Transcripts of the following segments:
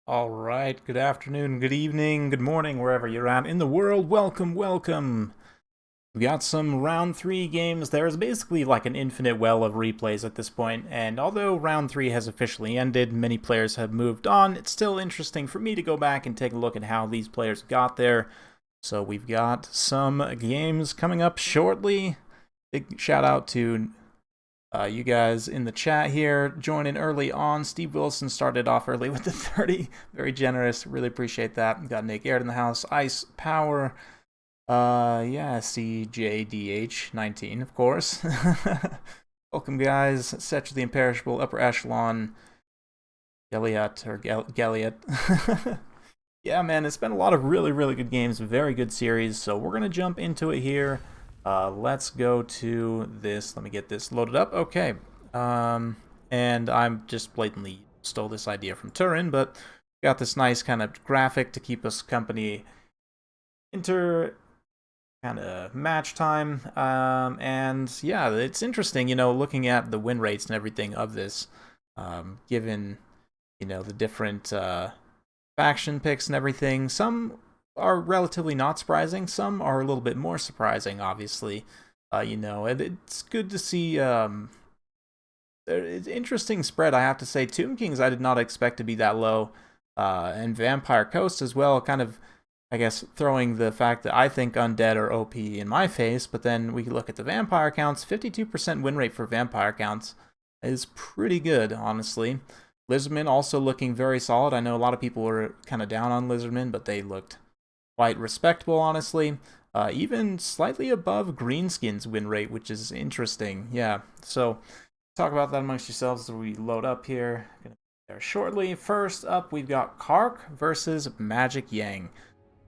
All right, good afternoon, good evening, good morning, wherever you're at in the world. Welcome, welcome. We got some round 3 games. There's basically like an infinite well of replays at this point, and although round 3 has officially ended, many players have moved on, it's still interesting for me to go back and take a look at how these players got there. So we've got some games coming up shortly. Big shout out to you guys in the chat here joining early on. Steve Wilson started off early with the 30. Very generous. Really appreciate that. Got Nick Aird in the house. Ice Power. Yeah, CJDH19, of course. Welcome, guys. Setch the Imperishable, Upper Echelon, Galliot, or Galliot. Yeah, man, it's been a lot of really, really good games. Very good series. So we're going to jump into it here. Let's go to this. Let me get this loaded up. Okay. And I'm just blatantly stole this idea from Turin, but got this nice kind of graphic to keep us company inter kind of match time. And yeah, it's interesting, looking at the win rates and everything of this, given, the different faction picks and everything. Some are relatively not surprising. Some are a little bit more surprising, obviously. And it's good to see. It's interesting spread, I have to say. Tomb Kings I did not expect to be that low, and Vampire Coast as well. Kind of, I guess, throwing the fact that I think undead are OP in my face. But then we look at the vampire counts. 52% win rate for vampire counts is pretty good, honestly. Lizardmen also looking very solid. I know a lot of people were kind of down on Lizardmen, but they looked quite respectable, honestly. Even slightly above Greenskins win rate, which is interesting. Yeah, so talk about that amongst yourselves as we load up here. Gonna be there shortly. First up, we've got Kark versus Magic Yang.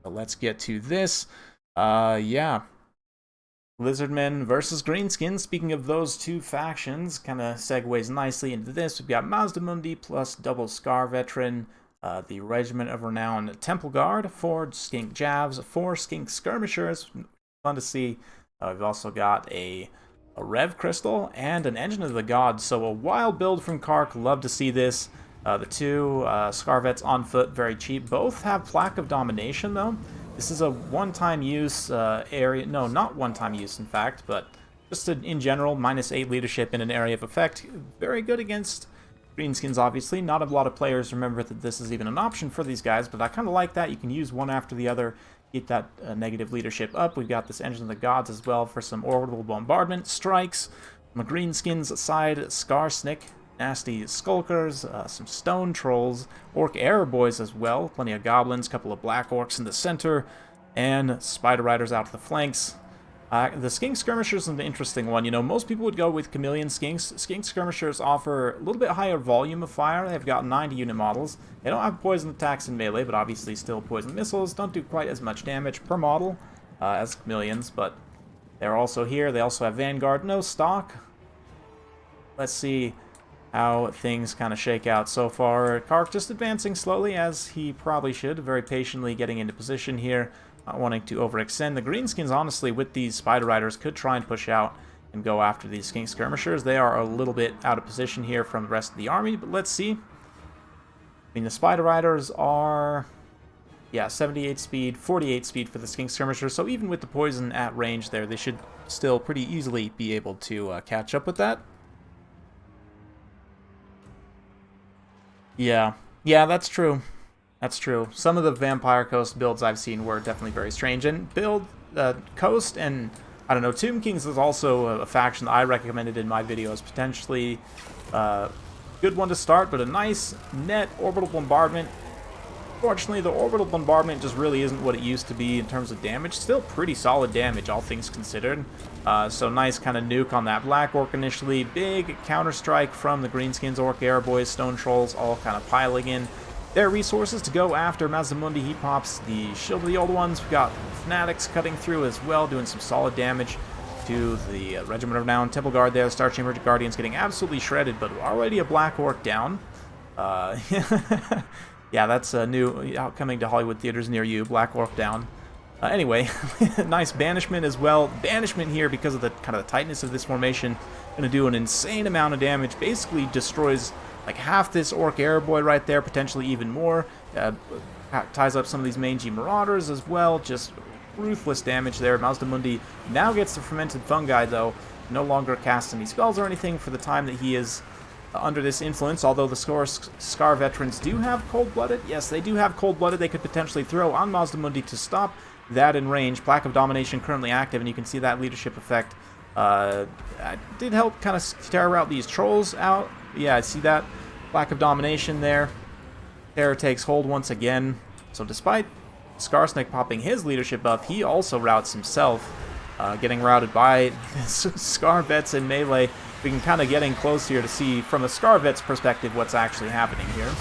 So let's get to this. Yeah. Lizardmen versus Greenskins. Speaking of those two factions, kind of segues nicely into this. We've got Mazdamundi plus double Scar Veteran. The Regiment of Renown Temple Guard, 4 Skink Javs, 4 Skink Skirmishers. Fun to see. We've also got a Rev Crystal and an Engine of the Gods. So a wild build from Kark. Love to see this. The two Scarvets on foot, very cheap. Both have Plaque of Domination, though. This is a one-time use area. No, not one-time use, in fact, but just in general, -8 leadership in an area of effect. Very good against Greenskins, obviously. Not a lot of players remember that this is even an option for these guys, but I kind of like that. You can use one after the other, get that negative leadership up. We've got this Engine of the Gods as well for some orbital bombardment strikes. On the Greenskins side, Skarsnik, nasty Skulkers, some Stone Trolls, Orc Arrow Boys as well, plenty of Goblins, couple of Black Orcs in the center, and Spider Riders out to the flanks. The Skink Skirmishers is an interesting one. Most people would go with Chameleon Skinks. Skink Skirmishers offer a little bit higher volume of fire. They've got 90 unit models. They don't have poison attacks in melee, but obviously still poison missiles. Don't do quite as much damage per model as Chameleons, but they're also here. They also have Vanguard. No stock. Let's see how things kind of shake out so far. Kark just advancing slowly, as he probably should. Very patiently getting into position here. Not wanting to overextend. The Greenskins, honestly, with these Spider Riders, could try and push out and go after these Skink Skirmishers. They are a little bit out of position here from the rest of the army, but let's see. I mean, the Spider Riders are, yeah, 78 speed, 48 speed for the Skink Skirmishers, so even with the poison at range there, they should still pretty easily be able to catch up with that. Yeah, that's true. That's true. Some of the Vampire Coast builds I've seen were definitely very strange. And Coast and, I don't know, Tomb Kings is also a faction that I recommended in my videos. Potentially a good one to start, but a nice net orbital bombardment. Fortunately, the orbital bombardment just really isn't what it used to be in terms of damage. Still pretty solid damage, all things considered. So nice kind of nuke on that Black Orc initially. Big counter-strike from the Greenskins, Orc Air Boys, Stone Trolls, all kind of piling in their resources to go after Mazdamundi. He pops the Shield of the Old Ones. We've got Fanatics cutting through as well, doing some solid damage to the Regiment of Renown Temple Guard there. Star Chamber Guardians getting absolutely shredded, but already a Black Orc down. Yeah, that's new, coming to Hollywood theaters near you. Black Orc down. Anyway, nice Banishment as well. Banishment here, because of the kind of the tightness of this formation, going to do an insane amount of damage. Basically destroys like half this Orc Airboy right there, potentially even more. Ties up some of these mangy Marauders as well. Just ruthless damage there. Mazdamundi now gets the Fermented Fungi, though. No longer casts any spells or anything for the time that he is under this influence, although the Scar veterans do have Cold-Blooded. Yes, they do have Cold-Blooded. They could potentially throw on Mazdamundi to stop that in range. Plaque of Domination currently active, and you can see that leadership effect did help kind of tear out these trolls out. Yeah, I see that. Plaque of Domination there. Terror takes hold once again. So despite Scarsnake popping his leadership buff, he also routs himself, getting routed by Scar vets in melee. We can kind of getting close here to see from a Scar vet's perspective what's actually happening here.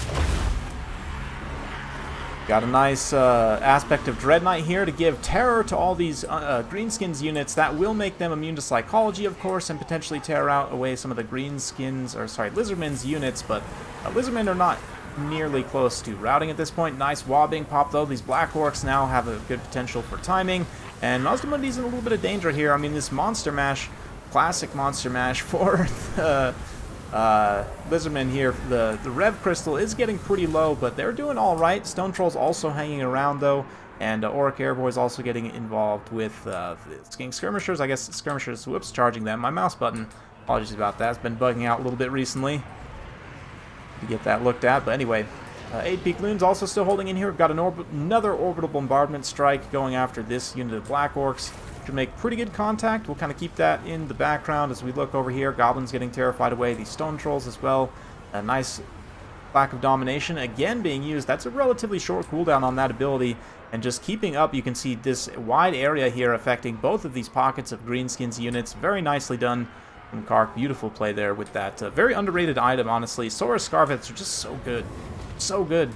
Got a nice aspect of Dread Knight here to give terror to all these Greenskins units. That will make them immune to psychology, of course, and potentially tear out away some of the Greenskins, or sorry, Lizardmen's units, but Lizardmen are not nearly close to routing at this point. Nice wobbing pop, though. These Black Orcs now have a good potential for timing, and Mazdamundi's in a little bit of danger here. I mean, this Monster Mash, classic Monster Mash for the Lizardmen here, the Rev Crystal is getting pretty low, but they're doing all right. Stone Troll's also hanging around, though, and Auric Airboy's also getting involved with the Skink Skirmishers. I guess Skirmishers, whoops, charging them. My mouse button, apologies about that, it's been bugging out a little bit recently to get that looked at, but anyway. 8-Peak Loon's also still holding in here. We've got another Orbital Bombardment Strike going after this unit of Black Orcs. Should make pretty good contact. We'll kind of keep that in the background as we look over here. Goblins getting terrified away. These Stone Trolls as well. A nice Plaque of Domination again being used. That's a relatively short cooldown on that ability. And just keeping up, you can see this wide area here affecting both of these pockets of Greenskins units. Very nicely done from Kark. Beautiful play there with that very underrated item, honestly. Saurus Scarvets are just so good. So good.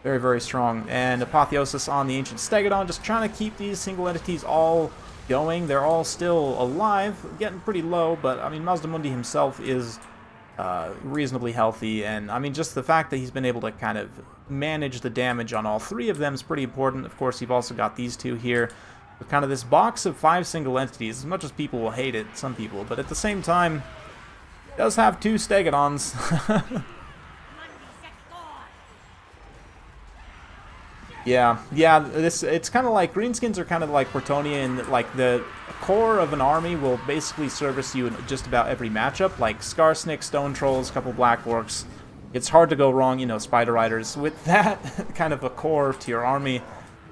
Very, very strong. And Apotheosis on the Ancient Stegodon, just trying to keep these single entities all going. They're all still alive, getting pretty low, but, I mean, Mazdamundi himself is reasonably healthy, and, I mean, just the fact that he's been able to kind of manage the damage on all three of them is pretty important. Of course, you've also got these two here, with kind of this box of 5 single entities, as much as people will hate it, some people, but at the same time, it does have 2 Stegodons. Yeah, it's kind of like, Greenskins are kind of like Bretonnia, and like the core of an army will basically service you in just about every matchup, like Skarsnik, Stone Trolls, a couple Black Orcs. It's hard to go wrong, you know, Spider Riders. With that kind of a core to your army,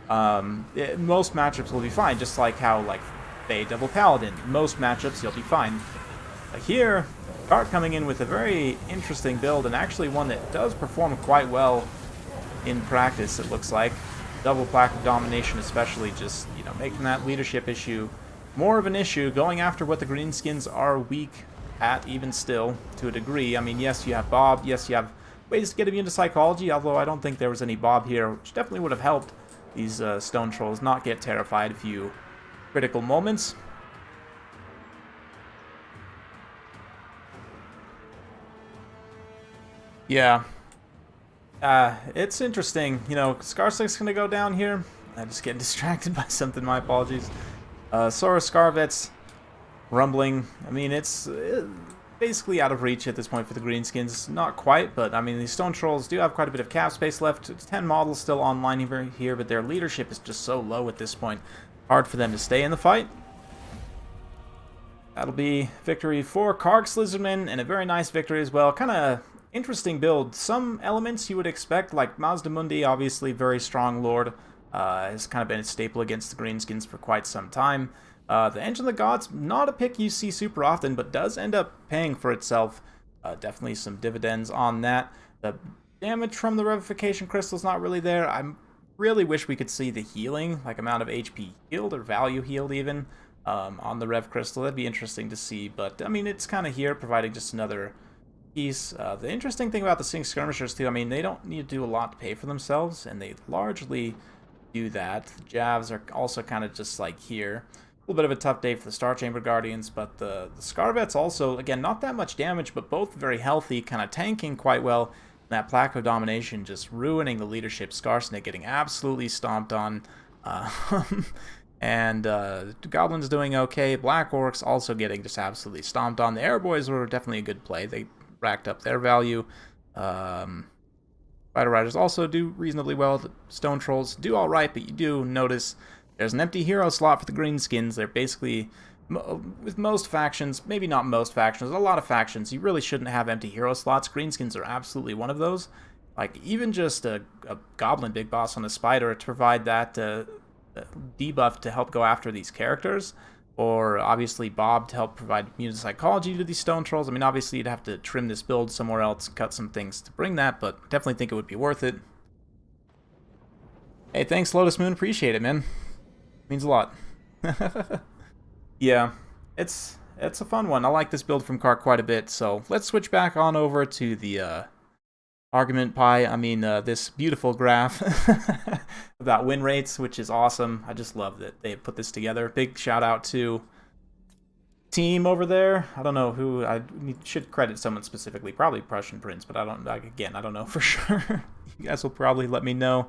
most matchups will be fine, just like how, like, Fey Double Paladin, most matchups you'll be fine. Like here, Kark coming in with a very interesting build, and actually one that does perform quite well in practice, it looks like. Double Plaque of Domination especially, just, you know, making that leadership issue more of an issue, going after what the Greenskins are weak at, even still, to a degree. I mean, yes, you have Bob, yes, you have ways to get immune to psychology, although I don't think there was any Bob here, which definitely would have helped these Stone Trolls not get terrified a few critical moments. Yeah. It's interesting, you know, Skarsnik's gonna go down here. I just get distracted by something, my apologies. Saurus Scarvets rumbling. I mean, it's basically out of reach at this point for the Greenskins. Not quite, but I mean, these Stone Trolls do have quite a bit of cap space left. 10 models still online here, but their leadership is just so low at this point. Hard for them to stay in the fight. That'll be victory for Kark's Lizardmen, and a very nice victory as well. Kind of interesting build. Some elements you would expect, like Mazdamundi, obviously very strong lord, has kind of been a staple against the Greenskins for quite some time. The Engine of the Gods, not a pick you see super often, but does end up paying for itself. Definitely some dividends on that. The damage from the Revification Crystal is not really there. I really wish we could see the healing, like amount of HP healed or value healed even, on the Rev Crystal. That'd be interesting to see, but I mean, it's kind of here, providing just another piece. The interesting thing about the Skink Skirmishers too, I mean, they don't need to do a lot to pay for themselves, and they largely do that. The Javs are also kind of just like here. A little bit of a tough day for the Star Chamber Guardians, but the Scarvets also, again, not that much damage, but both very healthy, kind of tanking quite well. And that Plaque of Domination just ruining the leadership. Skarsnik getting absolutely stomped on. And Goblins doing okay. Black Orcs also getting just absolutely stomped on. The Airboys were definitely a good play. They racked up their value. Spider Riders also do reasonably well. The Stone Trolls do alright, but you do notice there's an empty hero slot for the Greenskins. They're basically, with most factions, maybe not most factions, a lot of factions, you really shouldn't have empty hero slots. Greenskins are absolutely one of those. Like, even just a Goblin Big Boss on a Spider to provide that debuff to help go after these characters, or obviously Bob to help provide mutant psychology to these Stone Trolls. I mean, obviously you'd have to trim this build somewhere else, cut some things to bring that, but definitely think it would be worth it. Hey, thanks Lotus Moon, appreciate it, man. Means a lot. Yeah, it's a fun one. I like this build from Kark quite a bit, so let's switch back on over to the argument pie. I mean, this beautiful graph about win rates, which is awesome. I just love that they put this together. Big shout out to team over there. I don't know who. I should credit someone specifically, probably Prussian Prince, but I don't. Again, I don't know for sure. You guys will probably let me know.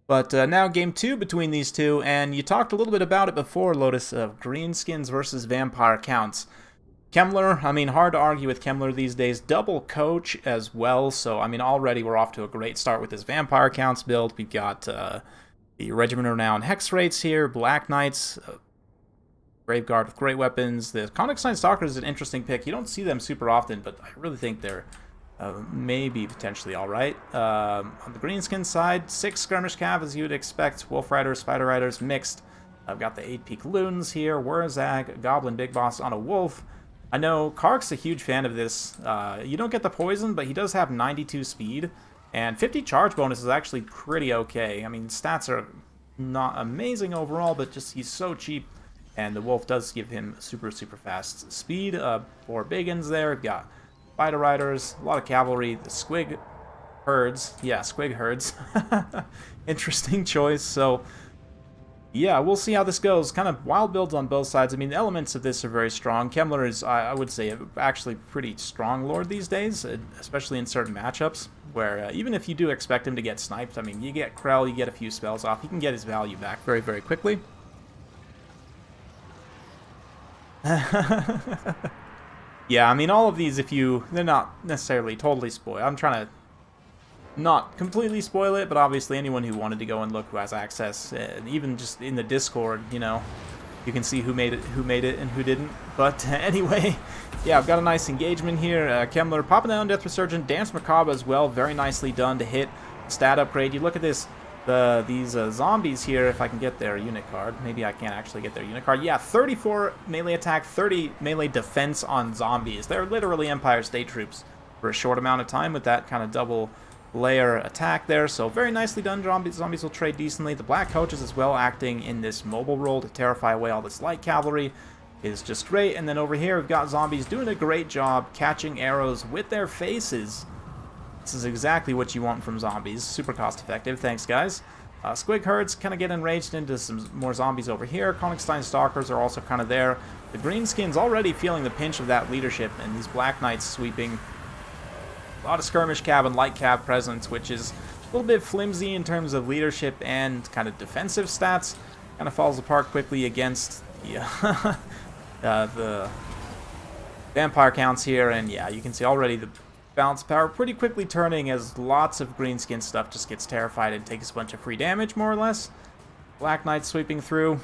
But now game 2 between these two, and you talked a little bit about it before, Lotus, of Greenskins versus Vampire Counts. Kemmler, I mean, hard to argue with Kemmler these days. Double coach as well, so I mean, already we're off to a great start with this Vampire Counts build. We've got the Regiment of Renown Hex Rates here, Black Knights, Graveguard with great weapons. The Konigstein Stalkers is an interesting pick. You don't see them super often, but I really think they're maybe potentially alright. On the Greenskin side, 6 Skirmish Cav as you would expect, Wolf Riders, Spider Riders mixed. I've got the 8-peak Loons here, Wurzag, Goblin Big Boss on a Wolf. I know Kark's a huge fan of this. You don't get the poison, but he does have 92 speed, and 50 charge bonus is actually pretty okay. I mean, stats are not amazing overall, but just he's so cheap, and the Wolf does give him super, super fast speed. 4 Biggins there. We've got Spider Riders, a lot of cavalry, the Squig Herds. Yeah, Squig Herds. Interesting choice. So, yeah, we'll see how this goes. Kind of wild builds on both sides. I mean, the elements of this are very strong. Kemmler is, I would say, actually pretty strong lord these days, especially in certain matchups, where even if you do expect him to get sniped, I mean, you get Krell, you get a few spells off, he can get his value back very, very quickly. Yeah, I mean, all of these, they're not necessarily totally spoiled. I'm trying to not completely spoil it, but obviously anyone who wanted to go and look who has access, even just in the Discord, you know, you can see who made it and who didn't. But anyway, yeah, I've got a nice engagement here. Kemmler popping down Death Resurgent, Dance Macabre as well, very nicely done to hit stat upgrade. You look at this, these zombies here, if I can get their unit card. Maybe I can't actually get their unit card. Yeah, 34 melee attack, 30 melee defense on zombies. They're literally Empire State Troops for a short amount of time with that kind of double layer attack there, so very nicely done. Zombies will trade decently. The Black Coaches as well, acting in this mobile role to terrify away all this light cavalry, is just great. And then over here we've got zombies doing a great job catching arrows with their faces. This is exactly what you want from zombies. Super cost effective. Thanks, guys. Squig Herds kind of get enraged into some more zombies over here. Konigstein Stalkers are also kind of there. The Greenskins already feeling the pinch of that leadership, and these Black Knights sweeping. A lot of Skirmish Cav and Light Cav presence, which is a little bit flimsy in terms of leadership and kind of defensive stats. Kind of falls apart quickly against the Vampire Counts here, and yeah, you can see already the balance power pretty quickly turning as lots of Greenskin stuff just gets terrified and takes a bunch of free damage, more or less. Black Knight sweeping through,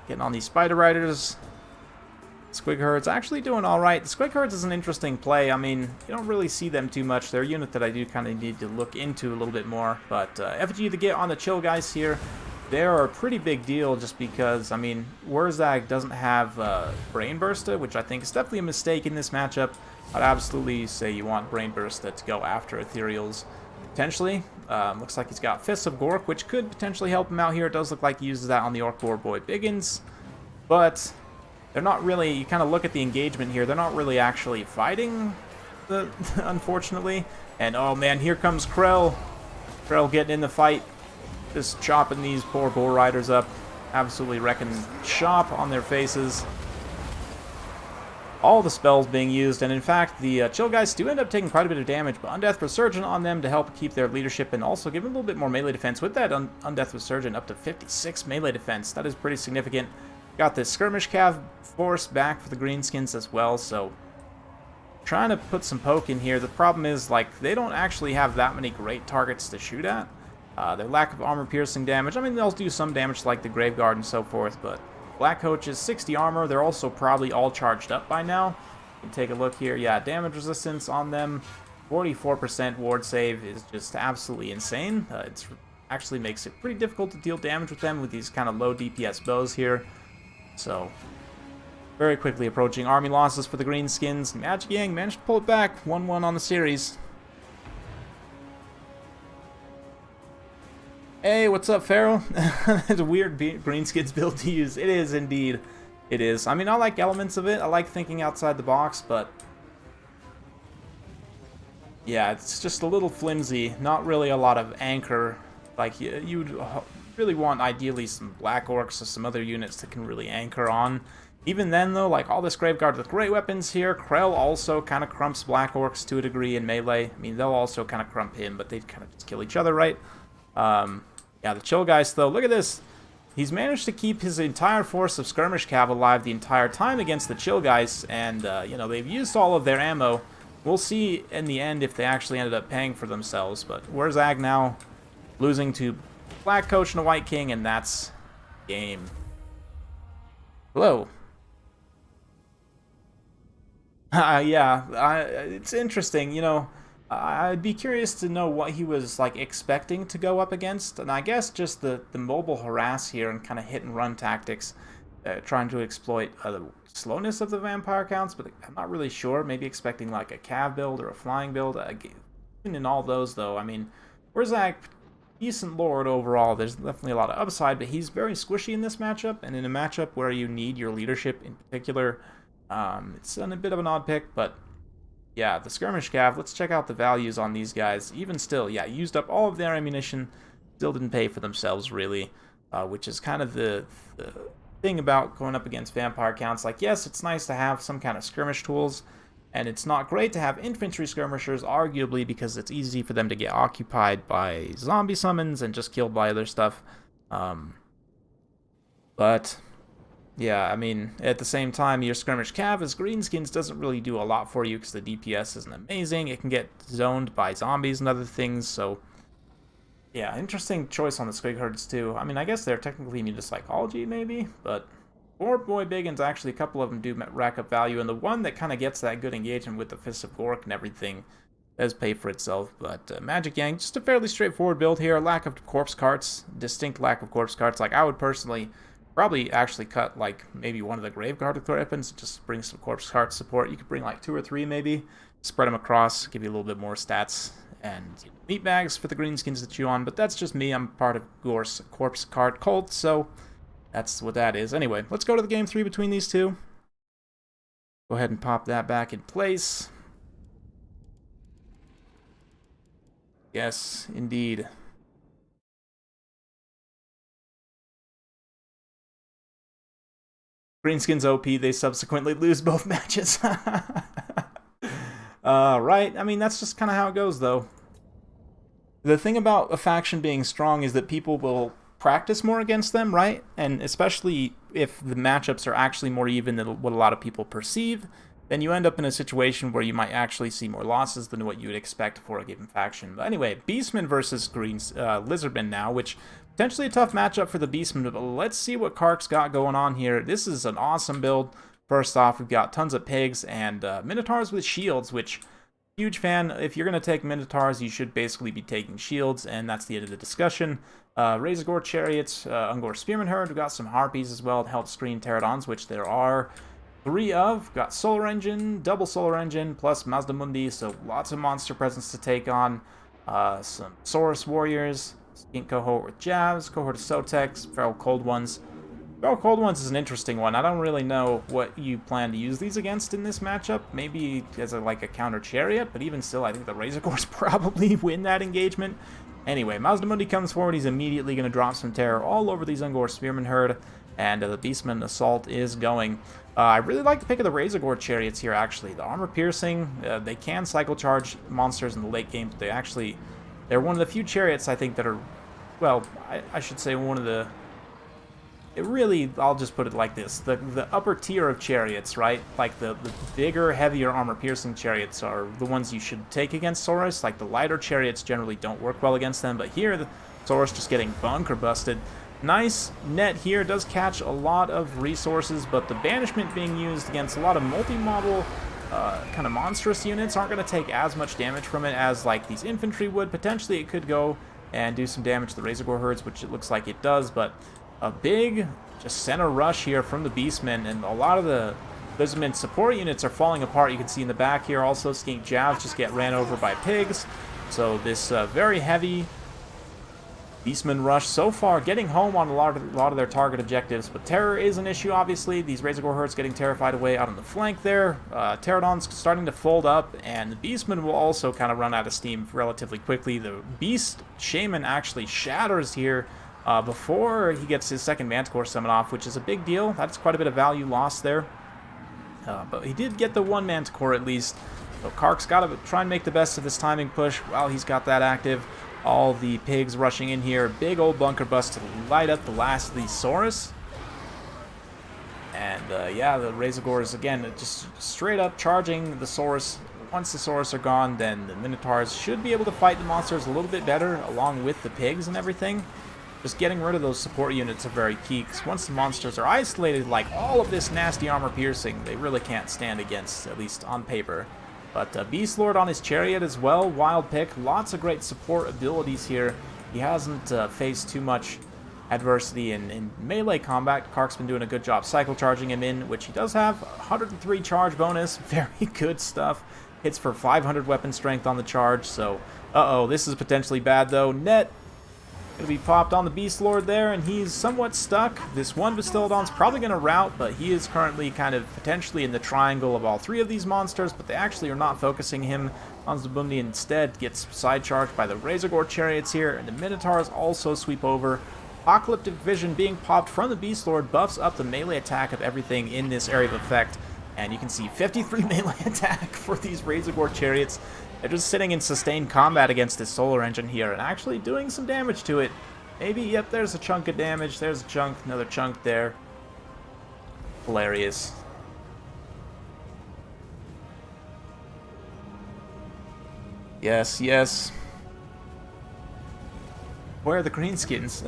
getting on these Spider Riders. Squig Herds actually doing alright. The Squig Herds is an interesting play. I mean, you don't really see them too much. They're a unit that I do kind of need to look into a little bit more. But effigy to get on the chill guys here. They're a pretty big deal just because, I mean, Wurzag doesn't have Brain Bursta, which I think is definitely a mistake in this matchup. I'd absolutely say you want Brain Bursta to go after Ethereals, potentially. Looks like he's got Fists of Gork, which could potentially help him out here. It does look like he uses that on the Orc Boar Boy Biggins. But they're not really, you kind of look at the engagement here, they're not really actually fighting, unfortunately. And oh man, here comes Krell. Krell getting in the fight, just chopping these poor Bull Riders up. Absolutely wrecking shop on their faces. All the spells being used, and in fact, the Chill guys do end up taking quite a bit of damage, but Undeath Resurgent on them to help keep their leadership and also give them a little bit more melee defense. With that Undeath Resurgent up to 56 melee defense, that is pretty significant. Got this Skirmish Cav force back for the Greenskins as well, so trying to put some poke in here. The problem is, like, they don't actually have that many great targets to shoot at. Their lack of armor piercing damage, I mean, they'll do some damage like the Graveguard and so forth, but Black Coach is 60 armor. They're also probably all charged up by now. You can take a look here. Yeah, damage resistance on them, 44% ward save is just absolutely insane. It actually makes it pretty difficult to deal damage with them with these kind of low DPS bows here. So, very quickly approaching army losses for the Greenskins. Magic Yang managed to pull it back, 1-1 on the series. Hey, what's up, Pharaoh? It's a weird Greenskins build to use. It is indeed. It is. I mean, I like elements of it. I like thinking outside the box, but yeah, it's just a little flimsy. Not really a lot of anchor. Like, you'd really want, ideally, some Black Orcs or some other units that can really anchor on. Even then, though, like, all this Graveguard with great weapons here. Krell also kind of crumps Black Orcs to a degree in melee. I mean, they'll also kind of crump him, but they kind of just kill each other, right? Yeah, the Chill Geist, though, look at this. He's managed to keep his entire force of Skirmish Cav alive the entire time against the Chill Geist, and, you know, they've used all of their ammo. We'll see in the end if they actually ended up paying for themselves, but where's Ag now? Losing to Black Coach and a White King, and that's game. Hello. Yeah, it's interesting, you know. I'd be curious to know what he was like expecting to go up against, and I guess just the mobile harass here and kind of hit and run tactics, trying to exploit the slowness of the vampire counts, but I'm not really sure. Maybe expecting like a cav build or a flying build. Even in all those, though, I mean, Wherzak, decent lord overall. There's definitely a lot of upside, but he's very squishy in this matchup, and in a matchup where you need your leadership in particular, it's a bit of an odd pick, but yeah, the Skirmish Cav, let's check out the values on these guys. Even still, yeah, used up all of their ammunition, still didn't pay for themselves, really, which is kind of the thing about going up against vampire counts. Like, yes, it's nice to have some kind of skirmish tools, and it's not great to have infantry skirmishers, arguably, because it's easy for them to get occupied by zombie summons and just killed by other stuff. But yeah, I mean, at the same time, your Skirmish Cav as Greenskins doesn't really do a lot for you because the DPS isn't amazing. It can get zoned by zombies and other things, so yeah, interesting choice on the Squig Herds too. I mean, I guess they're technically immune to psychology, maybe, but for Boy Biggins, actually, a couple of them do rack up value, and the one that kind of gets that good engagement with the Fist of Gork and everything does pay for itself. But Magic Yang, just a fairly straightforward build here. Lack of corpse carts, distinct lack of corpse carts. Like, I would personally probably actually cut, like, maybe one of the Graveguard weapons and just bring some corpse cart support. You could bring, like, 2 or 3, maybe. Spread them across, give you a little bit more stats. And meat bags for the Greenskins to chew on. But that's just me. I'm part of Gor's corpse cart cult, so that's what that is. Anyway, let's go to the game 3 between these two. Go ahead and pop that back in place. Yes, indeed. Greenskins OP, they subsequently lose both matches. Right, I mean, that's just kind of how it goes, though. The thing about a faction being strong is that people will practice more against them, right? And especially if the matchups are actually more even than what a lot of people perceive, then you end up in a situation where you might actually see more losses than what you would expect for a given faction. But anyway, Beastmen versus Lizardmen now, which potentially a tough matchup for the Beastmen, but let's see what Kark's got going on here. This is an awesome build. First off, we've got tons of pigs and Minotaurs with shields, which, huge fan. If you're going to take Minotaurs, you should basically be taking shields, and that's the end of the discussion. Razorgore Chariots, Ungor Spearman Herd. We've got some Harpies as well to help screen Pterodons, which there are 3 of. We've got Solar Engine, double Solar Engine, plus Mazda Mundi, so lots of monster presence to take on. Some Saurus Warriors, Skink Cohort with Jabs, Cohort of Sotex, Feral Cold Ones. Feral Cold Ones is an interesting one. I don't really know what you plan to use these against in this matchup. Maybe as a counter Chariot, but even still, I think the Razorgores probably win that engagement. Anyway, Mazda Mundi comes forward. He's immediately going to drop some terror all over these Ungor Spearman Herd, and the Beastman Assault is going. I really like the pick of the Razorgore Chariots here, actually. The armor piercing, they can cycle charge monsters in the late game, but they're one of the few Chariots, I think, that are, well, I should say one of the it really, I'll just put it like this. The upper tier of chariots, right? Like the bigger, heavier armor-piercing chariots are the ones you should take against Saurus. Like the lighter chariots generally don't work well against them, but here, the Saurus just getting bunker busted. Nice net here, does catch a lot of resources, but the banishment being used against a lot of multi-model kind of monstrous units aren't going to take as much damage from it as like these infantry would. Potentially it could go and do some damage to the Razorgore herds, which it looks like it does, but a big just center rush here from the Beastmen, and a lot of the Lizardmen support units are falling apart. You can see in the back here also Skink Javs just get ran over by pigs. So this very heavy Beastmen rush so far getting home on a lot of their target objectives, but terror is an issue, obviously. These Razorgore herds getting terrified away out on the flank there. Pterodon's starting to fold up, and the Beastmen will also kind of run out of steam relatively quickly. The Beast Shaman actually shatters here before he gets his second Manticore summon off, which is a big deal. That's quite a bit of value lost there. But he did get the one Manticore at least. So Kark's got to try and make the best of this timing push while he's got that active. All the pigs rushing in here. Big old bunker bust to light up the last of these Saurus. And yeah, the Razorgores, again, just straight up charging the Saurus. Once the Saurus are gone, then the Minotaurs should be able to fight the monsters a little bit better, along with the pigs and everything. Just getting rid of those support units are very key, because once the monsters are isolated, like all of this nasty armor piercing, they really can't stand against, at least on paper. But Beast Lord on his chariot as well, wild pick, lots of great support abilities here. He hasn't faced too much adversity in melee combat. Kark's been doing a good job cycle charging him in, which he does have. 103 charge bonus, very good stuff. Hits for 500 weapon strength on the charge, so this is potentially bad though. Net gonna be popped on the Beast Lord there, and he's somewhat stuck. This one Bastiladon's probably gonna rout, but he is currently kind of potentially in the triangle of all three of these monsters, but they actually are not focusing him. Anzabumni instead gets side charged by the Razorgore chariots here, and the Minotaurs also sweep over. Apocalyptic Vision being popped from the Beast Lord buffs up the melee attack of everything in this area of effect, and you can see 53 melee attack for these Razorgore chariots. They're just sitting in sustained combat against this solar engine here and actually doing some damage to it. Maybe, yep, there's a chunk of damage. There's a chunk, another chunk there. Hilarious. Yes, yes. Where are the Greenskins?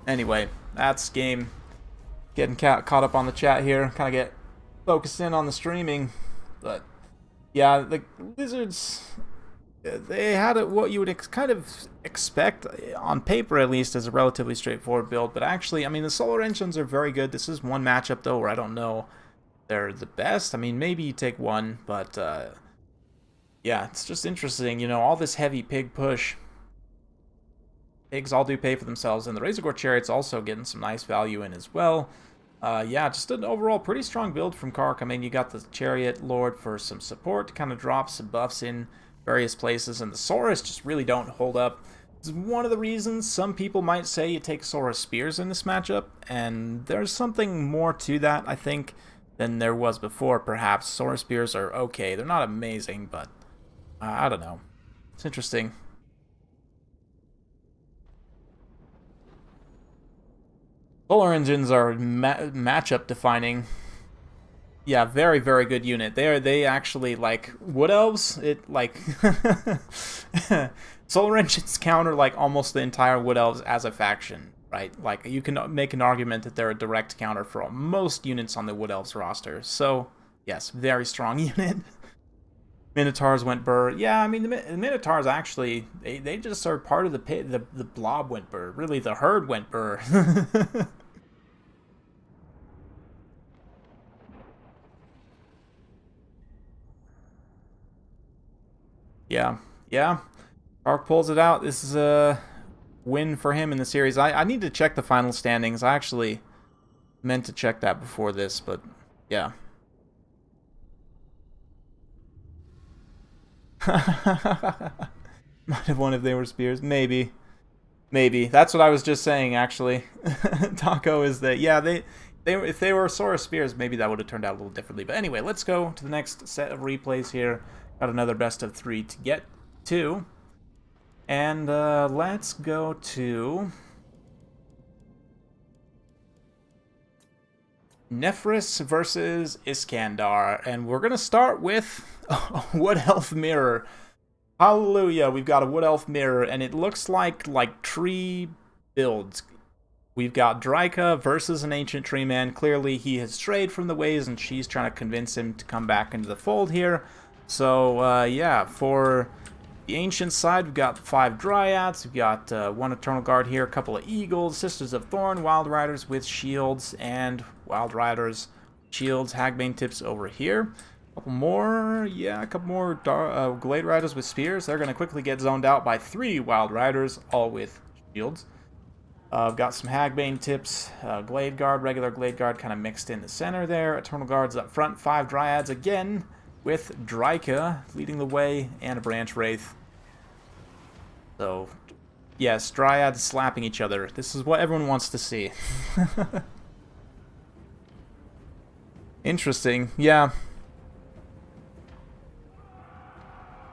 Anyway, that's game. Getting caught up on the chat here, kind of get focused in on the streaming, but yeah, the Lizards, they had what you would kind of expect on paper, at least, as a relatively straightforward build. But actually, I mean, the solar engines are very good. This is one matchup though where I don't know they're the best. I mean, maybe you take one, but yeah, it's just interesting. You know, all this heavy pig push. Pigs all do pay for themselves, and the Razorgore chariots also getting some nice value in as well. Yeah, just an overall pretty strong build from Kark. I mean, you got the Chariot Lord for some support to kind of drop some buffs in various places, and the Saurus just really don't hold up. This is one of the reasons some people might say you take Saurus Spears in this matchup, and there's something more to that, I think, than there was before, perhaps. Saurus Spears are okay. They're not amazing, but I don't know. It's interesting. Solar engines are matchup defining. Yeah, very, very good unit. They actually, like, Wood Elves, it, like, Solar engines counter, like, almost the entire Wood Elves as a faction, right? Like, you can make an argument that they're a direct counter for most units on the Wood Elves roster. So, yes, very strong unit. Minotaurs went burr. Yeah, I mean, the Minotaurs actually, they just are part of the pit. The blob went burr. Really, the herd went burr. Yeah, yeah. Kark pulls it out. This is a win for him in the series. I need to check the final standings. I actually meant to check that before this, but yeah. Might have won if they were spears. Maybe. Maybe. That's what I was just saying, actually. Taco is that, yeah, if they were Saurus spears, maybe that would have turned out a little differently. But anyway, let's go to the next set of replays here. Got another best of 3 to get to. And let's go to Nephris versus Iskandar, and we're gonna start with a Wood Elf mirror. Hallelujah, we've got a Wood Elf mirror, and it looks like tree builds. We've got Dryka versus an Ancient Tree Man. Clearly he has strayed from the ways, and she's trying to convince him to come back into the fold here. So yeah, for the Ancient side, we've got 5 Dryads, we've got 1 Eternal Guard here, a couple of Eagles, Sisters of Thorn, Wild Riders with shields, and Wild Riders, shields, Hagbane tips over here. A couple more Glade Riders with spears. They're going to quickly get zoned out by 3 Wild Riders, all with shields. I've got some Hagbane tips, Glade Guard, regular Glade Guard kind of mixed in the center there. Eternal Guards up front, 5 Dryads again, with Dryka leading the way, and a Branch Wraith. So, yes, Dryads slapping each other. This is what everyone wants to see. Interesting, yeah.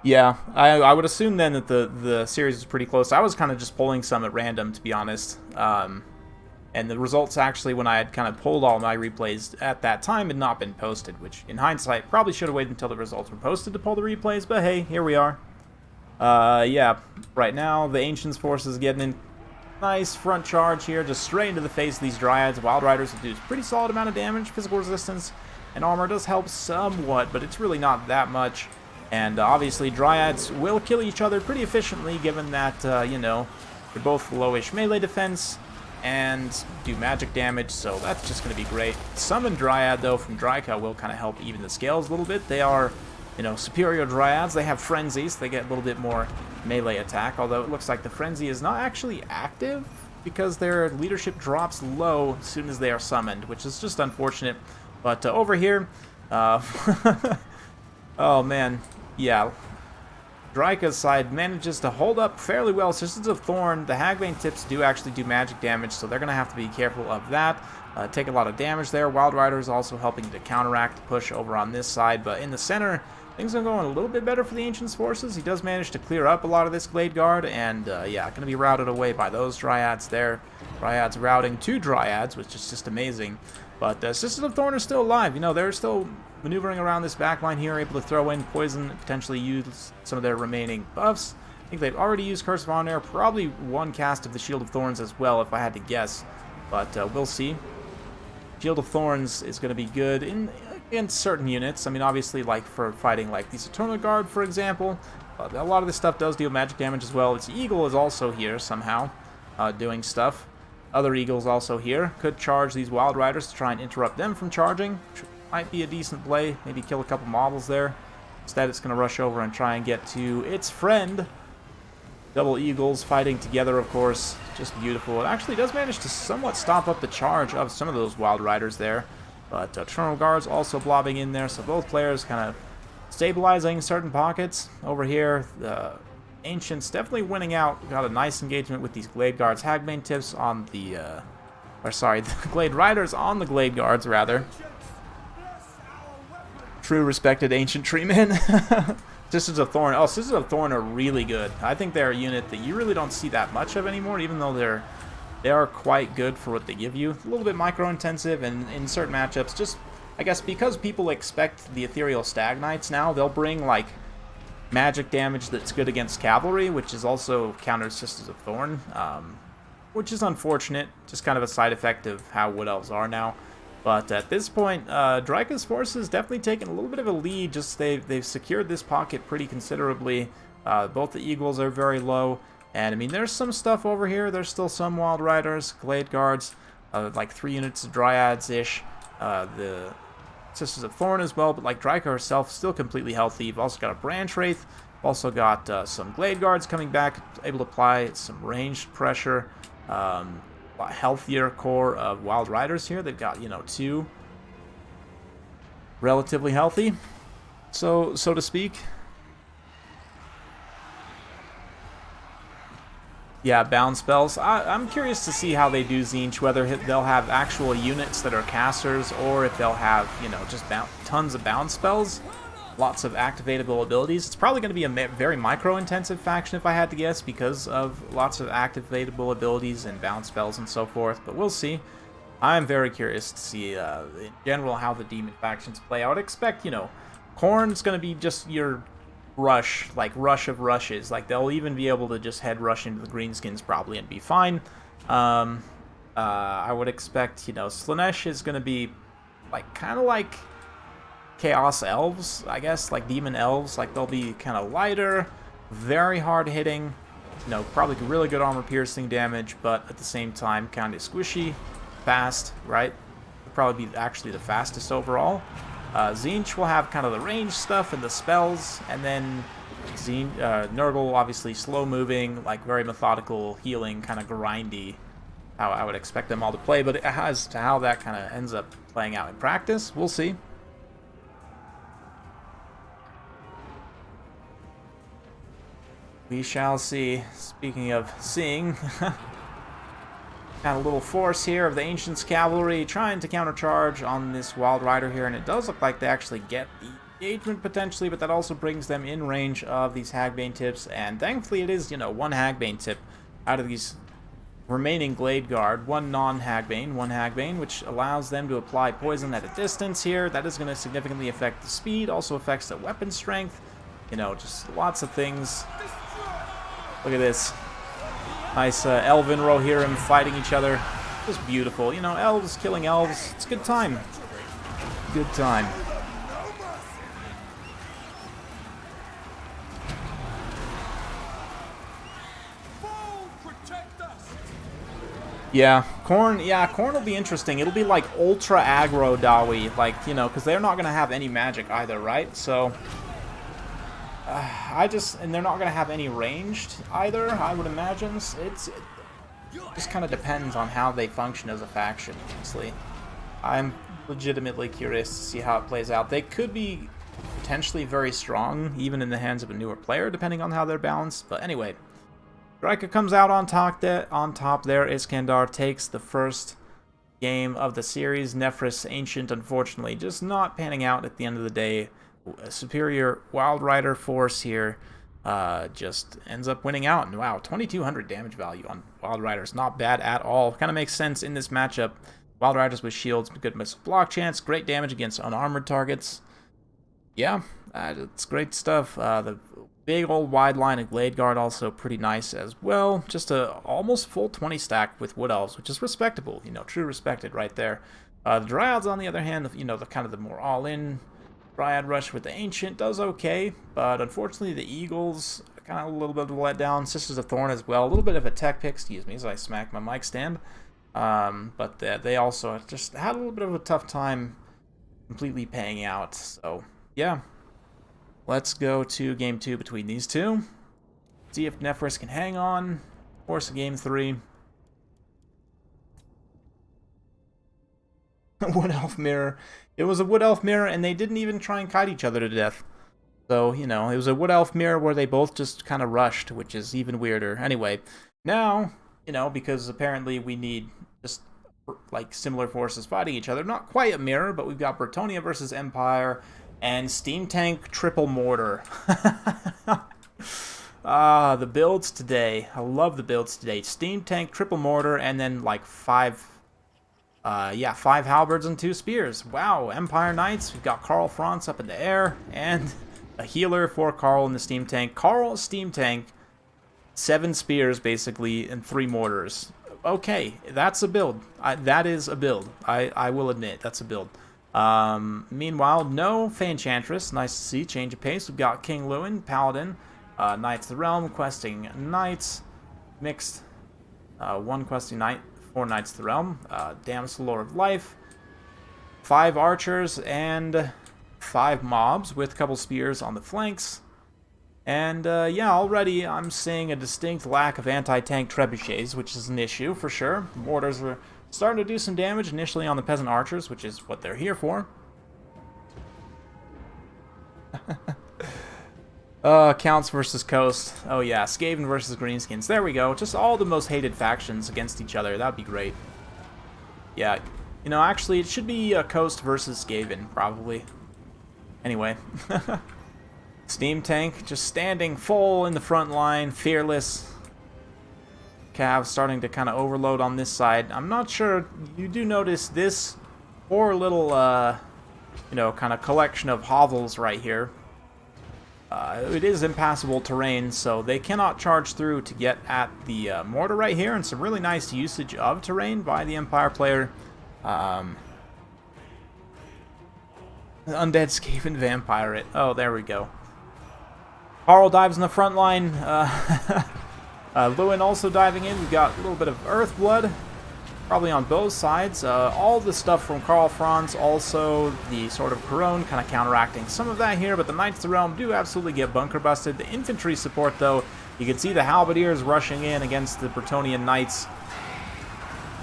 Yeah, I would assume then that the series is pretty close. I was kind of just pulling some at random, to be honest. And the results actually, when I had kind of pulled all my replays at that time, had not been posted, which in hindsight probably should have waited until the results were posted to pull the replays, but hey, here we are. Yeah, right now the Ancients force is getting in nice front charge here, just straight into the face of these Dryads. Wild Riders will do a pretty solid amount of damage. Physical resistance and armor does help somewhat, but it's really not that much. And obviously Dryads will kill each other pretty efficiently, given that, you know, they're both lowish melee defense and do magic damage, so that's just going to be great. Summon Dryad, though, from Dryka will kind of help even the scales a little bit. They are, you know, superior Dryads. They have Frenzy, so they get a little bit more melee attack, although it looks like the Frenzy is not actually active because their leadership drops low as soon as they are summoned, which is just unfortunate. But over here, oh man, yeah, Dryka's side manages to hold up fairly well. Sisters of Thorn, the Hagbane tips do actually do magic damage, so they're going to have to be careful of that. Take a lot of damage there. Wild Riders also helping to counteract the push over on this side, but in the center, things are going a little bit better for the Ancients' forces. He does manage to clear up a lot of this Glade Guard, and yeah, going to be routed away by those Dryads there. Dryads routing 2 Dryads, which is just amazing. But Sisters of Thorn are still alive. You know, they're still maneuvering around this backline here, able to throw in poison, potentially use some of their remaining buffs. I think they've already used Curse of Honor, probably 1 cast of the Shield of Thorns as well, if I had to guess. But we'll see. Shield of Thorns is going to be good in certain units. I mean, obviously, like for fighting like these Eternal Guard, for example. A lot of this stuff does deal magic damage as well. Its Eagle is also here somehow, doing stuff. Other Eagles also here. Could charge these Wild Riders to try and interrupt them from charging. Might be a decent play. Maybe kill a couple models there. Instead, it's going to rush over and try and get to its friend. Double Eagles fighting together, of course. Just beautiful. It actually does manage to somewhat stop up the charge of some of those Wild Riders there. But Eternal Guards also blobbing in there, so both players kind of stabilizing certain pockets. Over here, the Ancients definitely winning out. Got a nice engagement with these Glade Guards. Hagbane tips on the... the Glade Riders on the Glade Guards, rather. True respected Ancient Treemen. Sisters of Thorn. Oh, Sisters of Thorn are really good. I think they're a unit that you really don't see that much of anymore, even though they are quite good for what they give you. A little bit micro-intensive, and in certain matchups, just, I guess, because people expect the Ethereal Stag Knights now, they'll bring, like, magic damage that's good against cavalry, which is also counters Sisters of Thorn, which is unfortunate. Just kind of a side effect of how Wood Elves are now. But at this point, Dryka's forces definitely taking a little bit of a lead. Just they've secured this pocket pretty considerably. Both the Eagles are very low. And, I mean, there's some stuff over here. There's still some Wild Riders, Glade Guards, like 3 units of Dryads-ish. The Sisters of Thorn as well, but like Dryka herself, still completely healthy. You've also got a Branch Wraith. Also got some Glade Guards coming back, able to apply some ranged pressure. A healthier core of Wild Riders here. They've got, you know, 2 relatively healthy, so to speak. Yeah, bound spells. I'm curious to see how they do Tzeentch, whether they'll have actual units that are casters, or if they'll have, you know, just tons of bound spells. lots of activatable abilities. It's probably going to be a very micro-intensive faction if I had to guess, because of lots of activatable abilities and bounce spells and so forth, but we'll see. I'm very curious to see, in general, how the demon factions play. I would expect, you know, Khorne's going to be just your rush, like rush of rushes. Like, they'll even be able to just head rush into the Greenskins probably and be fine. I would expect, you know, Slaanesh is going to be, like, kind of like Chaos Elves, I guess, like Demon Elves. Like, they'll be kind of lighter, very hard-hitting, you know, probably really good armor-piercing damage, but at the same time, kind of squishy, fast, right? Will probably be actually the fastest overall. Tzeentch will have kind of the range stuff and the spells, and then Nurgle, obviously slow-moving, like very methodical, healing, kind of grindy, how I would expect them all to play, but as to how that kind of ends up playing out in practice, we'll see. We shall see. Speaking of seeing, got a little force here of the Ancients Cavalry trying to countercharge on this Wild Rider here, and it does look like they actually get the engagement potentially, but that also brings them in range of these Hagbane tips, and thankfully it is, you know, one Hagbane tip out of these remaining Glade Guard, one Hagbane, which allows them to apply poison at a distance here. That is going to significantly affect the speed, also affects the weapon strength, you know, just lots of things. Look at this. Nice Elven Rohirrim fighting each other. Just beautiful. You know, elves killing elves. It's a good time. Good time. Yeah, Khorne will be interesting. It'll be like ultra aggro Dawi, like, you know, because they're not going to have any magic either, right? So, and they're not going to have any ranged either, I would imagine. It just kind of depends on how they function as a faction, honestly. I'm legitimately curious to see how it plays out. They could be potentially very strong, even in the hands of a newer player, depending on how they're balanced. But anyway, Draika comes out on top there. Iskandar takes the first game of the series. Nephris Ancient, unfortunately, just not panning out at the end of the day. A superior Wild Rider force here just ends up winning out. And wow, 2,200 damage value on Wild Riders. Not bad at all. Kind of makes sense in this matchup. Wild Riders with shields, good missile block chance, great damage against unarmored targets. Yeah, it's great stuff. The big old wide line of Glade Guard also pretty nice as well. Just a almost full 20 stack with Wood Elves, which is respectable. You know, true respected right there. The Dryads, on the other hand, you know, the kind of the more all-in Dryad rush with the Ancient does okay, but unfortunately the Eagles kind of a little bit of a letdown. Sisters of Thorn as well, a little bit of a tech pick, excuse me, as I smack my mic stand. But they also just had a little bit of a tough time completely paying out. So yeah, let's go to game 2 between these two. See if Nephris can hang on. Of course, game 3. Wood Elf Mirror. It was a Wood Elf Mirror, and they didn't even try and kite each other to death. So, you know, it was a Wood Elf Mirror where they both just kind of rushed, which is even weirder. Anyway, now, you know, because apparently we need just, like, similar forces fighting each other. Not quite a mirror, but we've got Bretonnia versus Empire and Steam Tank Triple Mortar. The builds today. I love the builds today. Steam Tank Triple Mortar, and then, like, 5 halberds and 2 spears. Wow, Empire Knights. We've got Karl Franz up in the air, and a healer for Karl in the Steam Tank. Karl, Steam Tank, 7 spears, basically, and 3 mortars. Okay, that's a build. That is a build. I will admit, that's a build. Meanwhile, no Fey-Enchantress. Nice to see. Change of pace. We've got King Lewin, Paladin, Knights of the Realm, questing Knights, mixed, 1 questing Knight, 4 Knights of the Realm, Damsel Lord of Life, 5 archers, and 5 mobs with a couple spears on the flanks. And yeah, already I'm seeing a distinct lack of anti-tank trebuchets, which is an issue for sure. Mortars are starting to do some damage initially on the peasant archers, which is what they're here for. Counts versus Coast. Oh yeah, Skaven versus Greenskins. There we go. Just all the most hated factions against each other. That'd be great. Yeah, you know, actually, it should be Coast versus Skaven, probably. Anyway. Steam Tank just standing full in the front line, fearless. Cav starting to kind of overload on this side. I'm not sure, you do notice this poor little, you know, kind of collection of hovels right here. It is impassable terrain, so they cannot charge through to get at the mortar right here, and some really nice usage of terrain by the Empire player. Undead Skaven Vampire it. Oh, there we go. Carl dives in the front line. Lewin also diving in. We've got a little bit of Earth Blood, probably on both sides. All the stuff from Karl Franz, also the Sword of Corone, kind of counteracting some of that here, but the Knights of the Realm do absolutely get bunker busted. The infantry support, though, you can see the Halberdiers rushing in against the Bretonnian Knights.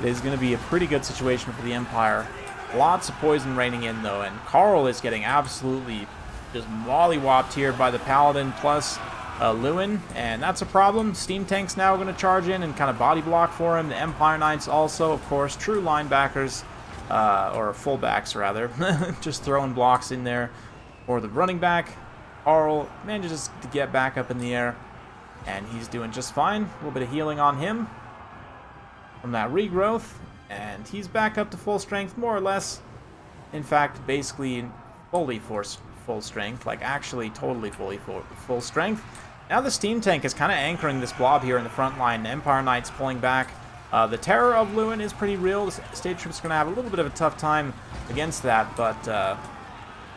It is going to be a pretty good situation for the Empire. Lots of poison raining in, though, and Karl is getting absolutely just mollywopped here by the Paladin plus Lewin, and that's a problem. Steam Tank's now going to charge in and kind of body block for him. The Empire Knights also, of course, true linebackers, or fullbacks rather, just throwing blocks in there for the running back. Karl manages to get back up in the air, and he's doing just fine. A little bit of healing on him from that regrowth, and he's back up to full strength, more or less. In fact, basically fully full strength, like actually totally full strength. Now the Steam Tank is kind of anchoring this blob here in the front line. The Empire Knights pulling back. The terror of Lewin is pretty real. The State Troops are going to have a little bit of a tough time against that, but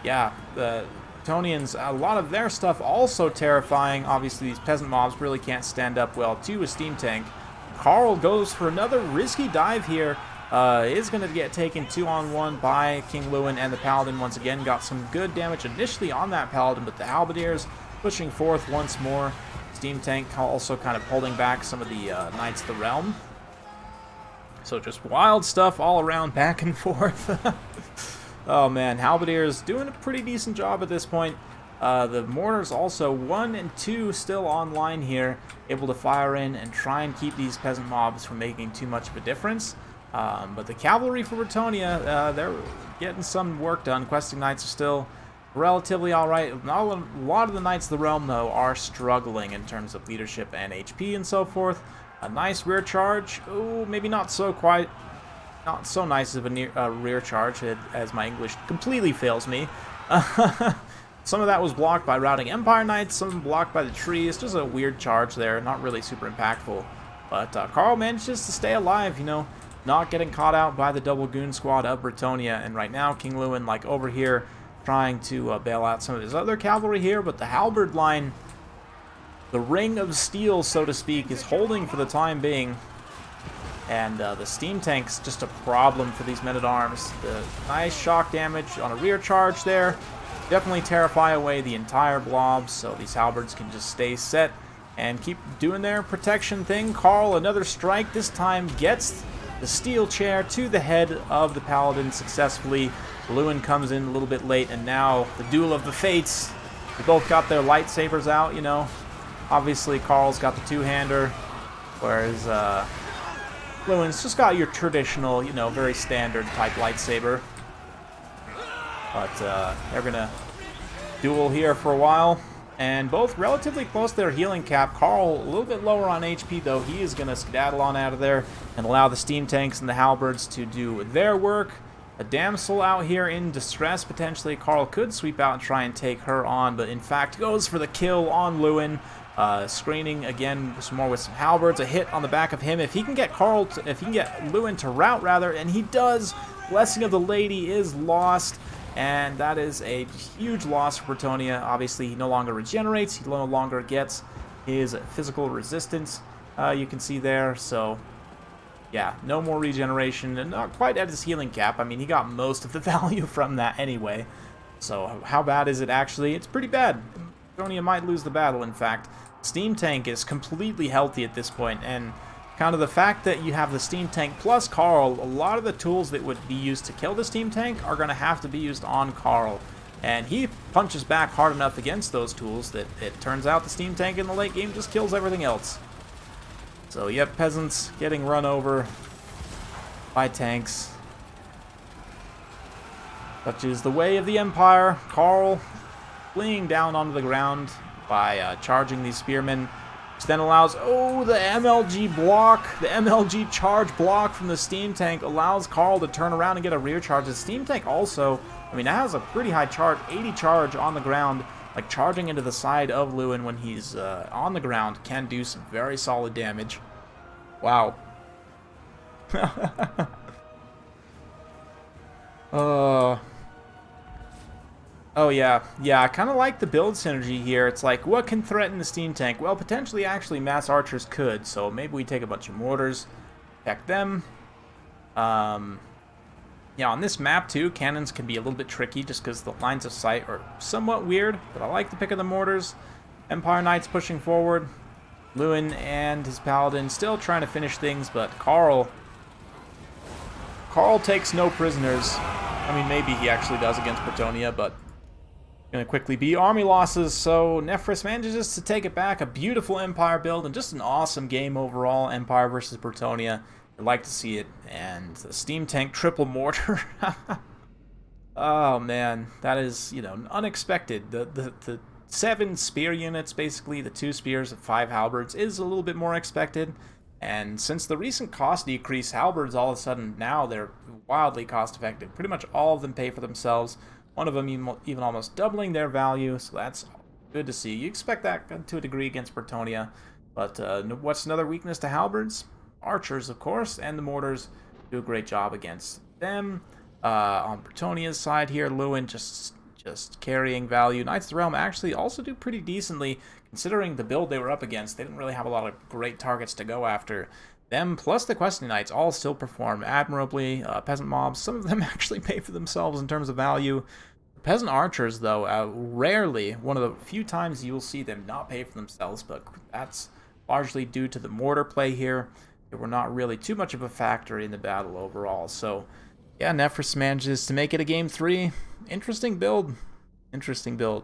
yeah, the Bretonnians, a lot of their stuff also terrifying. Obviously, these peasant mobs really can't stand up well to a Steam Tank. Karl goes for another risky dive here. Is going to get taken 2-on-1 by King Lewin, and the Paladin once again got some good damage initially on that Paladin, but the Halberdiers pushing forth once more. Steam Tank also kind of pulling back some of the Knights of the Realm. So just wild stuff all around, back and forth. Oh man, Halberdiers doing a pretty decent job at this point. The mortars also 1 and 2 still online here, able to fire in and try and keep these peasant mobs from making too much of a difference. But the cavalry for Bretonnia, they're getting some work done. Questing Knights are still relatively alright. A lot of the Knights of the Realm, though, are struggling in terms of leadership and HP and so forth. A nice rear charge. Ooh, maybe not so nice of a rear charge, as my English completely fails me. Some of that was blocked by routing Empire Knights, some blocked by the trees. Just a weird charge there, not really super impactful. But Karl manages to stay alive, you know, not getting caught out by the double goon squad of Bretonnia. And right now, King Lewin, like over here, trying to bail out some of his other cavalry here. But the halberd line, the ring of steel, so to speak, is holding for the time being. And the Steam Tank's just a problem for these men-at-arms. The nice shock damage on a rear charge there. Definitely terrify away the entire blob, so these halberds can just stay set and keep doing their protection thing. Karl, another strike, this time gets the steel chair to the head of the Paladin successfully. Lewin comes in a little bit late, and now the duel of the fates. They both got their lightsabers out, you know. Obviously, Karl's got the two-hander, whereas Lewin's just got your traditional, you know, very standard type lightsaber. But they're going to duel here for a while. And both relatively close to their healing cap. Karl a little bit lower on HP, though. He is going to skedaddle on out of there and allow the Steam Tanks and the halberds to do their work. A damsel out here in distress, potentially. Karl could sweep out and try and take her on, but in fact goes for the kill on Lewin. Screening again some more with some halberds. A hit on the back of him. If he can get Lewin to rout, rather, and he does, Blessing of the Lady is lost. And that is a huge loss for Bretonnia. Obviously, he no longer regenerates. He no longer gets his physical resistance, you can see there. So, yeah, no more regeneration. And not quite at his healing cap. I mean, he got most of the value from that anyway. So, how bad is it actually? It's pretty bad. Bretonnia might lose the battle, in fact. Steam Tank is completely healthy at this point, and kind of the fact that you have the Steam Tank plus Karl, a lot of the tools that would be used to kill the Steam Tank are going to have to be used on Karl. And he punches back hard enough against those tools that it turns out the Steam Tank in the late game just kills everything else. So, yep, peasants getting run over by tanks. Such is the way of the Empire. Carl fleeing down onto the ground by charging these spearmen, which then allows, oh, the MLG block, the MLG charge block from the steam tank allows Carl to turn around and get a rear charge. The steam tank also, I mean, it has a pretty high charge, 80 charge on the ground, like charging into the side of Lewin when he's on the ground can do some very solid damage. Wow. Oh yeah, I kind of like the build synergy here. It's like, what can threaten the steam tank? Well, potentially actually mass archers could, so maybe we take a bunch of mortars, attack them. Yeah, on this map too, cannons can be a little bit tricky just because the lines of sight are somewhat weird, but I like the pick of the mortars. Empire Knights pushing forward. Lewin and his paladin still trying to finish things, but Carl takes no prisoners. I mean, maybe he actually does against Bretonnia, but going to quickly be army losses. So Nephris manages to take it back. A beautiful Empire build and just an awesome game overall. Empire versus Bretonnia. I'd like to see it. And the steam tank triple mortar. Oh man, that is, you know, unexpected. The 7 spear units, basically the 2 spears and 5 halberds, is a little bit more expected. And since the recent cost decrease, halberds all of a sudden now they're wildly cost effective. Pretty much all of them pay for themselves. One of them even almost doubling their value, so that's good to see. You expect that to a degree against Bretonnia, but what's another weakness to halberds? Archers, of course, and the mortars do a great job against them. On Bretonnia's side here, Lewin just carrying value. Knights of the Realm actually also do pretty decently, considering the build they were up against. They didn't really have a lot of great targets to go after. Them plus the Questing Knights all still perform admirably. Peasant mobs, some of them actually pay for themselves in terms of value. Peasant archers, though, rarely, one of the few times you will see them not pay for themselves, but that's largely due to the mortar play here. They were not really too much of a factor in the battle overall. So, yeah, Nephris manages to make it a game 3. Interesting build. Interesting build.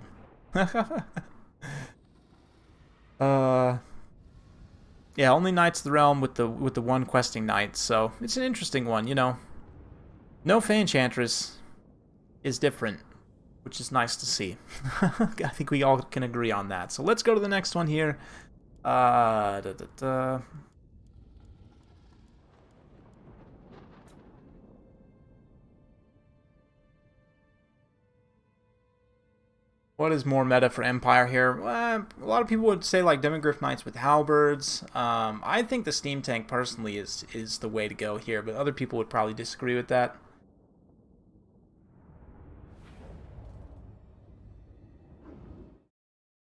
Yeah, only Knights of the Realm with the one Questing Knight, so it's an interesting one, you know. No Fey Enchantress is different, which is nice to see. I think we all can agree on that. So let's go to the next one here. What is more meta for Empire here? A lot of people would say like Demigryph Knights with halberds. I think the steam tank personally is the way to go here, but other people would probably disagree with that.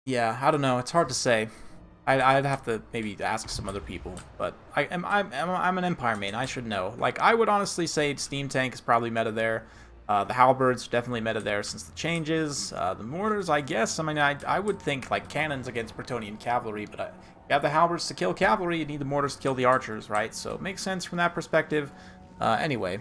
Yeah, I don't know. It's hard to say. I'd have to maybe ask some other people, but I'm an Empire main. I should know. Like, I would honestly say steam tank is probably meta there. The halberds definitely meta there since the changes. The mortars, I guess. I mean, I would think like cannons against Bretonnian cavalry, but if you have the halberds to kill cavalry, you need the mortars to kill the archers, right? So it makes sense from that perspective. Anyway,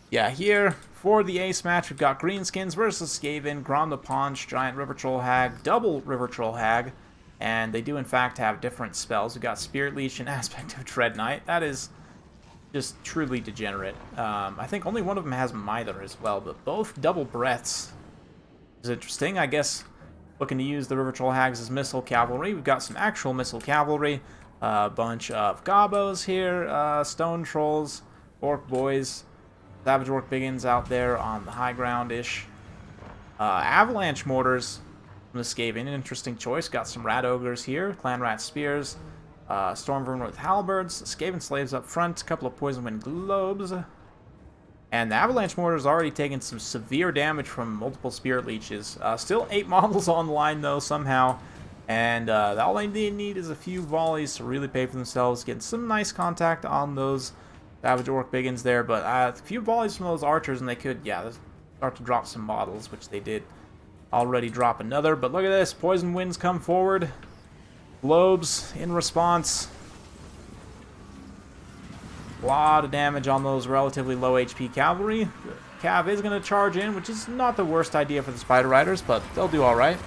yeah, here for the ace match, we've got Greenskins versus Skaven, Grom the Paunch, Giant River Troll Hag, Double River Troll Hag, and they do in fact have different spells. We've got Spirit Leech and Aspect of Dread Knight. That is just truly degenerate. I think only one of them has Mither as well, but both double breaths is interesting. I guess looking to use the River Troll Hags as missile cavalry. We've got some actual missile cavalry, a bunch of Gobos here, Stone Trolls, Orc Boys, Savage Orc Biggins out there on the high ground-ish. Avalanche Mortars from the Skaven, an interesting choice. Got some Rat Ogres here, Clan Rat Spears, Stormvermin with Halberds, Skaven Slaves up front, a couple of Poison Wind Globes. And the Avalanche Mortar's already taken some severe damage from multiple Spirit Leeches. Still 8 models on the line, though, somehow. And all they need is a few volleys to really pay for themselves. Getting some nice contact on those Savage Orc Biggins there. But a few volleys from those archers, and they could, yeah, start to drop some models, which they did already drop another. But look at this. Poison Winds come forward. Globes in response. A lot of damage on those relatively low HP cavalry. Cav is going to charge in, which is not the worst idea for the Spider Riders, but they'll do alright.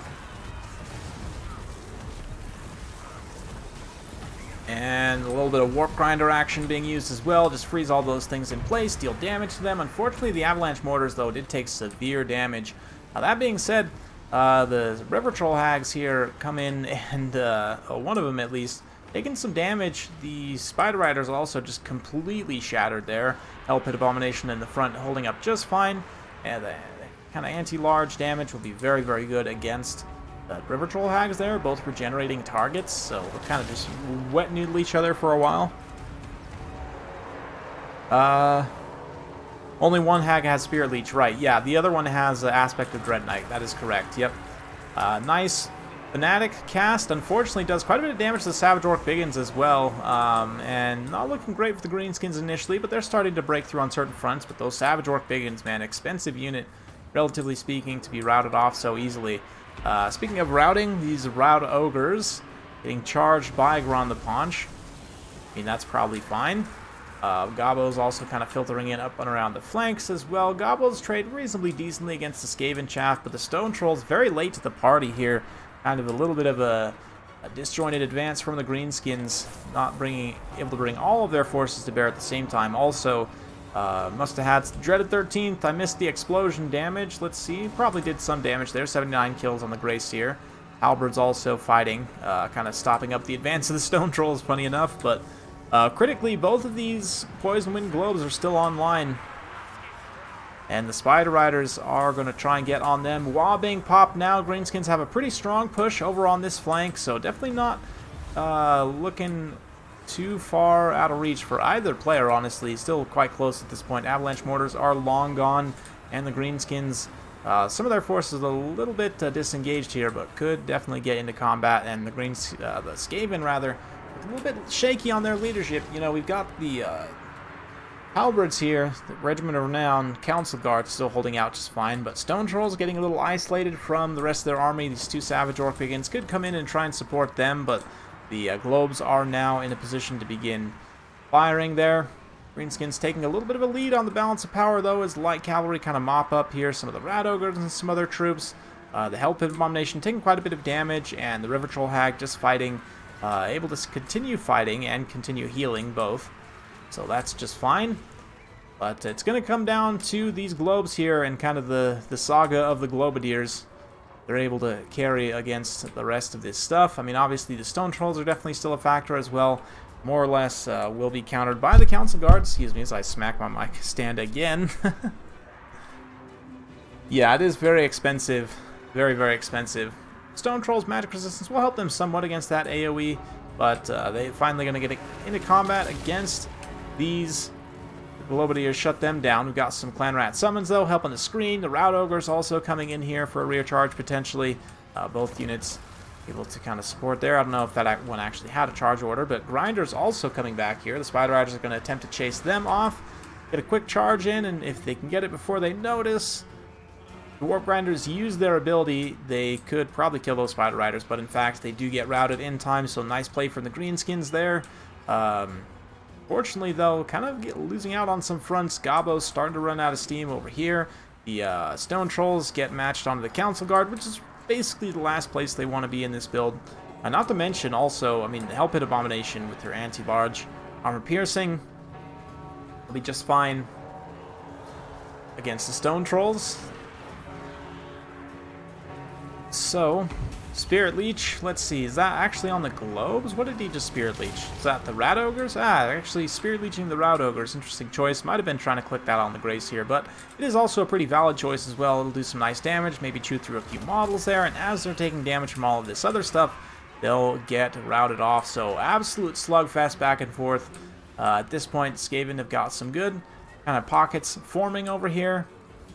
And a little bit of warp grinder action being used as well. Just freeze all those things in place, deal damage to them. Unfortunately, the avalanche mortars, though, did take severe damage. That being said, the river troll hags here come in, and one of them at least, taking some damage. The spider riders also just completely shattered there. Hell Pit Abomination in the front holding up just fine. And the kind of anti-large damage will be very, very good against the river troll hags there, both regenerating targets, so we'll kind of just wet noodle each other for a while. Only one hag has Spirit Leech, right? Yeah, the other one has Aspect of Dread Knight. That is correct. Yep. Nice Fanatic cast. Unfortunately, does quite a bit of damage to the Savage Orc Biggins as well, and not looking great for the Greenskins initially, but they're starting to break through on certain fronts. But those Savage Orc Biggins, man, expensive unit, relatively speaking, to be routed off so easily. Speaking of routing, these Rout Ogres getting charged by Grand the Paunch. I mean, that's probably fine. Gobbo's also kind of filtering in up and around the flanks as well. Gobbo's trade reasonably decently against the Skaven chaff, but the Stone Trolls very late to the party here. Kind of a little bit of a disjointed advance from the Greenskins, not able to bring all of their forces to bear at the same time. Also, must have had Dreaded 13th. I missed the explosion damage. Let's see. Probably did some damage there. 79 kills on the Grey Seer. Halberd's also fighting, kind of stopping up the advance of the Stone Trolls, funny enough. But critically, both of these Poison Wind Globes are still online. And the Spider Riders are going to try and get on them. While being popped now, Greenskins have a pretty strong push over on this flank. So definitely not looking too far out of reach for either player, honestly. Still quite close at this point. Avalanche Mortars are long gone, and the Greenskins, some of their forces a little bit disengaged here, but could definitely get into combat. And the Skaven, rather, a little bit shaky on their leadership. You know, we've got the Halberds here, the Regiment of Renown, Council Guard still holding out just fine, but Stone Trolls getting a little isolated from the rest of their army. These two Savage Orc Biggins could come in and try and support them, but the Globes are now in a position to begin firing there. Greenskins taking a little bit of a lead on the balance of power, though, as Light Cavalry kind of mop up here some of the Rat Ogres and some other troops. The Hell Pit Abomination taking quite a bit of damage, and the River Troll Hag just fighting, able to continue fighting and continue healing both. So that's just fine. But it's going to come down to these Globes here and kind of the saga of the Globadiers. They're able to carry against the rest of this stuff. I mean, obviously the Stone Trolls are definitely still a factor as well. More or less will be countered by the Council Guard. Excuse me as I smack my mic stand again. Yeah, it is very expensive. Very, very expensive. Stone Trolls' magic resistance will help them somewhat against that AoE, but they're finally going to get into combat against these. The Globadiers shut them down. We've got some Clan Rat summons, though, helping the screen. The Rout Ogres also coming in here for a rear charge, potentially. Both units able to kind of support there. I don't know if that one actually had a charge order, but Grinder's also coming back here. The Spider Riders are going to attempt to chase them off, get a quick charge in, and if they can get it before they notice, the Warp Grinders use their ability. They could probably kill those Spider Riders, but in fact, they do get routed in time, so nice play from the Greenskins there. Fortunately, though, kind of losing out on some fronts. Gobbo's starting to run out of steam over here. The Stone Trolls get matched onto the Council Guard, which is basically the last place they want to be in this build. Not to mention, also, I mean, the Hell Pit Abomination with her anti-large armor piercing will be just fine against the Stone Trolls. So, Spirit Leech, let's see, is that actually on the Globes? What did he just Spirit Leech? Is that the Rat Ogres? Actually Spirit Leeching the Rat Ogres, interesting choice. Might have been trying to click that on the Grace here, but it is also a pretty valid choice as well. It'll do some nice damage, maybe chew through a few models there, and as they're taking damage from all of this other stuff, they'll get routed off. So absolute slugfest back and forth. At this point, Skaven have got some good kind of pockets forming over here.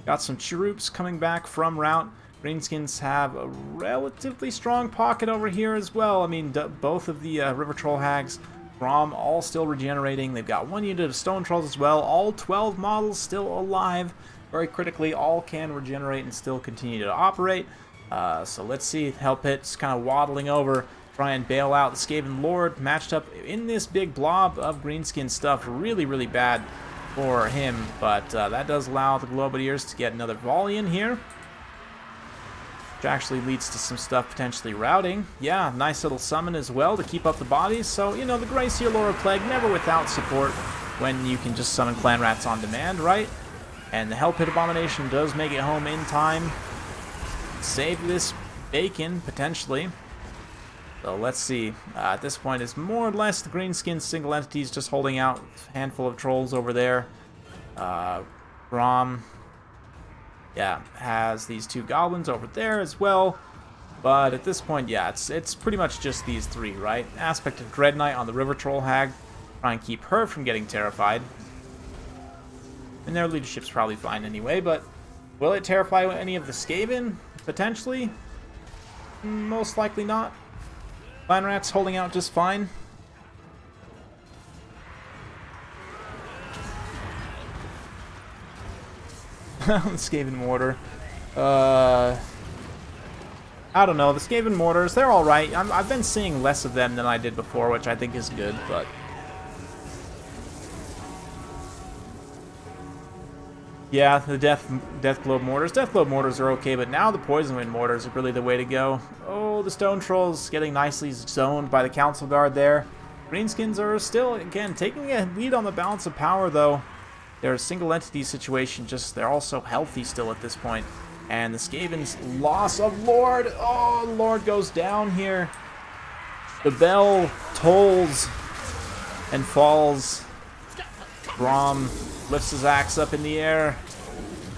Got some troops coming back from route. Greenskins have a relatively strong pocket over here as well. I mean, both of the River Troll Hags, Grom, all still regenerating. They've got one unit of Stone Trolls as well. All 12 models still alive. Very critically, all can regenerate and still continue to operate. So let's see. Hell Pit's kind of waddling over, try and bail out the Skaven Lord, matched up in this big blob of Greenskin stuff. Really, really bad for him, but that does allow the Globadiers to get another volley in here. which actually leads to some stuff potentially routing. Yeah, nice little summon as well to keep up the bodies. So, you know, the Gracie Lord Plague, never without support when you can just summon clan rats on demand, right? And the Hell Pit Abomination does make it home in time. Save this bacon, potentially. So let's see. At this point, it's more or less the Greenskins single entities just holding out. A handful of trolls over there. Grom, yeah, has these 2 goblins over there as well. But at this point, yeah, it's pretty much just these 3, right? Aspect of Dread Knight on the River Troll Hag. Try and keep her from getting terrified. And their leadership's probably fine anyway, but will it terrify any of the Skaven? Potentially? Most likely not. Clan Rats holding out just fine. Skaven Mortar. I don't know. The Skaven Mortars, they're alright. I've been seeing less of them than I did before, which I think is good, but... Yeah, the Death Globe Mortars. Death Globe Mortars are okay, but now the Poison Wind Mortars are really the way to go. Oh, the Stone Trolls getting nicely zoned by the Council Guard there. Greenskins are still, again, taking a lead on the balance of power, though. Their single entity situation, just, they're all so healthy still at this point. And the Skaven's loss of Lord. Oh, Lord goes down here. The bell tolls and falls. Grom lifts his axe up in the air,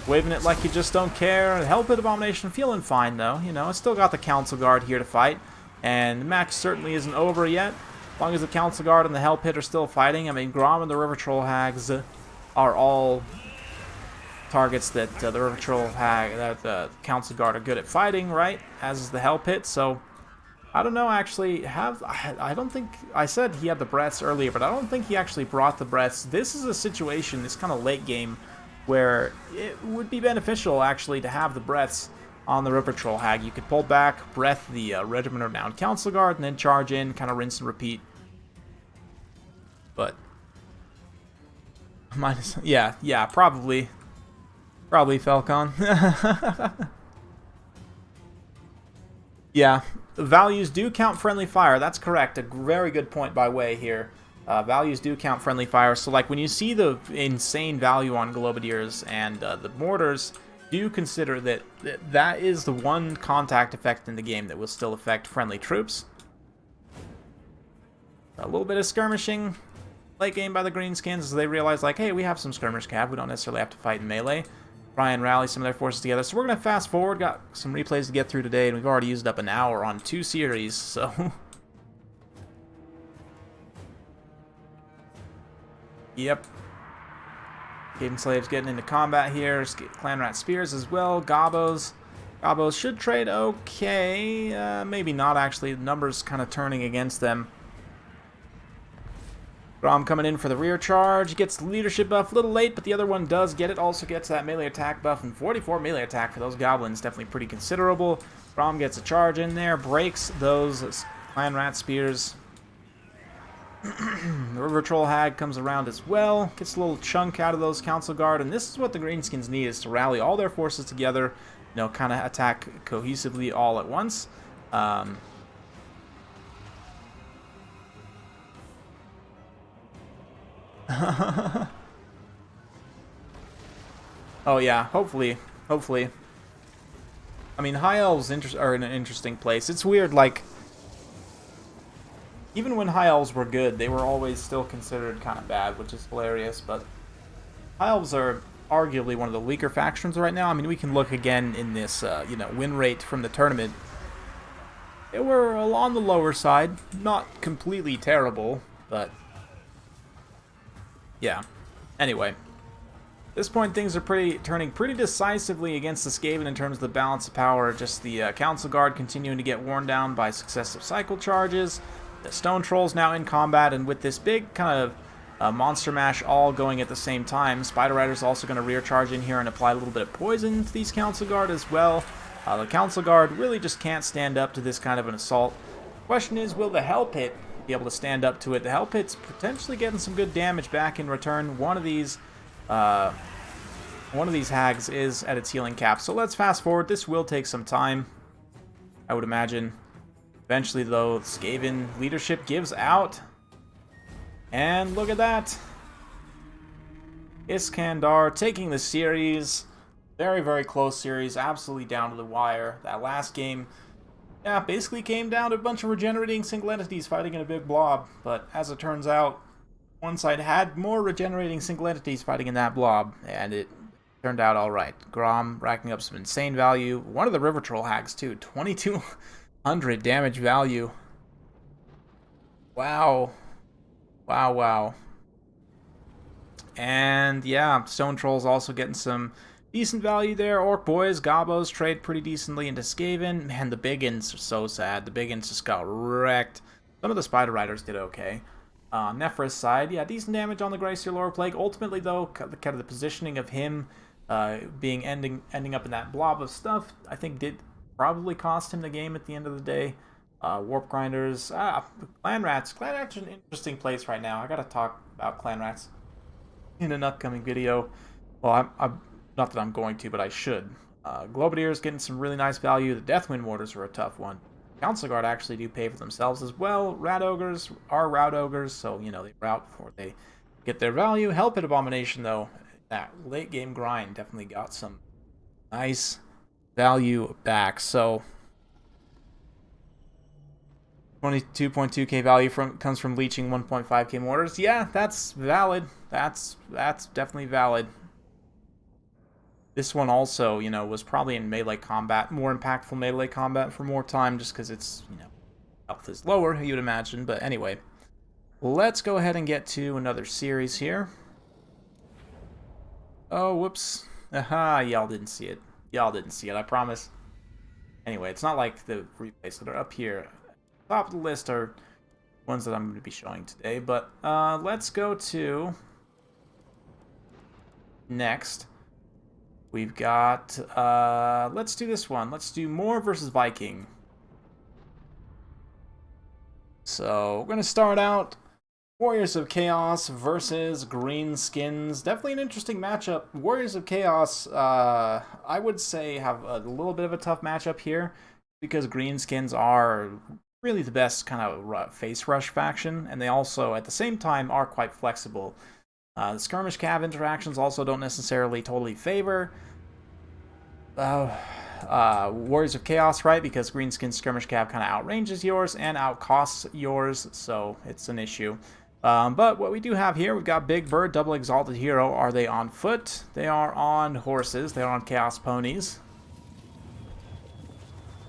waving it like you just don't care. The Hell Pit Abomination feeling fine, though. You know, it's still got the Council Guard here to fight. And the match certainly isn't over yet. As long as the Council Guard and the Hell Pit are still fighting. I mean, Grom and the River Troll Hags are all targets that the River Troll Hag, that the Council Guard are good at fighting, right? As is the Hell Pit, so... I don't know, actually, I don't think, I said he had the breaths earlier, but I don't think he actually brought the breaths. This is a situation, this kind of late game, where it would be beneficial, actually, to have the breaths on the River Troll Hag. You could pull back, breath the Regiment of Renowned Council Guard, and then charge in, kind of rinse and repeat. But, yeah, probably Falcon. Yeah. Values do count friendly fire. That's correct. A very good point by Way here. Values do count friendly fire. So, like, when you see the insane value on Globadiers and the mortars, do consider that that is the one contact effect in the game that will still affect friendly troops. A little bit of skirmishing late game by the Greenskins as they realize, like, hey, we have some skirmish cav. We don't necessarily have to fight in melee. Try and rally some of their forces together. So we're going to fast forward. Got some replays to get through today, and we've already used up an hour on 2 series, so... Yep. Skaven Slaves getting into combat here. Clan Rat Spears as well. Gobos. Gobos should trade okay. Maybe not, actually. The numbers kind of turning against them. Grom coming in for the rear charge. Gets the leadership buff a little late, but the other one does get it. Also gets that melee attack buff, and 44 melee attack for those goblins. Definitely pretty considerable. Grom gets a charge in there. Breaks those Clan Rat Spears. The River Troll Hag comes around as well. Gets a little chunk out of those Council Guard. And this is what the Greenskins need, is to rally all their forces together. You know, kind of attack cohesively all at once. Oh yeah, hopefully. I mean, High Elves are in an interesting place. It's weird, like, even when High Elves were good, they were always still considered kind of bad, which is hilarious, but High Elves are arguably one of the weaker factions right now. I mean, we can look again in this, you know, win rate from the tournament. They were on the lower side, not completely terrible, but yeah. Anyway, at this point things are turning pretty decisively against the Skaven in terms of the balance of power. Just the Council Guard continuing to get worn down by successive cycle charges. The Stone Trolls now in combat, and with this big kind of monster mash all going at the same time, Spider Rider's also going to rear charge in here and apply a little bit of poison to these Council Guard as well. The Council Guard really just can't stand up to this kind of an assault. Question is, will the Hell Pit be able to stand up to it? The Hell Pit's potentially getting some good damage back in return. One of these hags is at its healing cap. So let's fast forward. This will take some time. I would imagine. Eventually, though, the Skaven leadership gives out. And look at that. Iskandar taking the series. Very, very close series. Absolutely down to the wire. That last game, yeah, basically came down to a bunch of regenerating single entities fighting in a big blob. But as it turns out, one side had more regenerating single entities fighting in that blob. And it turned out alright. Grom racking up some insane value. One of the River Troll hacks, too. 2200 damage value. Wow. Wow, wow. And yeah, Stone Troll's also getting some decent value there. Orc Boys, Gobos trade pretty decently into Skaven. Man, the Biggins are so sad. The Biggins just got wrecked. Some of the Spider Riders did okay. Nephris side, yeah, decent damage on the Gracier Lore Plague. Ultimately, though, kind of the positioning of him ending up in that blob of stuff, I think did probably cost him the game at the end of the day. Warp Grinders, Clan Rats. Clan Rats are an interesting place right now. I gotta talk about Clan Rats in an upcoming video. Well, I'm not that I'm going to, but I should. Globadiers getting some really nice value. The Deathwind Warders are a tough one. Council Guard actually do pay for themselves as well. Rat Ogres are Rout Ogres, so, you know, they route before they get their value. Hellpit Abomination, though, that late game grind definitely got some nice value back. So 22.2k value comes from leeching 1.5k mortars. Yeah, that's valid. That's definitely valid. This one also, you know, was probably in melee combat, more impactful melee combat for more time, just because it's, you know, health is lower, you'd imagine. But anyway, let's go ahead and get to another series here. Oh, whoops. Aha, y'all didn't see it. Y'all didn't see it, I promise. Anyway, it's not like the replays that are up here. Top of the list are ones that I'm going to be showing today, but let's go to next. We've got, let's do this one. Let's do Moor versus Viking. So we're going to start out Warriors of Chaos versus Greenskins. Definitely an interesting matchup. Warriors of Chaos, I would say, have a little bit of a tough matchup here because Greenskins are really the best kind of face rush faction, and they also, at the same time, are quite flexible. The skirmish cav interactions also don't necessarily totally favor Warriors of Chaos, right? Because Greenskins skirmish cav kind of outranges yours and outcosts yours, so it's an issue. But what we do have here, we've got Big Bird, double exalted hero. Are they on foot? They are on horses. They are on chaos ponies.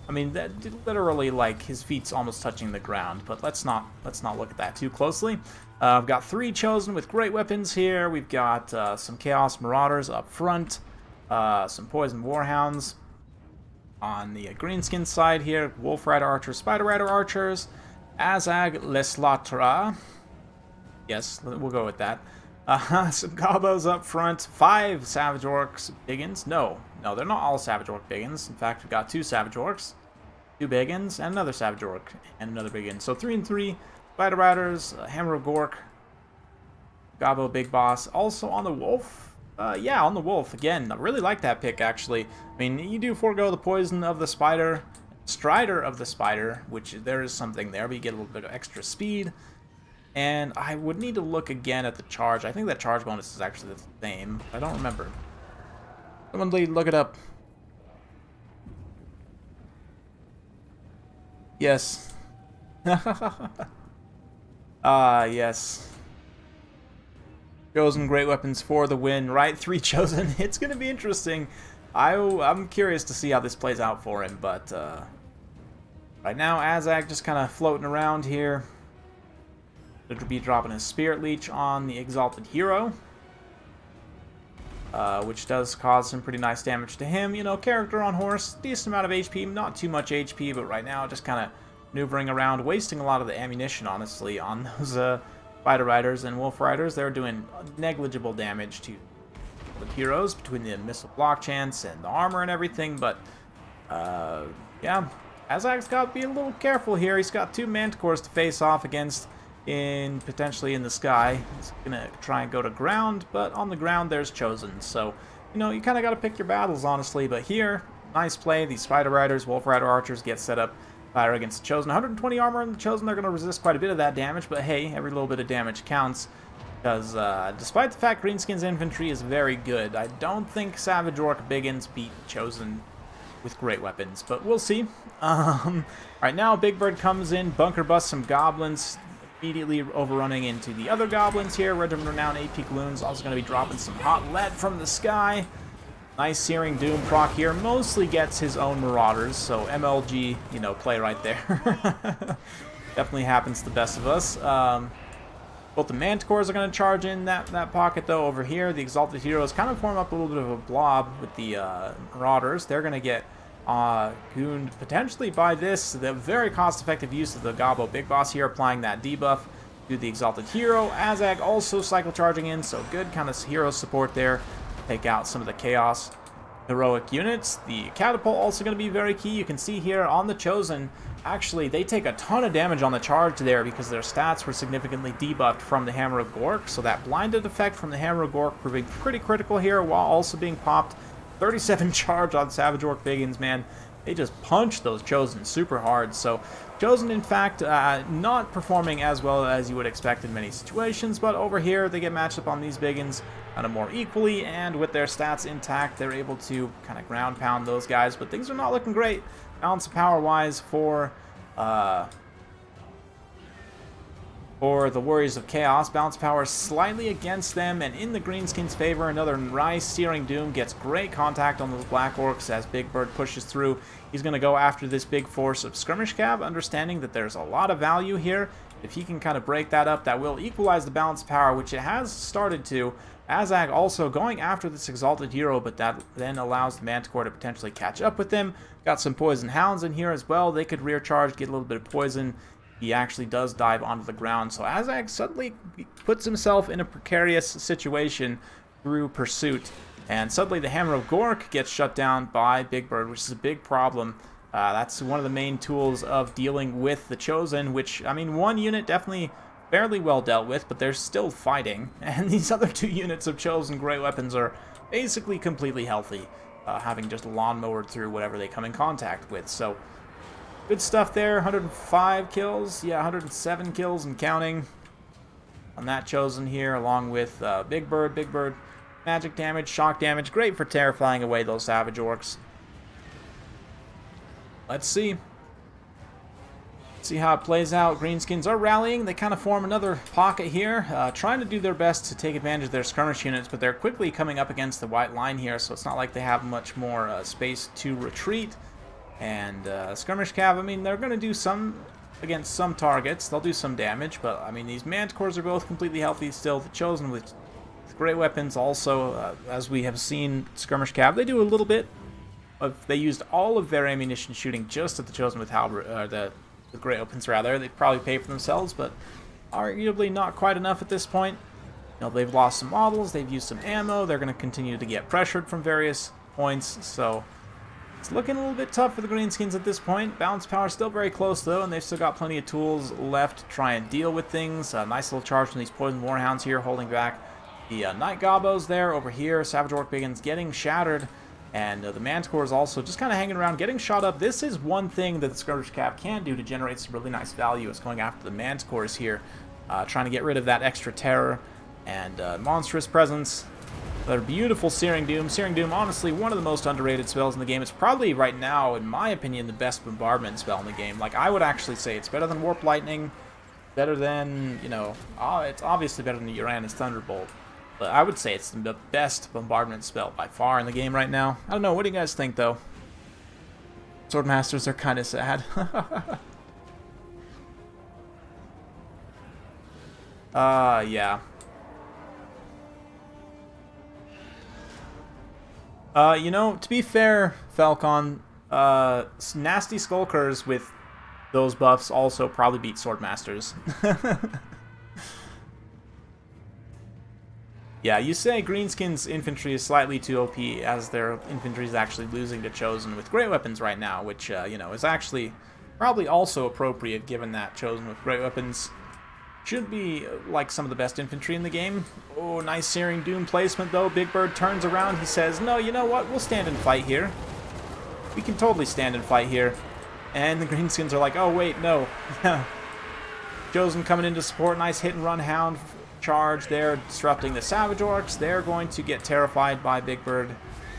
I mean, that literally, like, his feet's almost touching the ground, but let's not look at that too closely. I've got 3 chosen with great weapons here. We've got some Chaos Marauders up front, some Poison Warhounds on the Greenskin side here, Wolf Rider Archers, Spider Rider Archers, Azag Leslatra. Yes, we'll go with that. Some Gobos up front, 5 Savage Orcs Biggins. No, they're not all Savage Orc Biggins. In fact, we've got 2 Savage Orcs, 2 Biggins, and another Savage Orc, and another Biggin. So 3 and 3, Spider Riders, Hammer of Gork, Gobbo Big Boss. Also on the Wolf, yeah, on the Wolf. Again, I really like that pick, actually. I mean, you do forego the Poison of the Spider, Strider of the Spider, which there is something there, but you get a little bit of extra speed. And I would need to look again at the charge. I think that charge bonus is actually the same. I don't remember. Someone look it up. Yes. Yes. Chosen great weapons for the win, right? 3 chosen. It's going to be interesting. I'm curious to see how this plays out for him, but right now, Azag just kind of floating around here. It'll be dropping his Spirit Leech on the Exalted Hero, which does cause some pretty nice damage to him. You know, character on horse, decent amount of HP, not too much HP, but right now just kind of maneuvering around, wasting a lot of the ammunition, honestly, on those Spider Riders and Wolf Riders. They're doing negligible damage to the heroes between the missile block chance and the armor and everything, but yeah, Azag's got to be a little careful here. He's got 2 Manticores to face off against potentially in the sky. He's gonna try and go to ground, but on the ground there's Chosen. So, you know, you kind of got to pick your battles, honestly. But here, nice play. These Spider Riders, Wolf Rider Archers get set up, fire against the Chosen. 120 armor on the Chosen. They're going to resist quite a bit of that damage, but hey, every little bit of damage counts. Because despite the fact Greenskins infantry is very good, I don't think Savage Orc Biggins beat Chosen with great weapons, but we'll see. Alright, now Big Bird comes in, bunker busts some goblins, immediately overrunning into the other goblins here. Regiment Renown AP Gloons also going to be dropping some hot lead from the sky. Nice Searing Doom proc here. Mostly gets his own Marauders, so MLG, you know, play right there. Definitely happens to the best of us. Both the Manticores are going to charge in that pocket, though. Over here, the Exalted Heroes kind of form up a little bit of a blob with the Marauders. They're going to get gooned potentially by this. The very cost-effective use of the Gobbo Big Boss here, applying that debuff to the Exalted Hero. Azag also cycle charging in, so good kind of hero support there. Take out some of the Chaos heroic units. The Catapult also going to be very key. You can see here on the Chosen, actually, they take a ton of damage on the charge there because their stats were significantly debuffed from the Hammer of Gork. So that blinded effect from the Hammer of Gork proving pretty critical here while also being popped. 37 charge on Savage Orc Biggins, man. They just punch those Chosen super hard. So Chosen, in fact, not performing as well as you would expect in many situations, but over here they get matched up on these Biggins kind of more equally, and with their stats intact, they're able to kind of ground pound those guys, but things are not looking great. Balance of power-wise for the Warriors of Chaos. Balance of power slightly against them, and in the Greenskins' favor, another nice Searing Doom gets great contact on those Black Orcs as Big Bird pushes through. He's going to go after this big force of Skirmish Cav, understanding that there's a lot of value here. If he can kind of break that up, that will equalize the balance of power, which it has started to. Azag also going after this Exalted Hero, but that then allows the Manticore to potentially catch up with them. Got some Poison Hounds in here as well. They could rear charge, get a little bit of poison. He actually does dive onto the ground. So Azag suddenly puts himself in a precarious situation through pursuit. And suddenly the Hammer of Gork gets shut down by Big Bird, which is a big problem. That's one of the main tools of dealing with the Chosen, which, I mean, one unit definitely fairly well dealt with, but they're still fighting. And these other two units of Chosen great weapons are basically completely healthy, having just lawnmowered through whatever they come in contact with. So good stuff there. 105 kills. Yeah, 107 kills and counting on that Chosen here, along with Big Bird. Big Bird, magic damage, shock damage. Great for terrifying away those Savage Orcs. Let's see. See how it plays out. Greenskins are rallying. They kind of form another pocket here, trying to do their best to take advantage of their skirmish units, but they're quickly coming up against the white line here, so it's not like they have much more space to retreat. And skirmish cav, I mean, they're going to do some against some targets. They'll do some damage, but I mean, these Manticores are both completely healthy still. The Chosen with great weapons also, as we have seen, skirmish cav, they do a little bit. If they used all of their ammunition shooting just at the Chosen with the great weapons, rather, they'd probably pay for themselves, but arguably not quite enough at this point. You know, they've lost some models, they've used some ammo, they're going to continue to get pressured from various points, so it's looking a little bit tough for the Greenskins at this point. Balance power still very close, though, and they've still got plenty of tools left to try and deal with things. A nice little charge from these Poison Warhounds here, holding back the Night Gobbos there. Over here, Savage Orc Biggins getting shattered. And the Manticore is also just kind of hanging around, getting shot up. This is one thing that the Skirmish Cav can do to generate some really nice value. Is going after the Manticores here, trying to get rid of that extra terror and monstrous presence. Their beautiful Searing Doom. Searing Doom, honestly, one of the most underrated spells in the game. It's probably, right now, in my opinion, the best bombardment spell in the game. Like, I would actually say it's better than Warp Lightning, better than, you know, it's obviously better than Uranus Thunderbolt. But I would say it's the best bombardment spell by far in the game right now. I don't know, what do you guys think, though? Swordmasters are kind of sad. Yeah. You know, to be fair, Falcon, nasty Skulkers with those buffs also probably beat Swordmasters. Yeah, you say Greenskins' infantry is slightly too OP, as their infantry is actually losing to Chosen with great weapons right now, which, you know, is actually probably also appropriate, given that Chosen with great weapons should be like some of the best infantry in the game. Oh, nice Searing Doom placement, though. Big Bird turns around. He says, no, you know what? We'll stand and fight here. we can totally stand and fight here. And the Greenskins are like, oh wait, no. Chosen coming in to support. Nice hit and run hound charge there, disrupting the Savage Orcs. They're going to get terrified by Big Bird,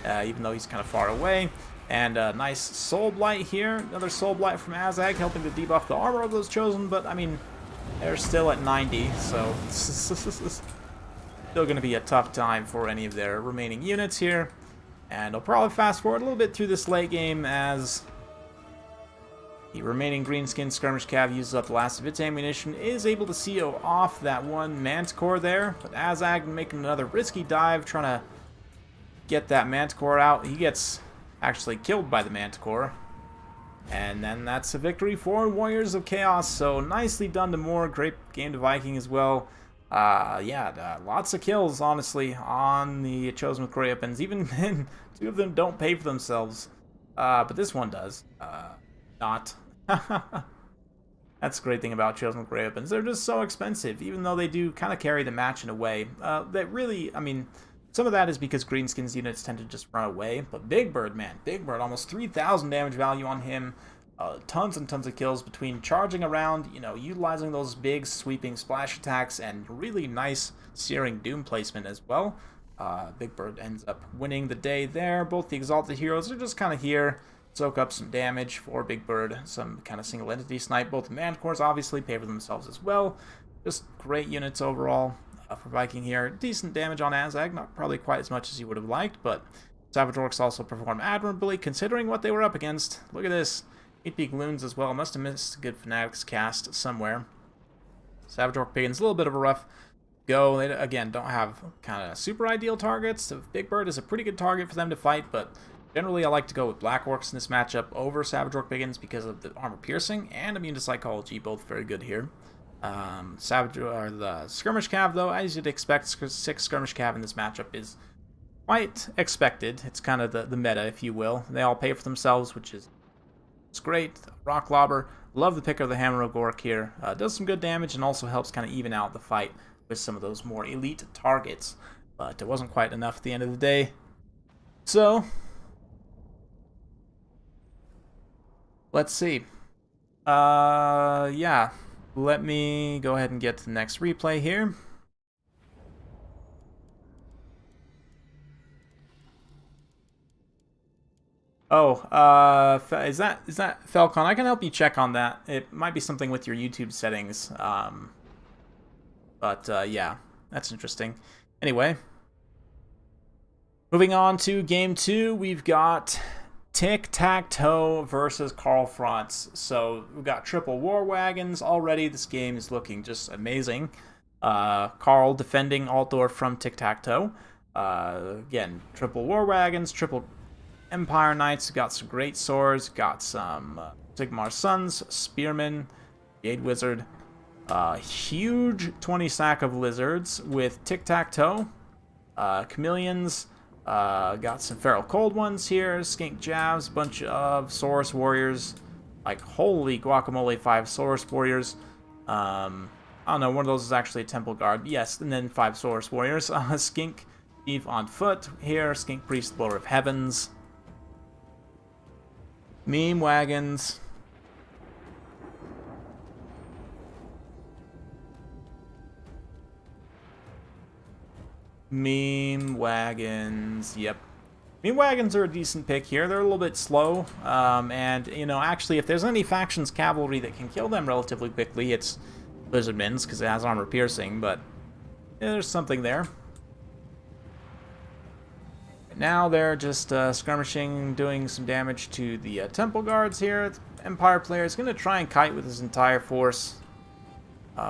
even though he's kind of far away. And a nice Soul Blight here. Another Soul Blight from Azag, helping to debuff the armor of those Chosen. But, I mean, they're still at 90, so still going to be a tough time for any of their remaining units here. And I'll probably fast forward a little bit through this late game as the remaining Greenskin Skirmish Cav uses up the last of its ammunition, is able to CO off that one Manticore there. But Azag making another risky dive, trying to get that Manticore out. He gets actually killed by the Manticore. And then that's a victory for Warriors of Chaos. So nicely done to Moore. Great game to Viking as well. Lots of kills, honestly, on the Chosen with Grey Weapons. Even then, 2 of them don't pay for themselves. But this one does. Not. That's the great thing about Chosen with Grey Weapons. They're just so expensive, even though they do kind of carry the match in a way. That really, I mean, some of that is because Greenskins units tend to just run away. But Big Bird, man, Big Bird, almost 3,000 damage value on him. Tons and tons of kills between charging around, you know, utilizing those big sweeping splash attacks, and really nice searing doom placement as well. Big Bird ends up winning the day there. Both the Exalted Heroes are just kind of here, soak up some damage for Big Bird, some kind of single entity snipe. Both the Manticores obviously pay for themselves as well. Just great units overall for Viking here. Decent damage on Azag, not probably quite as much as you would have liked, but Savage Orcs also perform admirably considering what they were up against. Look at this. 8-peak Loons as well. Must have missed a good Fanatics cast somewhere. Savage Orc Pagans, a little bit of a rough go. They, again, don't have kind of super ideal targets. So Big Bird is a pretty good target for them to fight, but generally I like to go with Black Orcs in this matchup over Savage Orc Pagans because of the armor piercing and immune to psychology, both very good here. The Skirmish Cav, though, as you'd expect, 6 Skirmish Cav in this matchup is quite expected. It's kind of the meta, if you will. They all pay for themselves, which is great. Rock Lobber, love the pick of the Hammer of Gork here. Does some good damage and also helps kind of even out the fight with some of those more elite targets. But it wasn't quite enough at the end of the day. So, let's see. Yeah. Let me go ahead and get to the next replay here. Oh, is that Falcon? I can help you check on that. It might be something with your YouTube settings. Yeah, that's interesting. Anyway, moving on to game 2, we've got Tic-Tac-Toe versus Carl Franz. So we've got triple war wagons already. This game is looking just amazing. Carl defending Altdorf from Tic-Tac-Toe. Again, triple war wagons, triple Empire Knights. Got some great swords. Got some Sigmar Sons, Spearmen, Jade Wizard. Huge 20 stack of Lizards with Tic-Tac-Toe. Chameleons. Got some Feral Cold Ones here, Skink Jabs, bunch of Saurus Warriors, like holy guacamole, 5 Saurus Warriors. I don't know, one of those is actually a Temple Guard, yes, and then 5 Saurus Warriors. Skink Chief on foot here, Skink Priest, Blower of Heavens. Meme Wagons. Meme Wagons, yep. Meme Wagons are a decent pick here. They're a little bit slow, and, you know, actually, if there's any factions cavalry that can kill them relatively quickly, it's Lizardmen's, because it has armor piercing, but yeah, there's something there. Now they're just skirmishing, doing some damage to the Temple Guards here. The Empire player is going to try and kite with his entire force.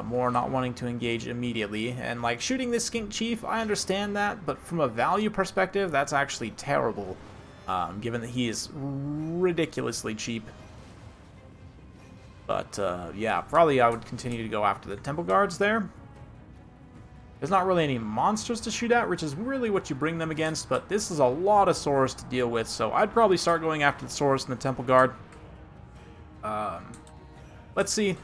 More not wanting to engage immediately. And, like, shooting this Skink Chief, I understand that, but from a value perspective, that's actually terrible, given that he is ridiculously cheap. But, yeah, probably I would continue to go after the Temple Guards there. There's not really any monsters to shoot at, which is really what you bring them against, but this is a lot of Saurus to deal with, so I'd probably start going after the Saurus and the Temple Guard. Let's see.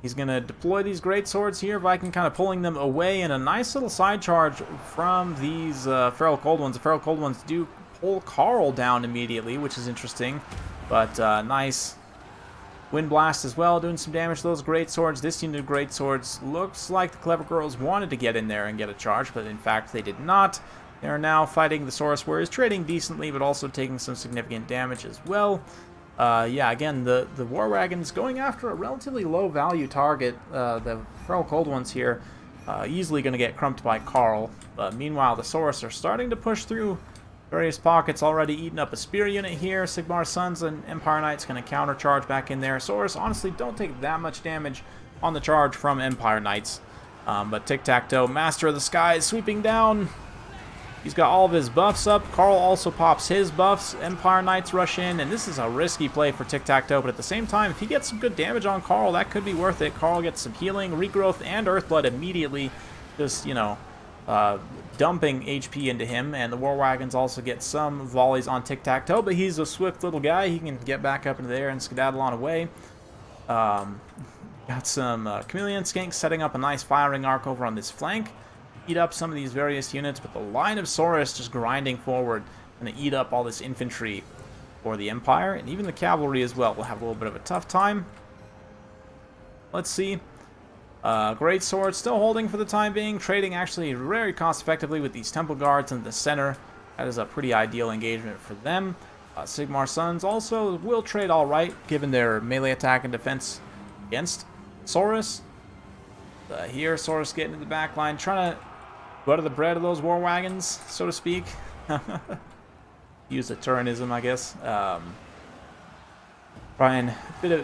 He's going to deploy these great swords here, Viking kind of pulling them away, and a nice little side charge from these Feral Cold Ones. The Feral Cold Ones do pull Carl down immediately, which is interesting. But nice Wind Blast as well, doing some damage to those greatswords. This unit of greatswords looks like the Clever Girls wanted to get in there and get a charge, but in fact they did not. They are now fighting the Saurus Warriors, trading decently, but also taking some significant damage as well. Yeah, again, the War Wagons going after a relatively low value target. The Feral Cold Ones here easily going to get crumped by Carl. But meanwhile, the Saurus are starting to push through various pockets, already eating up a Spear unit here. Sigmar's Sons and Empire Knights going to countercharge back in there. Saurus honestly don't take that much damage on the charge from Empire Knights. But Tic-Tac-Toe, Master of the Skies, sweeping down. He's got all of his buffs up. Carl also pops his buffs. Empire Knights rush in, and this is a risky play for Tic-Tac-Toe, but at the same time, if he gets some good damage on Carl, that could be worth it. Carl gets some healing, regrowth, and Earthblood immediately, just, you know, dumping HP into him, and the War Wagons also get some volleys on Tic-Tac-Toe, but he's a swift little guy. He can get back up into the air and skedaddle on away. Got some Chameleon Skinks setting up a nice firing arc over on this flank. Eat up some of these various units, but the line of Saurus just grinding forward and they eat up all this infantry for the Empire, and even the cavalry as well will have a little bit of a tough time. Let's see. Great Sword still holding for the time being, trading actually very cost effectively with these Temple Guards in the center. That is a pretty ideal engagement for them. Sigmar's Sons also will trade alright, given their melee attack and defense against Saurus. Here, Saurus getting to the back line, trying to butter the bread of those War Wagons, so to speak. Use a Turanism, I guess. Try and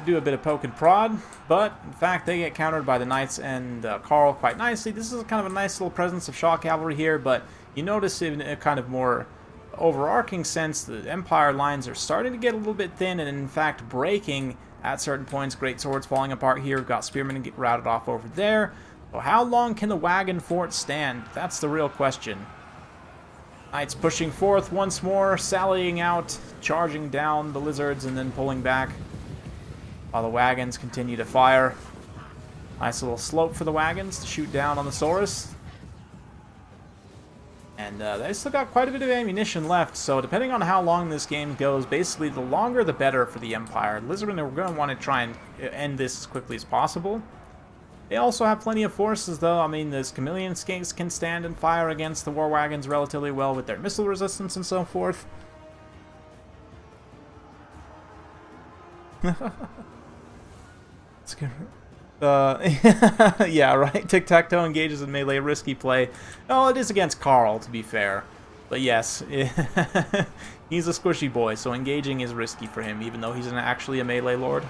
do a bit of poke and prod, but in fact they get countered by the Knights and Carl quite nicely. This is kind of a nice little presence of Shaw Cavalry here, but you notice in a kind of more overarching sense, the Empire lines are starting to get a little bit thin and in fact breaking at certain points. Great Swords falling apart here. We've got Spearmen get routed off over there. So how long can the wagon fort stand? That's the real question. Knights pushing forth once more, sallying out, charging down the lizards, and then pulling back while the wagons continue to fire. Nice little slope for the wagons to shoot down on the Saurus. And they still got quite a bit of ammunition left, so depending on how long this game goes, basically the longer the better for the Empire. Lizardmen are going to want to try and end this as quickly as possible. They also have plenty of forces, though. I mean, the Chameleon Skinks can stand and fire against the War Wagons relatively well with their missile resistance and so forth. Let's get yeah, right. Tic-Tac-Toe engages in melee, risky play. Oh, it is against Carl, to be fair. But yes, he's a squishy boy, so engaging is risky for him, even though he's actually a melee lord.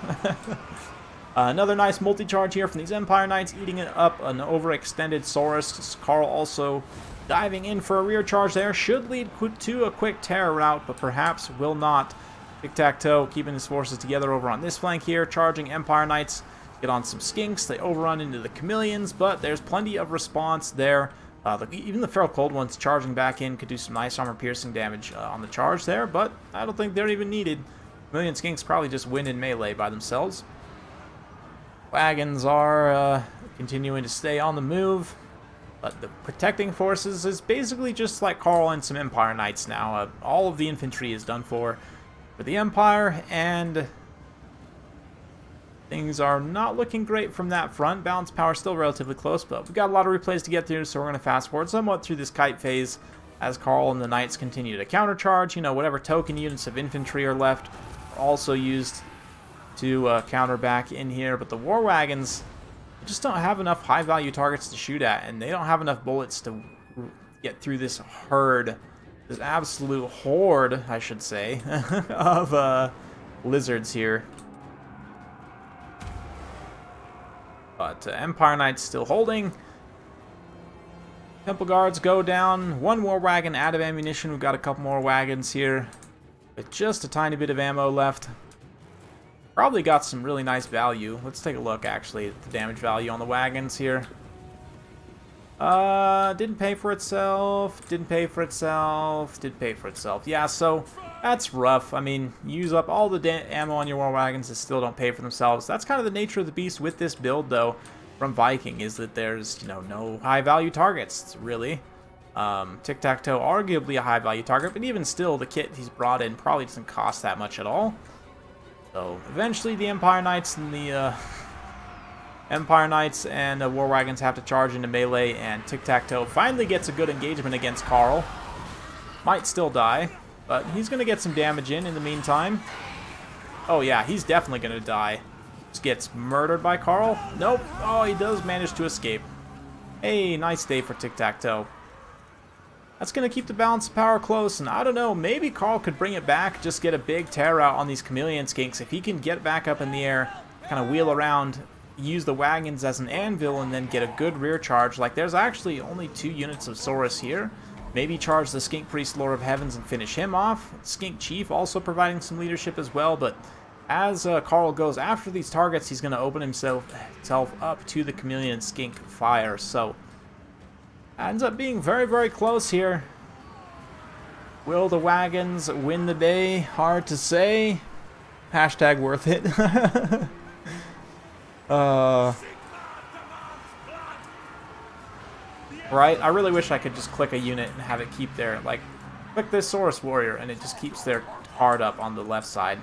Another nice multi-charge here from these Empire Knights, eating up an overextended Saurus. Carl also diving in for a rear charge there. Should lead to a quick terror route, but perhaps will not. Tic-Tac-Toe keeping his forces together over on this flank here, charging Empire Knights. Get on some Skinks. They overrun into the Chameleons, but there's plenty of response there. Even the Feral Cold Ones charging back in could do some nice armor-piercing damage on the charge there, but I don't think they're even needed. Chameleon Skinks probably just win in melee by themselves. Wagons are continuing to stay on the move, but the protecting forces is basically just like Carl and some Empire Knights now. All of the infantry is done for the Empire, and things are not looking great from that front. Balance power still relatively close, but we've got a lot of replays to get through, so we're going to fast forward somewhat through this kite phase as Carl and the Knights continue to countercharge. You know, whatever token units of infantry are left are also used to counter back in here, but the War Wagons just don't have enough high-value targets to shoot at, and they don't have enough bullets to get through this herd, this absolute horde, I should say, of lizards here. But Empire Knights still holding. Temple Guards go down. One War Wagon out of ammunition. We've got a couple more wagons here with just a tiny bit of ammo left. Probably got some really nice value. Let's take a look, actually, at the damage value on the wagons here. Didn't pay for itself. Didn't pay for itself. Did pay for itself. Yeah, so that's rough. I mean, use up all the ammo on your War Wagons that still don't pay for themselves. That's kind of the nature of the beast with this build, though, from Viking, is that there's, you know, no high-value targets, really. Tic-Tac-Toe, arguably a high-value target, but even still, the kit he's brought in probably doesn't cost that much at all. So eventually the Empire Knights and War Wagons have to charge into melee, and Tic-Tac-Toe finally gets a good engagement against Carl. Might still die, but he's going to get some damage in the meantime. Oh yeah, he's definitely going to die. Just gets murdered by Carl. Nope. Oh, he does manage to escape. Hey, nice day for Tic-Tac-Toe. That's going to keep the balance of power close, and I don't know, maybe Carl could bring it back, just get a big tear out on these Chameleon Skinks. If he can get back up in the air, kind of wheel around, use the wagons as an anvil, and then get a good rear charge. Like, there's actually only 2 units of Saurus here. Maybe charge the Skink Priest Lord of Heavens and finish him off. Skink Chief also providing some leadership as well, but as Carl goes after these targets, he's going to open himself up to the Chameleon Skink fire, so ends up being very, very close here. Will the wagons win the day? Hard to say. Hashtag worth it. Right? I really wish I could just click a unit and have it keep there. Like, click this Saurus Warrior and it just keeps their card up on the left side.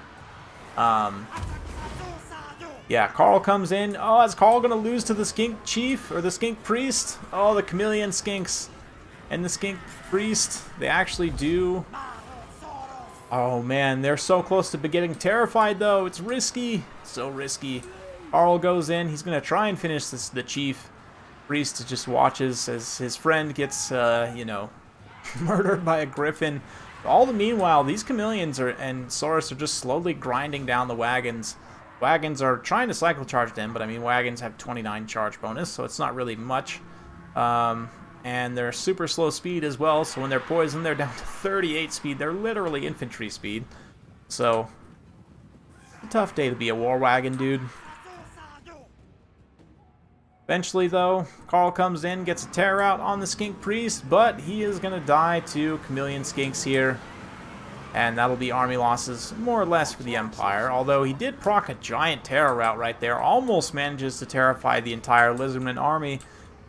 Yeah, Carl comes in. Oh, is Carl going to lose to the Skink Chief or the Skink Priest? Oh, the Chameleon Skinks and the Skink Priest. They actually do. Oh, man. They're so close to getting terrified, though. It's risky. So risky. Carl goes in. He's going to try and finish the Chief. Priest just watches as his friend gets, you know, murdered by a Griffin. All the meanwhile, these Chameleons and Saurus are just slowly grinding down the wagons. Wagons are trying to cycle charge them, but I mean, wagons have 29 charge bonus, so it's not really much. And they're super slow speed as well, so when they're poisoned, they're down to 38 speed. They're literally infantry speed. So, a tough day to be a war wagon, dude. Eventually, though, Carl comes in, gets a tear out on the Skink Priest, but he is going to die to Chameleon Skinks here. And that'll be army losses, more or less, for the Empire. Although he did proc a giant terror route right there. Almost manages to terrify the entire Lizardmen army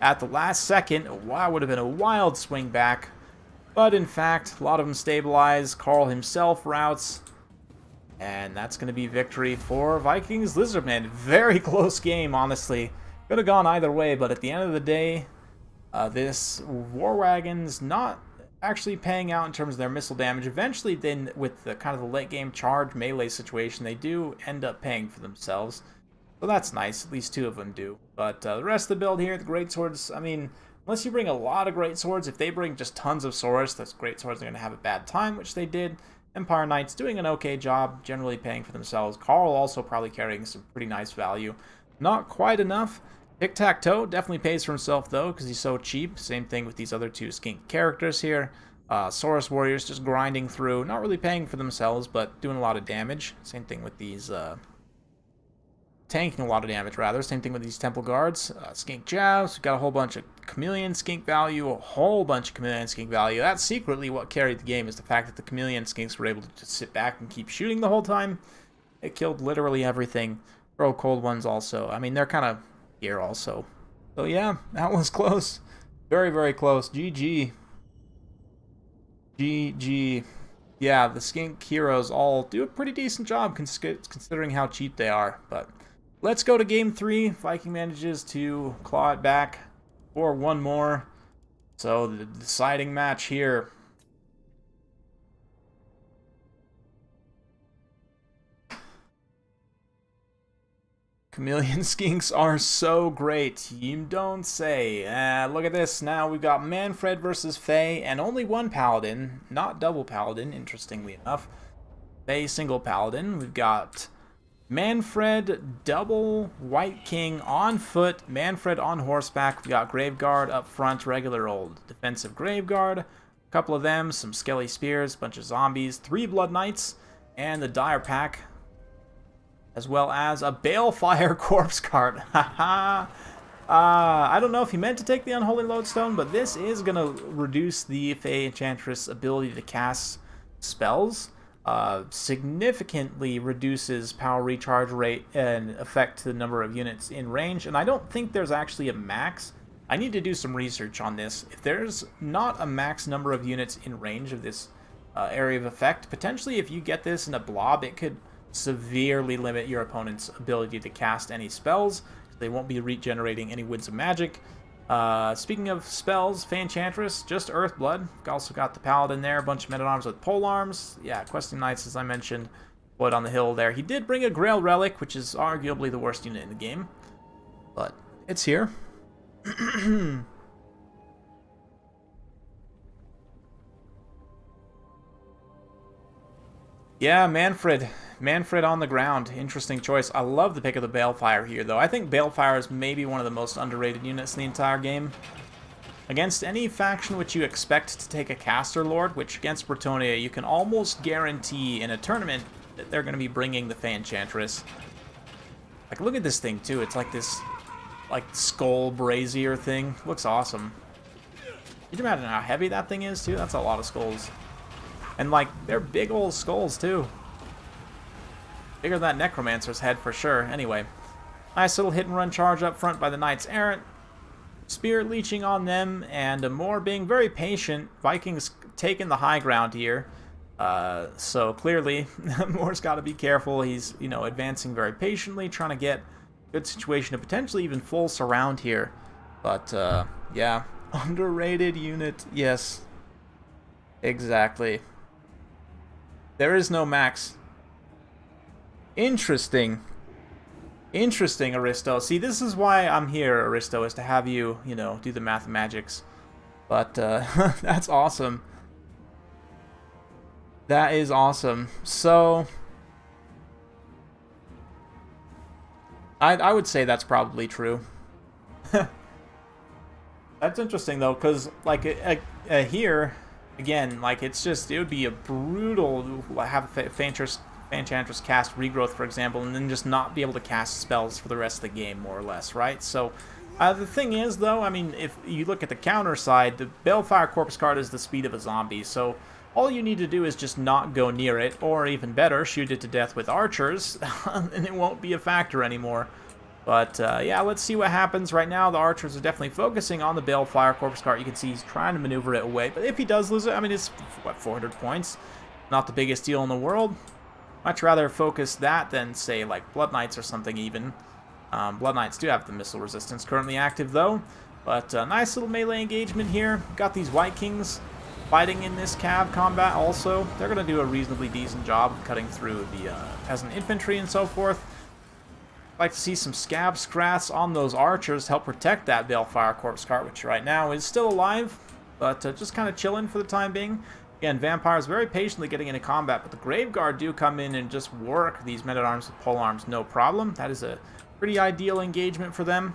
at the last second. Wow, would have been a wild swing back. But in fact, a lot of them stabilize. Carl himself routes. And that's going to be victory for Vikings Lizardmen. Very close game, honestly. Could have gone either way, but at the end of the day, this War Wagon's not actually paying out in terms of their missile damage. Eventually, then, with the kind of the late game charge melee situation, they do end up paying for themselves. So that's nice. At least 2 of them do. But the rest of the build here, the great swords, I mean, unless you bring a lot of great swords, if they bring just tons of Saurus, those great swords are going to have a bad time, which they did. Empire Knights doing an okay job, generally paying for themselves. Carl also probably carrying some pretty nice value. Not quite enough. Tic-Tac-Toe definitely pays for himself, though, because he's so cheap. Same thing with these other 2 Skink characters here. Saurus Warriors just grinding through, not really paying for themselves, but doing a lot of damage. Same thing with these, tanking a lot of damage, rather. Same thing with these Temple Guards. Skink Jabs, we've got a whole bunch of Chameleon Skink value, a whole bunch of Chameleon Skink value. That's secretly what carried the game, is the fact that the Chameleon Skinks were able to just sit back and keep shooting the whole time. It killed literally everything. Throw cold ones also. I mean, they're kind of here also. So yeah, that was close. Very, very close. GG. GG. Yeah, the Skink heroes all do a pretty decent job considering how cheap they are. But let's go to game 3. Viking manages to claw it back for one more. So the deciding match here. Chameleon Skinks are so great. You don't say. Look at this. Now we've got Manfred versus Faye, and only one Paladin, not double Paladin, interestingly enough. Faye single Paladin. We've got Manfred double White King on foot, Manfred on horseback. We've got Graveguard up front, regular old defensive Graveguard. A couple of them, some Skelly Spears, bunch of zombies, 3 Blood Knights, and the Dire Pack, as well as a Balefire Corpse Cart. Haha. I don't know if he meant to take the Unholy Lodestone, but this is going to reduce the Fae Enchantress' ability to cast spells. Significantly reduces power recharge rate and affect the number of units in range. And I don't think there's actually a max I need to do some research on this. If there's not a max number of units in range of this area of effect, potentially if you get this in a blob, it could severely limit your opponent's ability to cast any spells. They won't be regenerating any Winds of Magic. Speaking of spells, Fanchantress, just Earthblood. We've also got the Paladin there, a bunch of Men-at-Arms with Polearms. Yeah, Questing Knights, as I mentioned, Wood on the hill there. He did bring a Grail Relic, which is arguably the worst unit in the game, but it's here. Yeah, Manfred. Manfred on the ground. Interesting choice. I love the pick of the Balefire here, though. I think Balefire is maybe one of the most underrated units in the entire game. Against any faction which you expect to take a Caster Lord, which against Bretonnia, you can almost guarantee in a tournament that they're going to be bringing the Fanchantress. Like, look at this thing, too. It's like this, like, skull brazier thing. Looks awesome. Can you imagine how heavy that thing is, too? That's a lot of skulls. And, like, they're big old skulls, too. Bigger than that Necromancer's head, for sure. Anyway, nice little hit-and-run charge up front by the Knights Errant. Spirit leeching on them, and Moore being very patient. Vikings taking the high ground here. So, clearly, Moore's got to be careful. He's, you know, advancing very patiently, trying to get a good situation to potentially even full surround here. But, yeah, underrated unit. Yes, exactly. There is no max. Interesting. Interesting, Aristo. See, this is why I'm here, Aristo, is to have you, you know, do the mathemagics. But, that's awesome. That is awesome. So, I would say that's probably true. That's interesting, though, because, like, here, again, like, it's just, it would be a brutal, have a Fanchantress cast Regrowth, for example, and then just not be able to cast spells for the rest of the game, more or less, right? So, the thing is, though, I mean, if you look at the counter side, the Balefire Corpse card is the speed of a zombie, so all you need to do is just not go near it, or even better, shoot it to death with archers, and it won't be a factor anymore. But, yeah, let's see what happens. Right now, the archers are definitely focusing on the Balefire Corpse card. You can see he's trying to maneuver it away, but if he does lose it, I mean, it's, what, 400 points? Not the biggest deal in the world. Much rather focus that than, say, like Blood Knights or something even. Blood Knights do have the missile resistance currently active, though. But nice little melee engagement here. Got these White Kings fighting in this cav combat also. They're going to do a reasonably decent job cutting through the peasant infantry and so forth. Like to see some Scab Scraths on those archers help protect that Balefire Corpse cart, which right now is still alive, but just kind of chilling for the time being. Again, Vampires very patiently getting into combat, but the Graveguard do come in and just work these Men-at-Arms with Polearms, no problem. That is a pretty ideal engagement for them.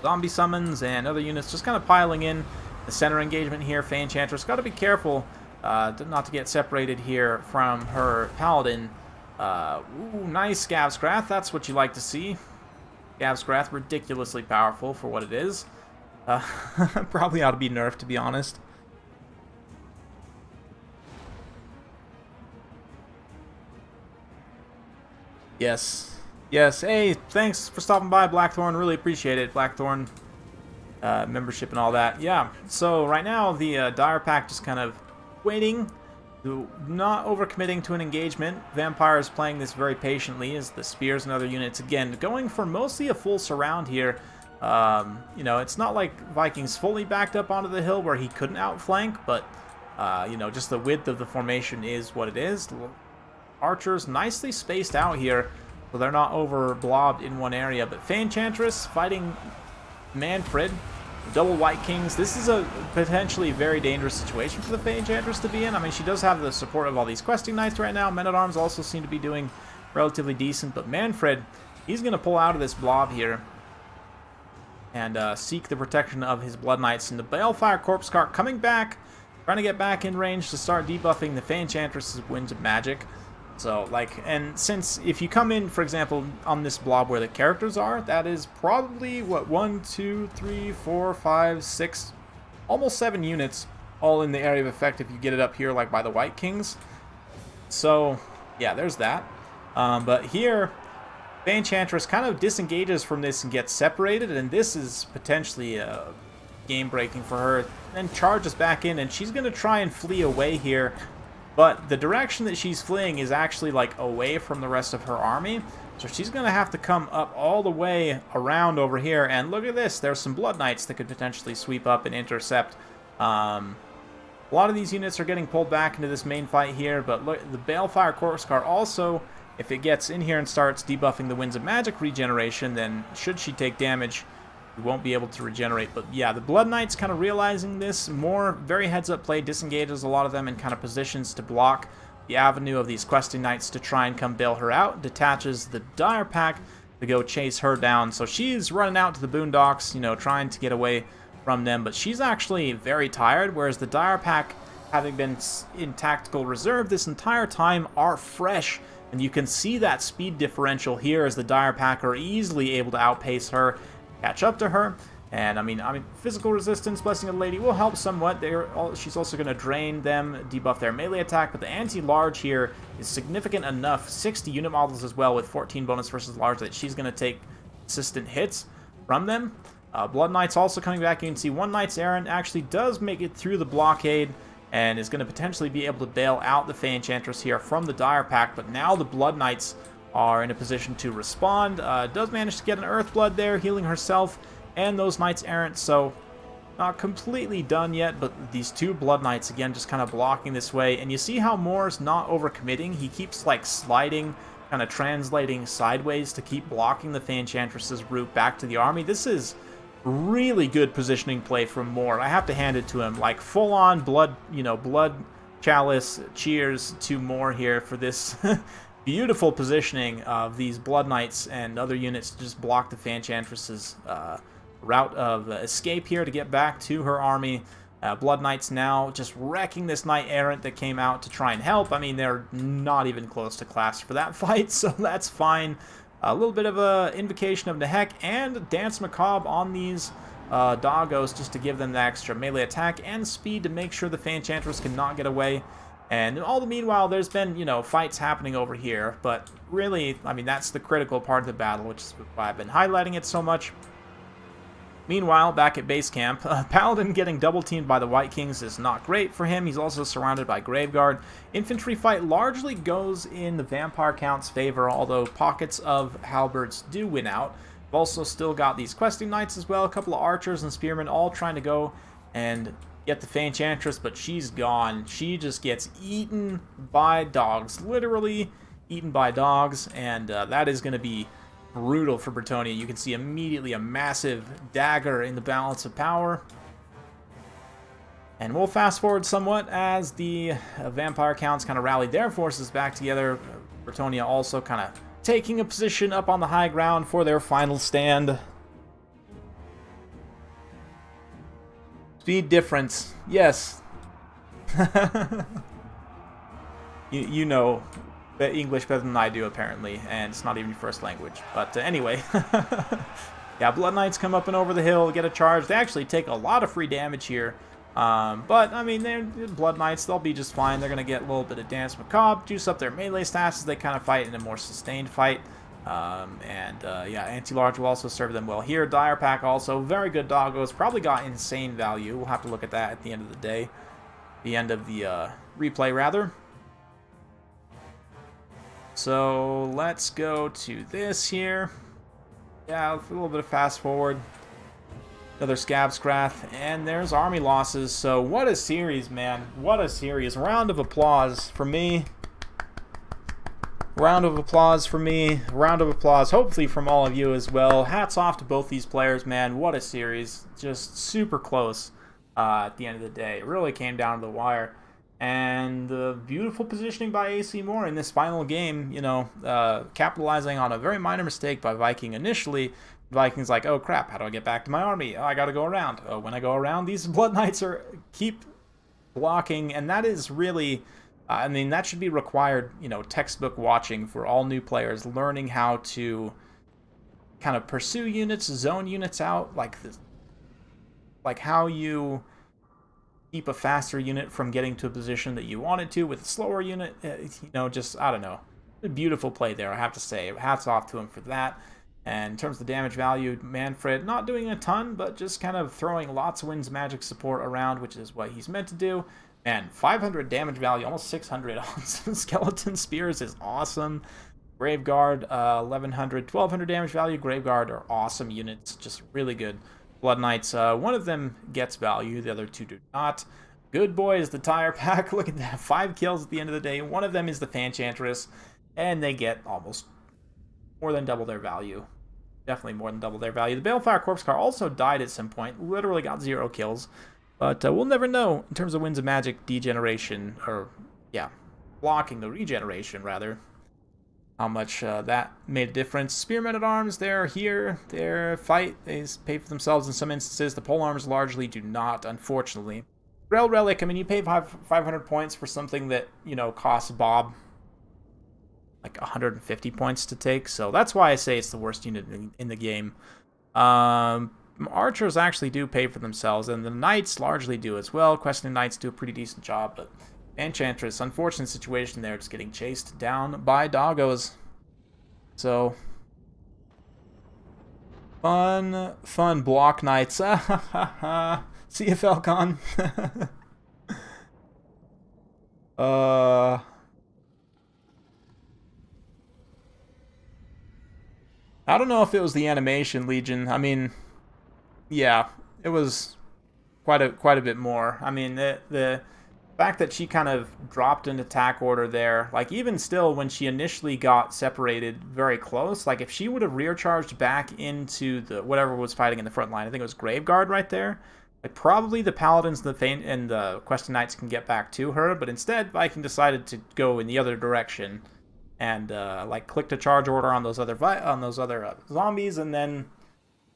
Zombie summons and other units just kind of piling in. The center engagement here, Fanchantress, got to be careful not to get separated here from her Paladin. Ooh, nice Scab Scrath, that's what you like to see. Scab Scrath, ridiculously powerful for what it is. Probably ought to be nerfed, to be honest. Yes. Yes. Hey, thanks for stopping by, Blackthorn. Really appreciate it, Blackthorn. Membership and all that. Yeah. So right now, the Dire Pack just kind of waiting, not overcommitting to an engagement. Vampire is playing this very patiently as the Spears and other units, again, going for mostly a full surround here. You know, it's not like Vikings fully backed up onto the hill where he couldn't outflank, but, you know, just the width of the formation is what it is. Archers nicely spaced out here, so they're not over-blobbed in one area. But Fanchantress fighting Manfred, double White Kings. This is a potentially very dangerous situation for the Fanchantress to be in. I mean, she does have the support of all these Questing Knights right now. Men-at-Arms also seem to be doing relatively decent. But Manfred, he's going to pull out of this blob here and seek the protection of his Blood Knights. And the Balefire Corpse Cart coming back, trying to get back in range to start debuffing the Fanchantress's Winds of Magic. So, like, and since if you come in, for example, on this blob where the characters are, that is probably, what, 1, 2, 3, 4, 5, 6, almost 7 units all in the area of effect if you get it up here, like, by the White Kings. So, yeah, there's that. But here, The Enchantress kind of disengages from this and gets separated, and this is potentially game-breaking for her. Then charges back in, and she's going to try and flee away here. But the direction that she's fleeing is actually, like, away from the rest of her army. So she's going to have to come up all the way around over here. And look at this. There's some Blood Knights that could potentially sweep up and intercept. A lot of these units are getting pulled back into this main fight here. But look, the Balefire Corpse Guard also, if it gets in here and starts debuffing the Winds of Magic regeneration, then should she take damage, we won't be able to regenerate. But yeah, the Blood Knights kind of realizing this more, very heads-up play, disengages a lot of them in kind of positions to block the avenue of these questing knights to try and come bail her out, detaches the Dire Pack to go chase her down. So she's running out to the boondocks, you know, trying to get away from them, but she's actually very tired, whereas the Dire Pack, having been in tactical reserve this entire time, are fresh. And you can see that speed differential here as the Dire Pack are easily able to outpace her, catch up to her. And I mean, physical resistance, Blessing of the Lady will help somewhat. She's also going to drain them, debuff their melee attack, but the anti-large here is significant enough, 60 unit models as well with 14 bonus versus large, that she's going to take consistent hits from them. Blood Knights also coming back. You can see one Knights Errant actually does make it through the blockade and is going to potentially be able to bail out the Fey Enchantress here from the Dire Pack, but now the Blood Knights are in a position to respond. Does manage to get an Earthblood there, healing herself and those Knights Errant, so not completely done yet, but these two Blood Knights, again, just kind of blocking this way. And you see how Moore's not overcommitting. He keeps, like, sliding, kind of translating sideways to keep blocking the Fey Enchantress's route back to the army. This is really good positioning play from Moore. I have to hand it to him. Like, full-on blood, you know, blood chalice cheers to Moore here for this beautiful positioning of these Blood Knights and other units to just block the Fey Enchantress's route of escape here to get back to her army. Blood Knights now just wrecking this Knight Errant that came out to try and help. I mean, they're not even close to class for that fight, so that's fine. A little bit of a Invocation of Nehek and Dance Macabre on these doggos just to give them the extra melee attack and speed to make sure the Fey Enchantress cannot get away. And all the meanwhile, there's been, you know, fights happening over here, but really, I mean, that's the critical part of the battle, which is why I've been highlighting it so much. Meanwhile, back at base camp, Paladin getting double-teamed by the White Kings is not great for him. He's also surrounded by Graveguard. Infantry fight largely goes in the Vampire Count's favor, although pockets of Halberds do win out. We've also still got these Questing Knights as well, a couple of Archers and Spearmen all trying to go and get the Fey Enchantress, but she's gone. She just gets eaten by dogs, literally eaten by dogs, and that is going to be brutal for Bretonnia. You can see immediately a massive dagger in the balance of power. And we'll fast forward somewhat as the Vampire Counts kind of rallied their forces back together. Bretonnia also kind of taking a position up on the high ground for their final stand. Speed difference. Yes. you know English better than I do, apparently, and it's not even your first language. But anyway, yeah, Blood Knights come up and over the hill, get a charge. They actually take a lot of free damage here, but I mean, they're Blood Knights. They'll be just fine. They're gonna get a little bit of Dance Macabre, juice up their melee stats as they kind of fight in a more sustained fight. Yeah, Anti-Large will also serve them well here. Dire Pack also very good doggos. Probably got insane value. We'll have to look at that at the end of the day, the end of the replay rather. So let's go to this here. Yeah, a little bit of fast forward. Another Scab Scrath, and there's army losses. So what a series, man. What a series. Round of applause for me. Round of applause for me. Round of applause, hopefully, from all of you as well. Hats off to both these players, man. What a series. Just super close at the end of the day. It really came down to the wire. And the beautiful positioning by AC Moore in this final game, you know, capitalizing on a very minor mistake by Viking initially. Viking's like, oh crap, how do I get back to my army? Oh, I gotta go around. Oh, when I go around, these Blood Knights keep blocking, and that is really, I mean, that should be required, you know, textbook watching for all new players, learning how to kind of pursue units, zone units out, like how you keep a faster unit from getting to a position that you want it to with a slower unit, you know, just, I don't know. A beautiful play there, I have to say. Hats off to him for that. And in terms of the damage value, Manfred not doing a ton, but just kind of throwing lots of Winds Magic support around, which is what he's meant to do. And 500 damage value, almost 600 on some Skeleton Spears is awesome. Graveguard, 1100, 1200 damage value. Graveguard are awesome units, just really good. Blood Knights, one of them gets value, the other two do not. Good boy is the Tire Pack. Look at that, 5 kills at the end of the day. One of them is the Fanchantress, and they get almost more than double their value. Definitely more than double their value. The Balefire Corpse Car also died at some point, literally got 0 kills. But we'll never know in terms of Winds of Magic degeneration, or, yeah, blocking the regeneration, rather, how much that made a difference. Spearmen at Arms, they're here, they're fight, they pay for themselves in some instances. The Polearms largely do not, unfortunately. Grail Relic, I mean, you pay 500 points for something that, you know, costs Bob like 150 points to take, so that's why I say it's the worst unit in the game. Archers actually do pay for themselves, and the Knights largely do as well. Questing Knights do a pretty decent job, but Enchantress, unfortunate situation there, just getting chased down by doggos. So, fun block Knights. See you, Falcon. I don't know if it was the animation, Legion. I mean, yeah, it was quite a bit more. I mean, the fact that she kind of dropped an attack order there, like even still when she initially got separated very close, like if she would have rear charged back into the whatever was fighting in the front line, I think it was Graveguard right there. Like probably the Paladins and the Questing Knights can get back to her, but instead Viking decided to go in the other direction and like clicked a charge order on those other zombies, and then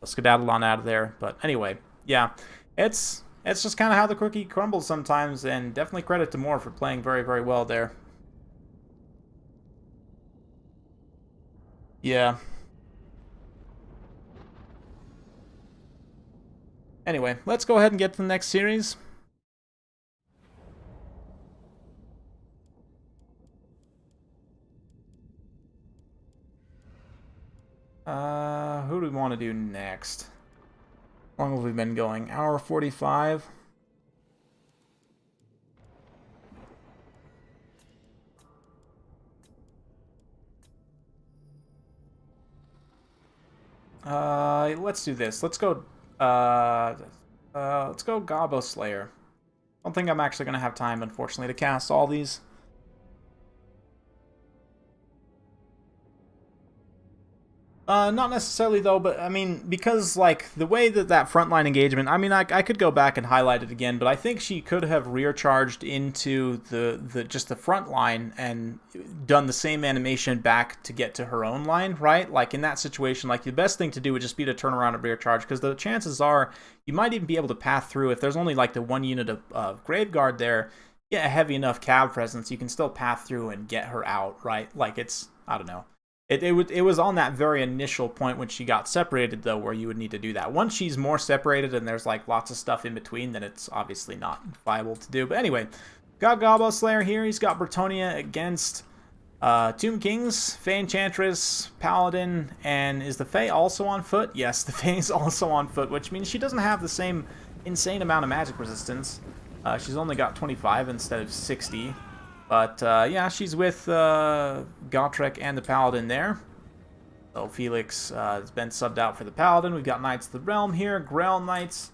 skedaddled on out of there. But anyway, yeah, it's just kind of how the cookie crumbles sometimes, and definitely credit to Moore for playing very, very well there. Yeah. Anyway, let's go ahead and get to the next series. Who do we want to do next? How long have we been going? Hour 45. Let's do this. Let's go Gobbo Slayer. I don't think I'm actually gonna have time, unfortunately, to cast all these. Not necessarily, though, but, I mean, because, like, the way that frontline engagement, I mean, I could go back and highlight it again, but I think she could have rear charged into just the front line and done the same animation back to get to her own line, right? Like, in that situation, like, the best thing to do would just be to turn around and rear charge, because the chances are you might even be able to path through, if there's only, like, the one unit of Graveguard there, get a heavy enough cab presence, you can still path through and get her out, right? Like, it's, I don't know. It was on that very initial point when she got separated, though, where you would need to do that. Once she's more separated and there's like lots of stuff in between, then it's obviously not viable to do. But anyway, got Gobbo Slayer here. He's got Bretonnia against Tomb Kings, Fae Enchantress, Paladin, and is the Fae also on foot? Yes, the Fae is also on foot, which means she doesn't have the same insane amount of magic resistance. She's only got 25 instead of 60. But, yeah, she's with Gotrek and the Paladin there. So Felix has been subbed out for the Paladin. We've got Knights of the Realm here, Grail Knights.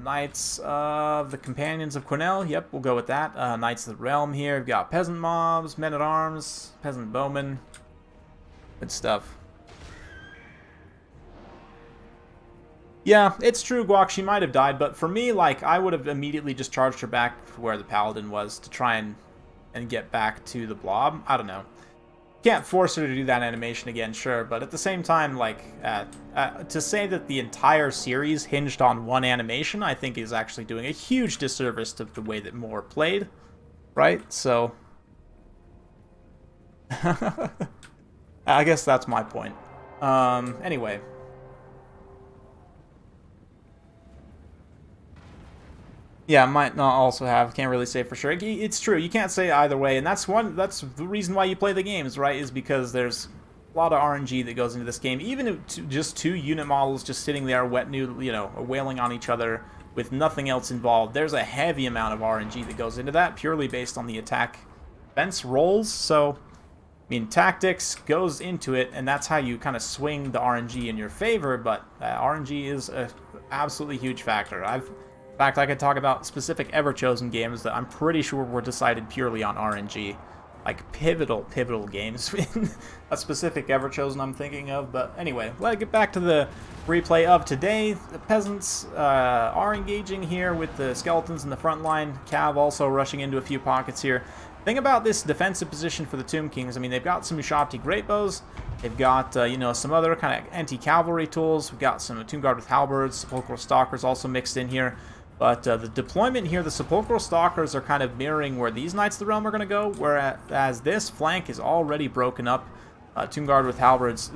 Knights of the Companions of Quenelle. Yep, we'll go with that. Knights of the Realm here. We've got Peasant Mobs, Men-at-Arms, Peasant Bowmen. Good stuff. Yeah, it's true, Guac, she might have died, but for me, like, I would have immediately just charged her back where the Paladin was to try and get back to the blob. I don't know. Can't force her to do that animation again, sure, but at the same time, like, to say that the entire series hinged on one animation, I think is actually doing a huge disservice to the way that Moore played, right? So, I guess that's my point. Anyway. Yeah, might not also have. Can't really say for sure. It's true. You can't say either way, and that's the reason why you play the games, right? Is because there's a lot of RNG that goes into this game. Even if just 2 unit models just sitting there, wailing on each other with nothing else involved. There's a heavy amount of RNG that goes into that, purely based on the attack defense rolls. So, I mean, tactics goes into it, and that's how you kind of swing the RNG in your favor. But RNG is a absolutely huge factor. In fact, I could talk about specific Ever-Chosen games that I'm pretty sure were decided purely on RNG. Like pivotal games. A specific Ever-Chosen I'm thinking of. But anyway, let's get back to the replay of today. The peasants are engaging here with the skeletons in the front line. Cav also rushing into a few pockets here. Thing about this defensive position for the Tomb Kings, I mean, they've got some Ushabti great bows. They've got, some other kind of anti-cavalry tools. We've got some Tomb Guard with halberds, sepulchral stalkers also mixed in here. But the deployment here, the sepulchral stalkers are kind of mirroring where these Knights of the Realm are going to go, whereas this flank is already broken up. Tomb Guard with halberds.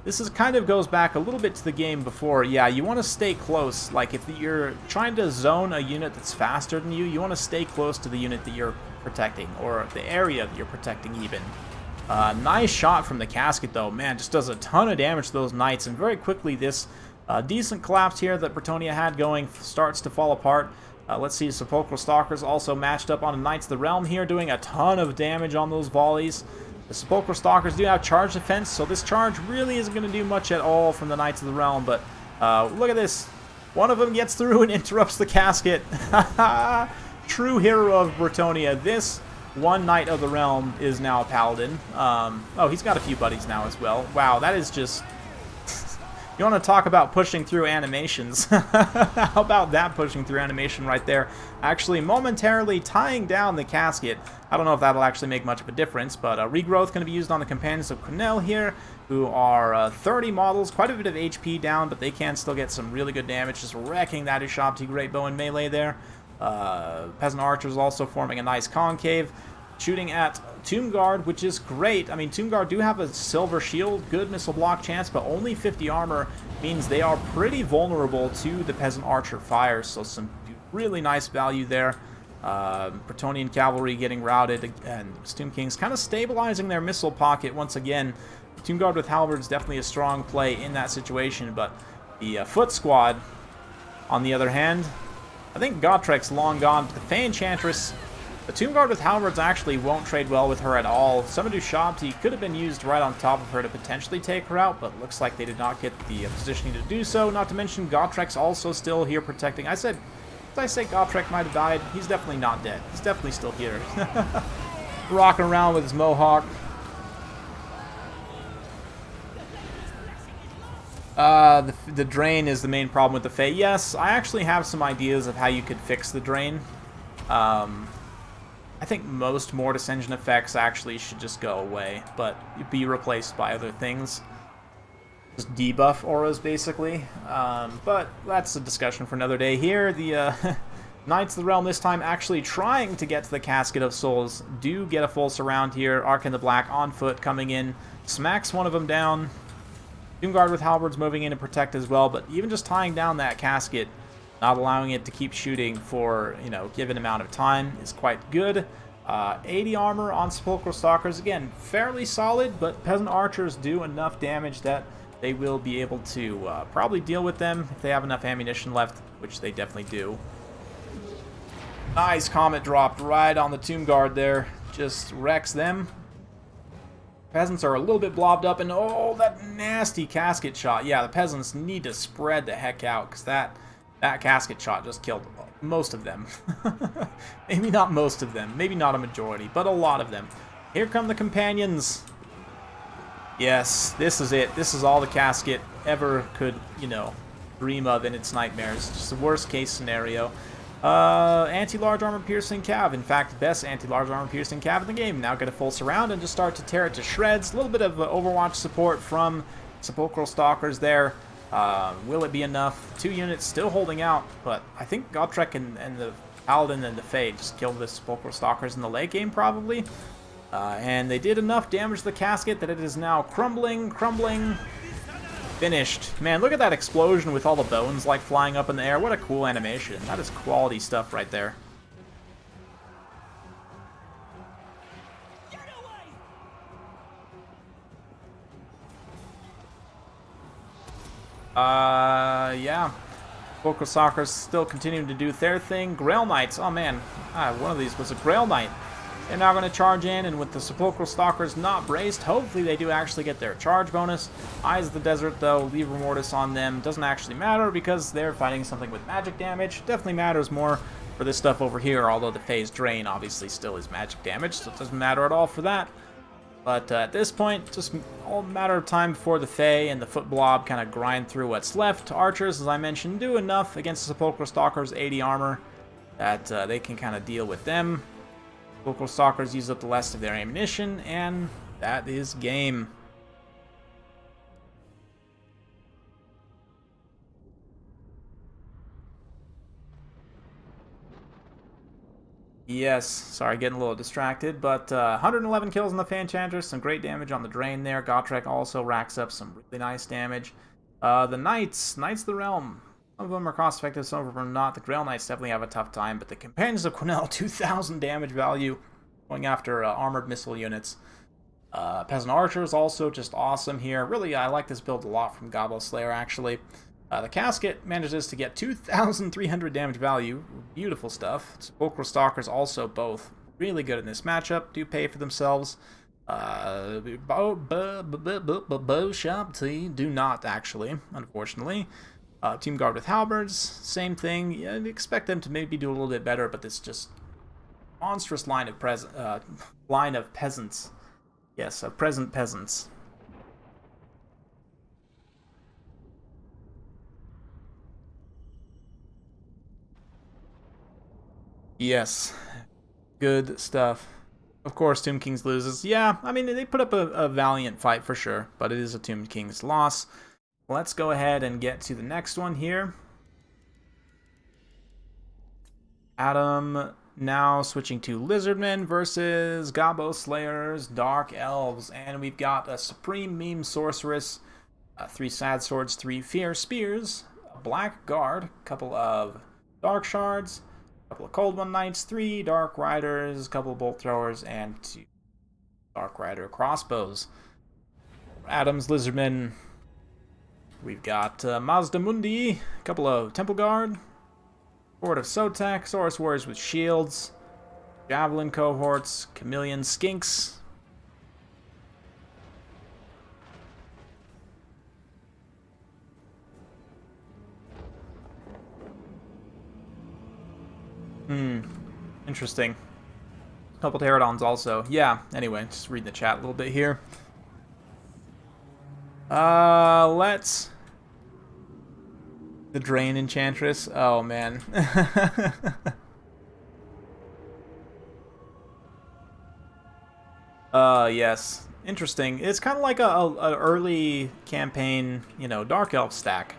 This is kind of goes back a little bit to the game before. Yeah, you want to stay close. Like if you're trying to zone a unit that's faster than you, you want to stay close to the unit that you're protecting, or the area that you're protecting even. Nice shot from the casket though, man, just does a ton of damage to those Knights, and very quickly this decent collapse here that Bretonnia had going starts to fall apart. Let's see, Sepulchral Stalkers also matched up on the Knights of the Realm here, doing a ton of damage on those volleys. The Sepulchral Stalkers do have charge defense, so this charge really isn't going to do much at all from the Knights of the Realm, but look at this. One of them gets through and interrupts the casket. True hero of Bretonnia. This one Knight of the Realm is now a Paladin. Oh, he's got a few buddies now as well. Wow, that is just... You want to talk about pushing through animations. How about that pushing through animation right there? Actually momentarily tying down the casket. I don't know if that'll actually make much of a difference, but regrowth going to be used on the Companions of Quenelle here, who are 30 models, quite a bit of HP down, but they can still get some really good damage, just wrecking that Ushabti Great Bow in melee there. Peasant Archers also forming a nice concave. Shooting at Tomb Guard, which is great. I mean, Tomb Guard do have a silver shield, good missile block chance, but only 50 armor means they are pretty vulnerable to the Peasant Archer fire, so some really nice value there. Bretonnian Cavalry getting routed, and Tomb Kings kind of stabilizing their missile pocket once again. Tomb Guard with halberds definitely a strong play in that situation, but the Foot Squad, on the other hand, I think Gottrek's long gone, but the Fey Enchantress... The Tomb Guard with halberds actually won't trade well with her at all. Summoned Ushabti could have been used right on top of her to potentially take her out, but looks like they did not get the positioning to do so. Not to mention Gottrek's also still here protecting. Did I say Gottrek might have died? He's definitely not dead. He's definitely still here. Rocking around with his mohawk. The drain is the main problem with the Fey. Yes, I actually have some ideas of how you could fix the drain. I think most Mortis Engine effects actually should just go away, but be replaced by other things. Just debuff auras, basically. But that's a discussion for another day here. The Knights of the Realm this time actually trying to get to the Casket of Souls. Do get a full surround here. Arc in the Black on foot coming in. Smacks one of them down. Tomb Guard with halberds moving in to protect as well, but even just tying down that casket, not allowing it to keep shooting for, given amount of time is quite good. 80 armor on Sepulchral Stalkers. Again, fairly solid, but Peasant Archers do enough damage that they will be able to probably deal with them if they have enough ammunition left, which they definitely do. Nice Comet dropped right on the Tomb Guard there. Just wrecks them. Peasants are a little bit blobbed up, and oh, that nasty casket shot. Yeah, the Peasants need to spread the heck out, because that casket shot just killed most of them. Maybe not most of them. Maybe not a majority, but a lot of them. Here come the Companions. Yes, this is it. This is all the casket ever could, dream of in its nightmares. Just the worst case scenario. Anti-large armor piercing cav. In fact, best anti-large armor piercing cav in the game. Now get a full surround and just start to tear it to shreds. A little bit of Overwatch support from Sepulchral Stalkers there. Will it be enough? 2 units still holding out, but I think Gottrek and the Paladin and the Fey just killed the Sepulchral Stalkers in the late game, probably. And they did enough damage to the casket that it is now crumbling. Finished. Man, look at that explosion with all the bones like flying up in the air. What a cool animation. That is quality stuff right there. Yeah. Vocal Soccer's still continuing to do their thing. Grail Knights, oh man, one of these was a Grail Knight. They're now going to charge in, and with the Sepulchral Stalkers not braced, hopefully they do actually get their charge bonus. Eyes of the Desert, though, Livre Mortis on them doesn't actually matter because they're fighting something with magic damage. Definitely matters more for this stuff over here, although the Phase Drain obviously still is magic damage, so it doesn't matter at all for that. But at this point, just all a matter of time before the Fae and the Foot Blob kind of grind through what's left. Archers, as I mentioned, do enough against the Sepulchral Stalkers' 80 armor that they can kind of deal with them. Sepulchral Stalkers use up the rest of their ammunition, and that is game. Yes, sorry, getting a little distracted, but 111 kills on the Fanchantress, some great damage on the Drain there. Gotrek also racks up some really nice damage. The Knights of the Realm, some of them are cost-effective, some of them are not. The Grail Knights definitely have a tough time, but the Companions of Quenelle, 2,000 damage value, going after armored missile units. Peasant Archers also just awesome here. Really, I like this build a lot from Gobbo Slayer, actually. The Casket manages to get 2,300 damage value. Beautiful stuff. Sepulchral Stalkers also both really good in this matchup. Do pay for themselves. Bow Shop do not, actually, unfortunately. Team Guard with Halberds, same thing. Yeah, I'd expect them to maybe do a little bit better, but it's just monstrous line of peasants. Yes, present peasants. Yes, good stuff. Of course, Tomb Kings loses. Yeah, I mean, they put up a valiant fight for sure, but it is a Tomb Kings loss. Let's go ahead and get to the next one here. Adam now switching to Lizardmen versus Gobbo Slayers, Dark Elves, and we've got a Supreme Meme Sorceress, 3 Sad Swords, 3 Fierce Spears, a Black Guard, a couple of Dark Shards, couple of Cold One Knights, 3 Dark Riders, a couple of Bolt Throwers, and 2 Dark Rider Crossbows. Adam's Lizardmen, we've got Mazda Mundi, a couple of Temple Guard, Horde of Sotek, Saurus Warriors with shields, Javelin Cohorts, Chameleon Skinks. Interesting. A couple Pterodons also. Yeah, anyway, just reading the chat a little bit here. Let's... The Drain Enchantress. Oh, man. Yes. Interesting. It's kind of like a early campaign, you know, Dark Elf stack.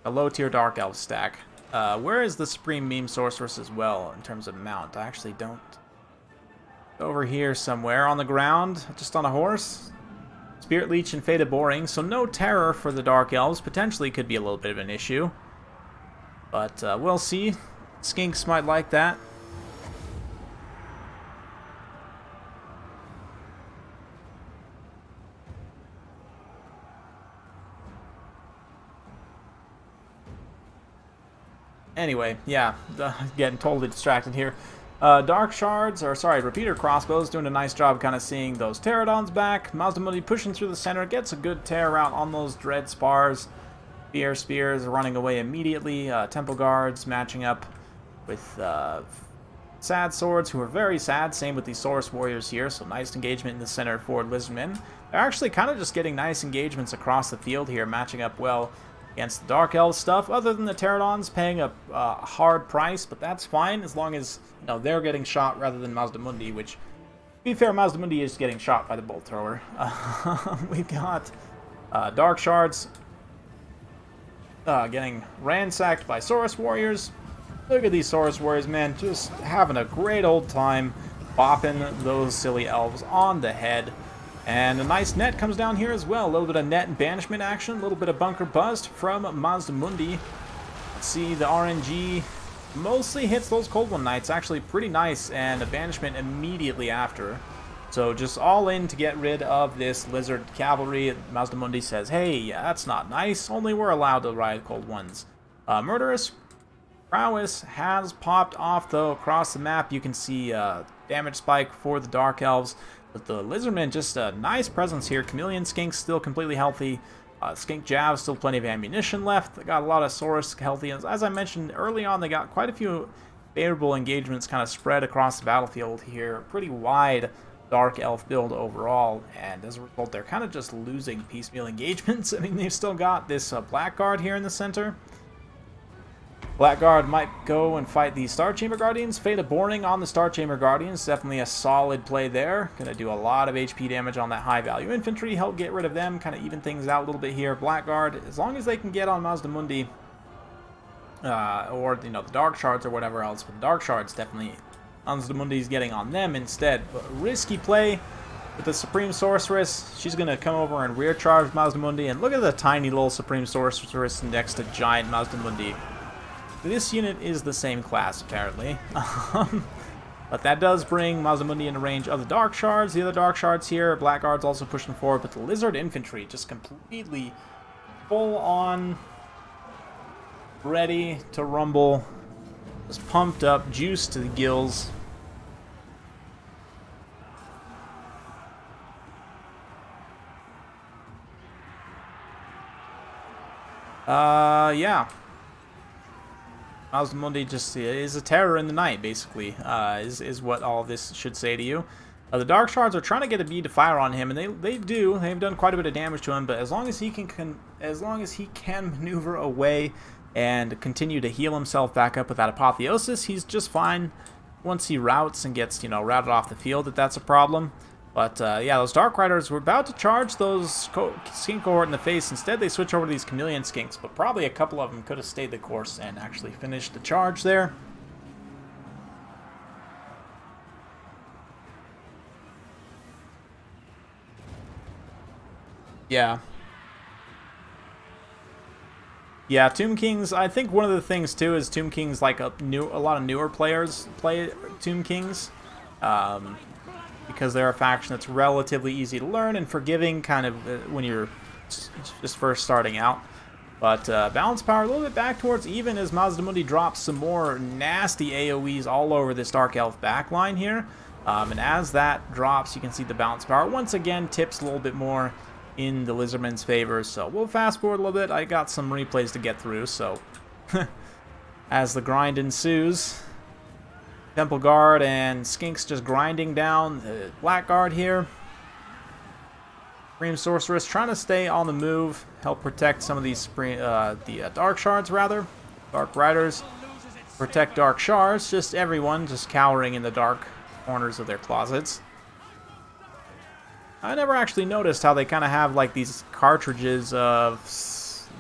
A low-tier Dark Elf stack. Where is the Supreme Meme Sorceress as well, in terms of mount? I actually don't... Over here somewhere, on the ground, just on a horse. Spirit Leech and Faded Boring, so no terror for the Dark Elves. Potentially could be a little bit of an issue. But we'll see. Skinks might like that. Anyway, yeah, getting totally distracted here. Dark Shards, or sorry, Repeater Crossbows, doing a nice job kind of seeing those Pterodons back. Mazdamundi pushing through the center, gets a good tear out on those Dread Spars. Fear Spears running away immediately. Temple Guards matching up with Sad Swords, who are very sad. Same with these Saurus Warriors here, so nice engagement in the center for Lizardmen. They're actually kind of just getting nice engagements across the field here, matching up well against the Dark Elves stuff, other than the Pterodons paying a hard price, but that's fine as long as, you know, they're getting shot rather than Mazdamundi, which, to be fair, Mazdamundi is getting shot by the Bolt Thrower. We've got Dark Shards getting ransacked by Saurus Warriors. Look at these Saurus Warriors, man, just having a great old time bopping those silly elves on the head. And a nice net comes down here as well. A little bit of net and banishment action, a little bit of bunker bust from Mazdamundi. Let's see, the RNG mostly hits those Cold One Knights, actually pretty nice, and a banishment immediately after. So just all in to get rid of this Lizard Cavalry. Mazdamundi says, hey, that's not nice, only we're allowed to ride Cold Ones. Murderous Prowess has popped off, though, across the map. You can see damage spike for the Dark Elves. But the Lizardmen, just a nice presence here. Chameleon Skinks still completely healthy. Skink Jav, still plenty of ammunition left. They got a lot of Saurus healthy. As I mentioned early on, they got quite a few favorable engagements kind of spread across the battlefield here. Pretty wide Dark Elf build overall. And as a result, they're kind of just losing piecemeal engagements. I mean, they've still got this Blackguard here in the center. Blackguard might go and fight the Star Chamber Guardians. Fate of Boring on the Star Chamber Guardians. Definitely a solid play there. Going to do a lot of HP damage on that high value infantry. Help get rid of them. Kind of even things out a little bit here. Blackguard, as long as they can get on Mazdamundi, or, you know, the Dark Shards or whatever else. But the Dark Shards, definitely Mazdamundi's getting on them instead. But risky play with the Supreme Sorceress. She's going to come over and rear charge Mazdamundi. And look at the tiny little Supreme Sorceress next to giant Mazdamundi. This unit is the same class, apparently. But that does bring Mazdamundi into range of the Dark Shards. The other Dark Shards here, Blackguard's also pushing forward, but the Lizard Infantry just completely full on ready to rumble. Just pumped up, juice to the gills. Yeah. Mazdamundi just is a terror in the night, basically, is what all this should say to you. The Dark Shards are trying to get a bead to fire on him, and they do. They've done quite a bit of damage to him, but as long as he can maneuver away and continue to heal himself back up with that Apotheosis, he's just fine. Once he routs and gets, you know, routed off the field, that's a problem. But, yeah, those Dark Riders were about to charge those Skink cohort in the face. Instead, they switch over to these Chameleon Skinks, but probably a couple of them could have stayed the course and actually finished the charge there. Yeah. Yeah, Tomb Kings, I think one of the things, too, is Tomb Kings, like, a lot of newer players play Tomb Kings. Because they're a faction that's relatively easy to learn and forgiving kind of when you're just first starting out. But balance power a little bit back towards even as Mazdamundi drops some more nasty AoEs all over this Dark Elf backline here. And as that drops, you can see the balance power once again tips a little bit more in the Lizardmen's favor. So we'll fast forward a little bit. I got some replays to get through, so as the grind ensues. Temple Guard and Skinks just grinding down the Blackguard here. Supreme Sorceress trying to stay on the move, help protect some of these Dark Shards, rather. Dark Riders protect Dark Shards, just everyone just cowering in the dark corners of their closets. I never actually noticed how they kind of have like these cartridges of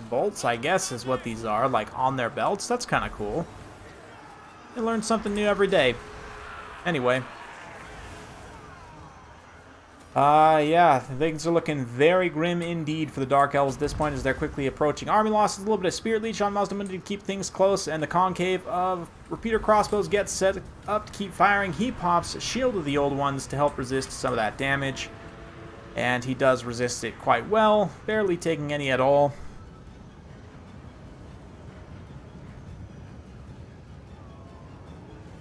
bolts, I guess is what these are, like on their belts. That's kind of cool. I learn something new every day. Anyway. Yeah, things are looking very grim indeed for the Dark Elves at this point as they're quickly approaching army losses. A little bit of Spirit Leech on Mazdamundi to keep things close, and the Concave of Repeater Crossbows gets set up to keep firing. He pops Shield of the Old Ones to help resist some of that damage, and he does resist it quite well, barely taking any at all.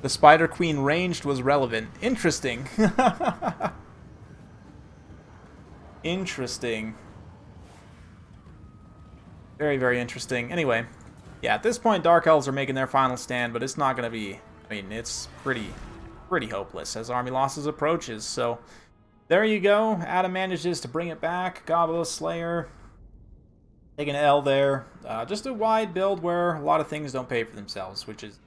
The Spider Queen ranged was relevant. Interesting. Interesting. Very, very interesting. Anyway, yeah, at this point, Dark Elves are making their final stand, but it's not going to be... I mean, it's pretty hopeless as army losses approaches. So, there you go. Adam manages to bring it back. Gobbler Slayer taking an L there. Just a wide build where a lot of things don't pay for themselves, which is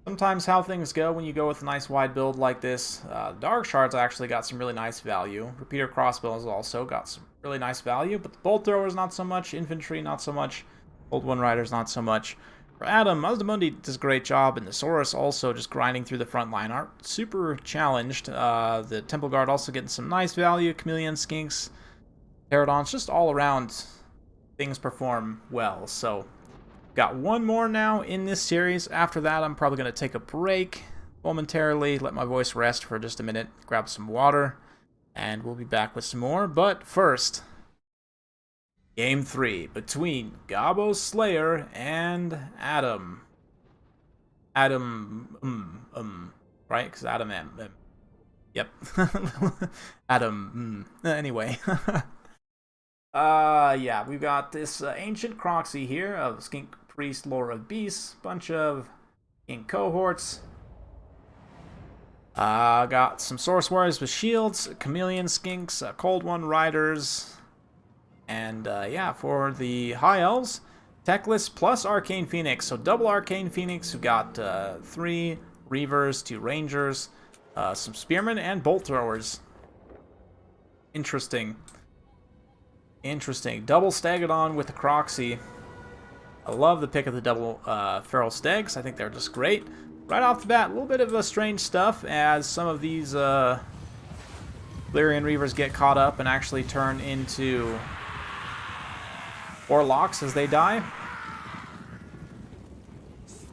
sometimes how things go when you go with a nice wide build like this. Dark Shards actually got some really nice value. Repeater Crossbows also got some really nice value, but the Bolt Throwers not so much. Infantry not so much. Old One Riders not so much. For Adam, Mazdamundi does a great job, and the Saurus also just grinding through the front line. Aren't super challenged. The Temple Guard also getting some nice value. Chameleon, Skinks, Pterodons, just all around things perform well. So, got one more now in this series. After that, I'm probably going to take a break momentarily, let my voice rest for just a minute, grab some water, and we'll be back with some more. But first, Game 3 between Gabo Slayer and Adam. Right? Because Adam yep. Adam anyway. Yeah, we've got this ancient Croxy here of Skink Priest Lore of Beasts, bunch of Skink cohorts. Got some Source Warriors with shields, Chameleon Skinks, Cold One Riders, and yeah, for the High Elves, Techless plus Arcane Phoenix. So double Arcane Phoenix. We've got 3 Reavers, 2 Rangers, some Spearmen, and Bolt Throwers. Interesting. Double Stegodon with the Croxy. I love the pick of the double Feral Stegs. I think they're just great. Right off the bat, a little bit of strange stuff as some of these Lyrian Reavers get caught up and actually turn into Warlocks as they die.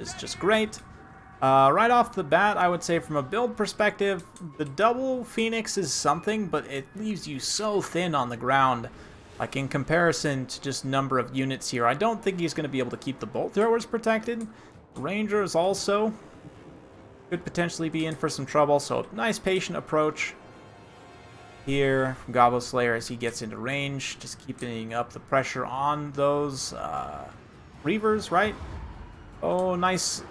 It's just great. Right off the bat, I would say from a build perspective, the double Phoenix is something, but it leaves you so thin on the ground. Like in comparison to just number of units here, I don't think he's going to be able to keep the Bolt Throwers protected. Rangers also could potentially be in for some trouble, so nice patient approach here from Gabo Slayer as he gets into range, just keeping up the pressure on those Reavers, right? Oh, nice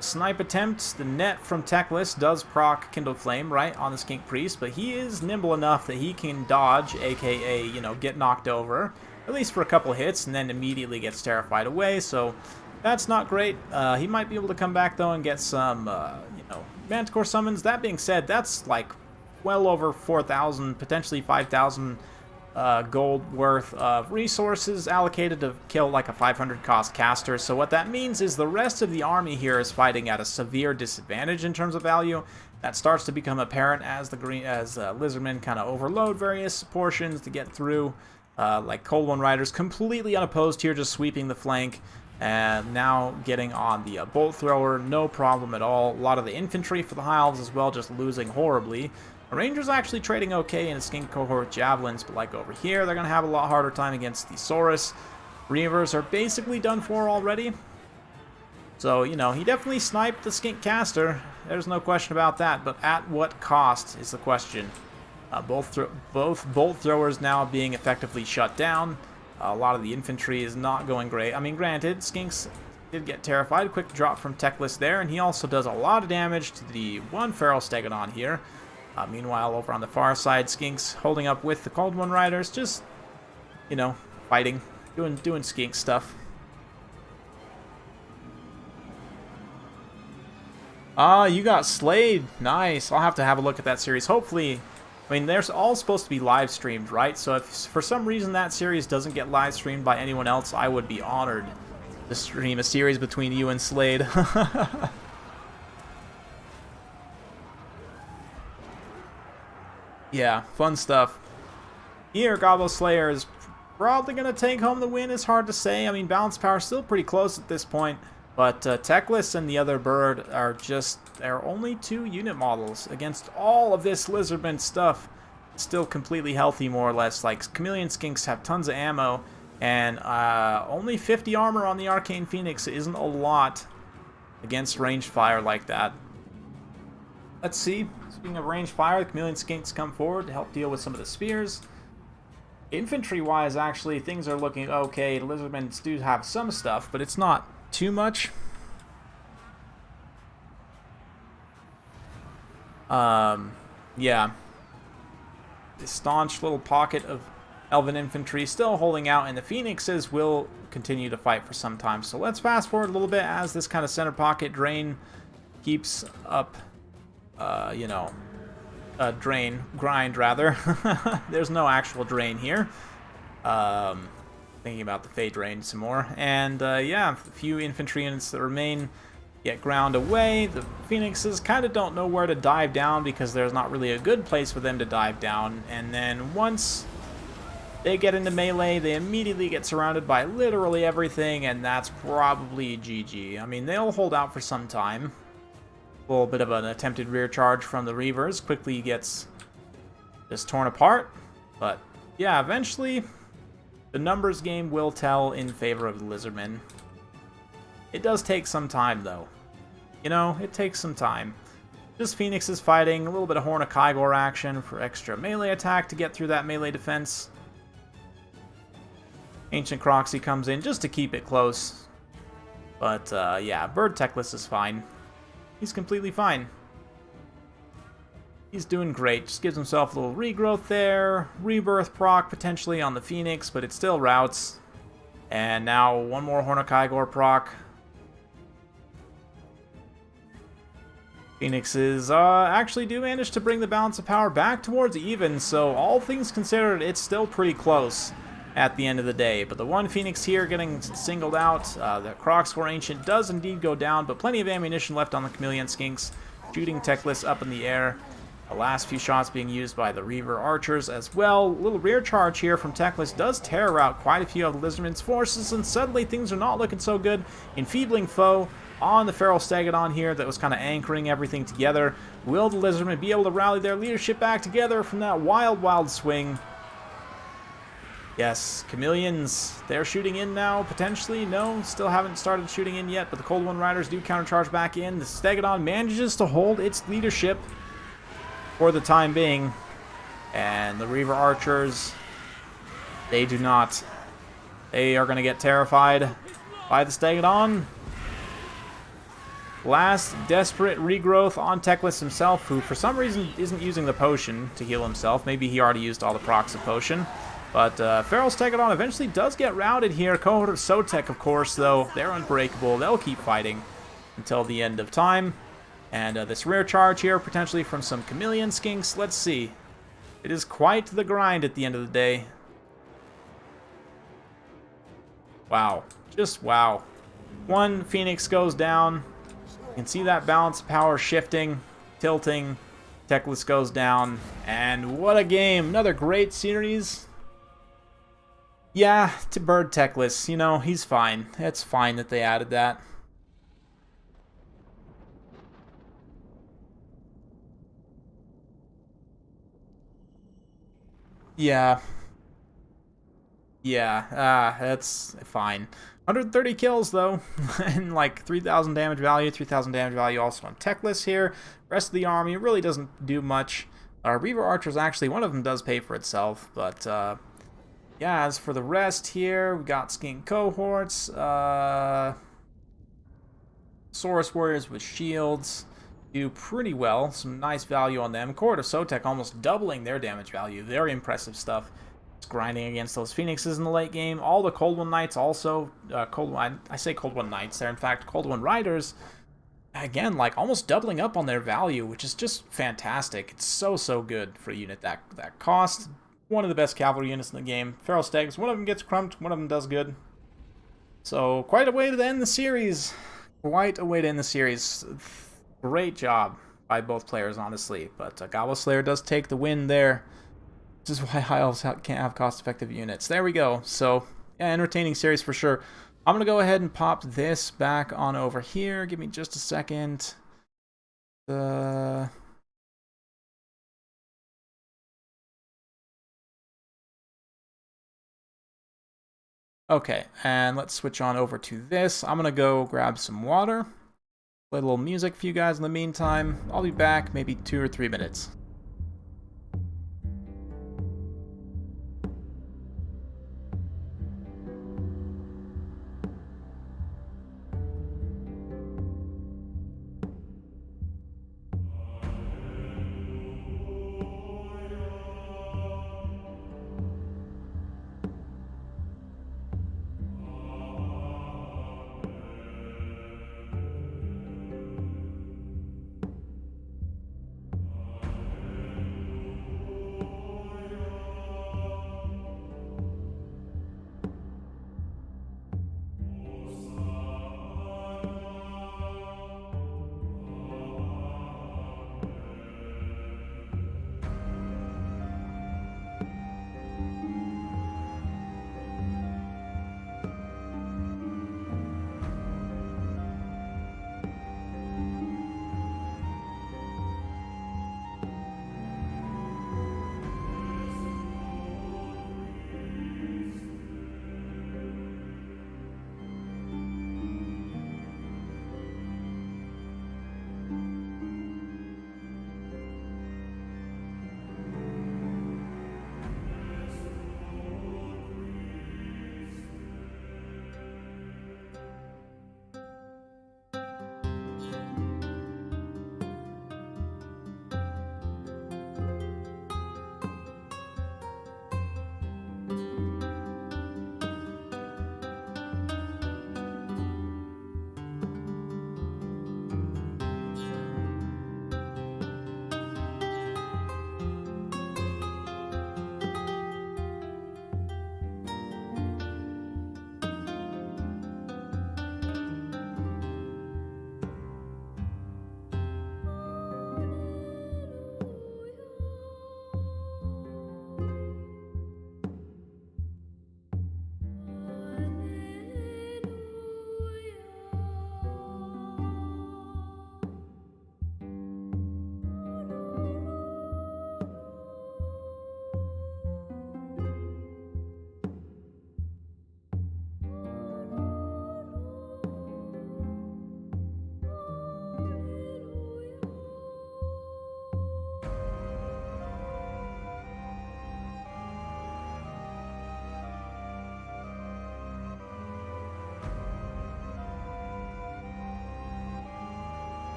snipe attempt. The net from Techless does proc Kindle Flame, right, on the Skink Priest, but he is nimble enough that he can dodge, aka, you know, get knocked over, at least for a couple hits, and then immediately gets terrified away, so that's not great. He might be able to come back, though, and get some, you know, Manticore summons. That being said, that's like well over 4,000, potentially 5,000 gold worth of resources allocated to kill like a 500 cost caster. So what that means is the rest of the army here is fighting at a severe disadvantage in terms of value. That starts to become apparent as the Lizardmen kind of overload various portions to get through. Like Cold One Riders completely unopposed here, just sweeping the flank. And now getting on the Bolt Thrower, no problem at all. A lot of the infantry for the High Elves as well, just losing horribly. The Rangers actually trading okay in a Skink cohort Javelins, but like over here, they're going to have a lot harder time against the Saurus. Reavers are basically done for already. So, you know, he definitely sniped the Skink caster. There's no question about that, but at what cost is the question. Both Bolt Throwers now being effectively shut down. A lot of the infantry is not going great. I mean, granted, Skinks did get terrified. Quick drop from Techless there, and he also does a lot of damage to the one Feral Stegodon here. Meanwhile, over on the far side, Skinks holding up with the Cold One Riders, just, you know, fighting, doing Skink stuff. You got slayed. Nice. I'll have to have a look at that series. Hopefully, I mean, they're all supposed to be live streamed, right? So if for some reason that series doesn't get live streamed by anyone else, I would be honored to stream a series between you and Slade. Yeah, fun stuff. Here, Gabo Slayer is probably going to take home the win. It's hard to say. I mean, balance power is still pretty close at this point. But Techless and the other bird are just, they're only 2 unit models against all of this Lizardman stuff. Still completely healthy, more or less. Like, Chameleon Skinks have tons of ammo, and only 50 armor on the Arcane Phoenix isn't a lot against ranged fire like that. Let's see. Speaking of ranged fire, the Chameleon Skinks come forward to help deal with some of the spears. Infantry-wise, actually, things are looking okay. The Lizardmen do have some stuff, but it's not too much. Yeah. This staunch little pocket of Elven infantry still holding out, and the Phoenixes will continue to fight for some time. So let's fast forward a little bit as this kind of center pocket drain keeps up, you know, grind rather. There's no actual drain here. I Thinking about the Fade Rain some more. And yeah, a few infantry units that remain get ground away. The Phoenixes kind of don't know where to dive down because there's not really a good place for them to dive down. And then once they get into melee, they immediately get surrounded by literally everything, and that's probably GG. I mean, they'll hold out for some time. A little bit of an attempted rear charge from the Reavers quickly gets just torn apart. But yeah, eventually the numbers game will tell in favor of the Lizardmen. It does take some time, though. You know, it takes some time. Just Phoenixes fighting, a little bit of Horn of Kygor action for extra melee attack to get through that melee defense. Ancient Croxy comes in just to keep it close. But yeah, Bird Techless is fine. He's completely fine. He's doing great. Just gives himself a little regrowth there. Rebirth proc potentially on the Phoenix, but it still routes. And now one more Horn of Kygor proc. Phoenixes actually do manage to bring the balance of power back towards even, so all things considered, it's still pretty close at the end of the day. But the one Phoenix here getting singled out. The Croxor Ancient does indeed go down, but plenty of ammunition left on the Chameleon Skinks. Shooting Techless up in the air. The last few shots being used by the Reaver Archers as well. A little rear charge here from Techless does tear out quite a few of the Lizardmen's forces, and suddenly things are not looking so good. Enfeebling foe on the Feral Stegodon here that was kind of anchoring everything together. Will the Lizardmen be able to rally their leadership back together from that wild, wild swing? Yes, Chameleons, they're shooting in now, potentially. No, still haven't started shooting in yet, but the Cold One Riders do countercharge back in. The Stegodon manages to hold its leadership for the time being. And the Reaver Archers, they do not. They are going to get terrified by the Stegodon. Last desperate regrowth on Techless himself, who for some reason isn't using the potion to heal himself. Maybe he already used all the procs of potion. But Feral Stegodon eventually does get routed here. Cohort of Sotek, of course, though, they're unbreakable. They'll keep fighting until the end of time. And this rear charge here, potentially from some Chameleon Skinks. Let's see. It is quite the grind at the end of the day. Wow. Just wow. One Phoenix goes down. You can see that balance of power shifting, tilting. Techless goes down. And what a game. Another great series. Yeah, to Bird Techless, you know, he's fine. It's fine that they added that. Yeah. Yeah, that's fine. 130 kills, though, and like 3,000 damage value, 3,000 damage value also on Techless here. Rest of the army really doesn't do much. Reaver Archers, actually, one of them does pay for itself, but yeah, as for the rest here, we got Skink Cohorts, Saurus Warriors with shields do pretty well. Some nice value on them. Cohort of Sotek almost doubling their damage value. Very impressive stuff. It's grinding against those Phoenixes in the late game. All the Cold One Knights also, I say Cold One Knights, they're in fact Cold One Riders. Again, like almost doubling up on their value, which is just fantastic. It's so good for a unit that cost. One of the best cavalry units in the game. Feral Stegs, one of them gets crumped, one of them does good. So, quite a way to end the series. Quite a way to end the series. Great job by both players, honestly. But Gobble Slayer does take the win there. This is why High Elves can't have cost-effective units. There we go. So, yeah, entertaining series for sure. I'm going to go ahead and pop this back on over here. Give me just a second. Okay, and let's switch on over to this. I'm going to go grab some water. Play a little music for you guys in the meantime. I'll be back maybe 2 or 3 minutes.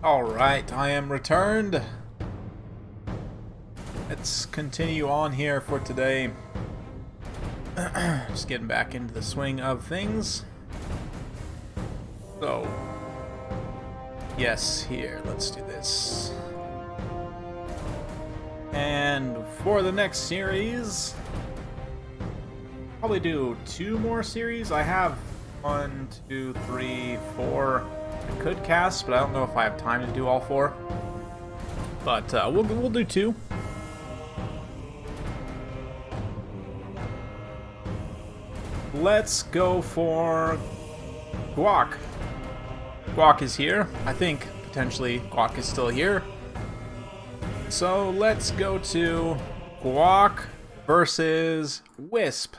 Alright, I am returned. Let's continue on here for today. Just getting back into the swing of things. So, yes, here, let's do this. And for the next series, probably do 2 more series. I have 1, 2, 3, 4 I could cast, but I don't know if I have time to do all 4. But we'll do 2. Let's go for Guac. Guac is here. I think potentially Guac is still here. So let's go to Guac versus Wisp.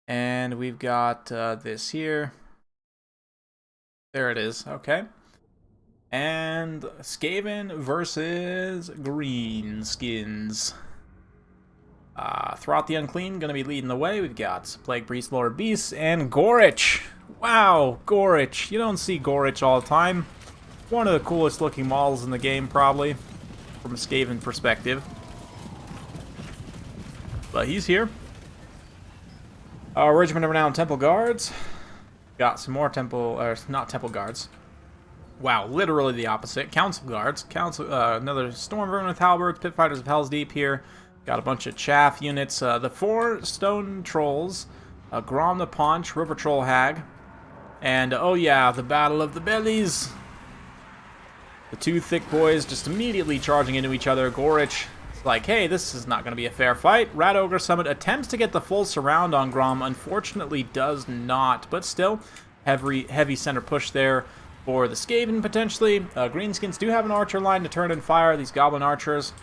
And we've got this here. There it is. Okay. And Skaven versus Greenskins. Throughout the Unclean, going to be leading the way. We've got Plague Priest, Lord of Beasts, and Gorich. Wow, Gorich. You don't see Gorich all the time. One of the coolest looking models in the game, probably, from a Skaven perspective. But he's here. Regiment of Renowned Temple Guards. Got some more not Temple Guards. Wow, literally the opposite. Council Guards. Another Storm Vermin with Halberds, Pit Fighters of Hell's Deep here. Got a bunch of chaff units. The 4 Stone Trolls, Grom the Paunch, River Troll Hag, and oh yeah, the Battle of the Bellies. The 2 thick boys just immediately charging into each other. Gorich is like, hey, this is not going to be a fair fight. Rat Ogre Summit attempts to get the full surround on Grom, unfortunately does not, but still, heavy center push there for the Skaven potentially. Greenskins do have an archer line to turn and fire. These Goblin Archers,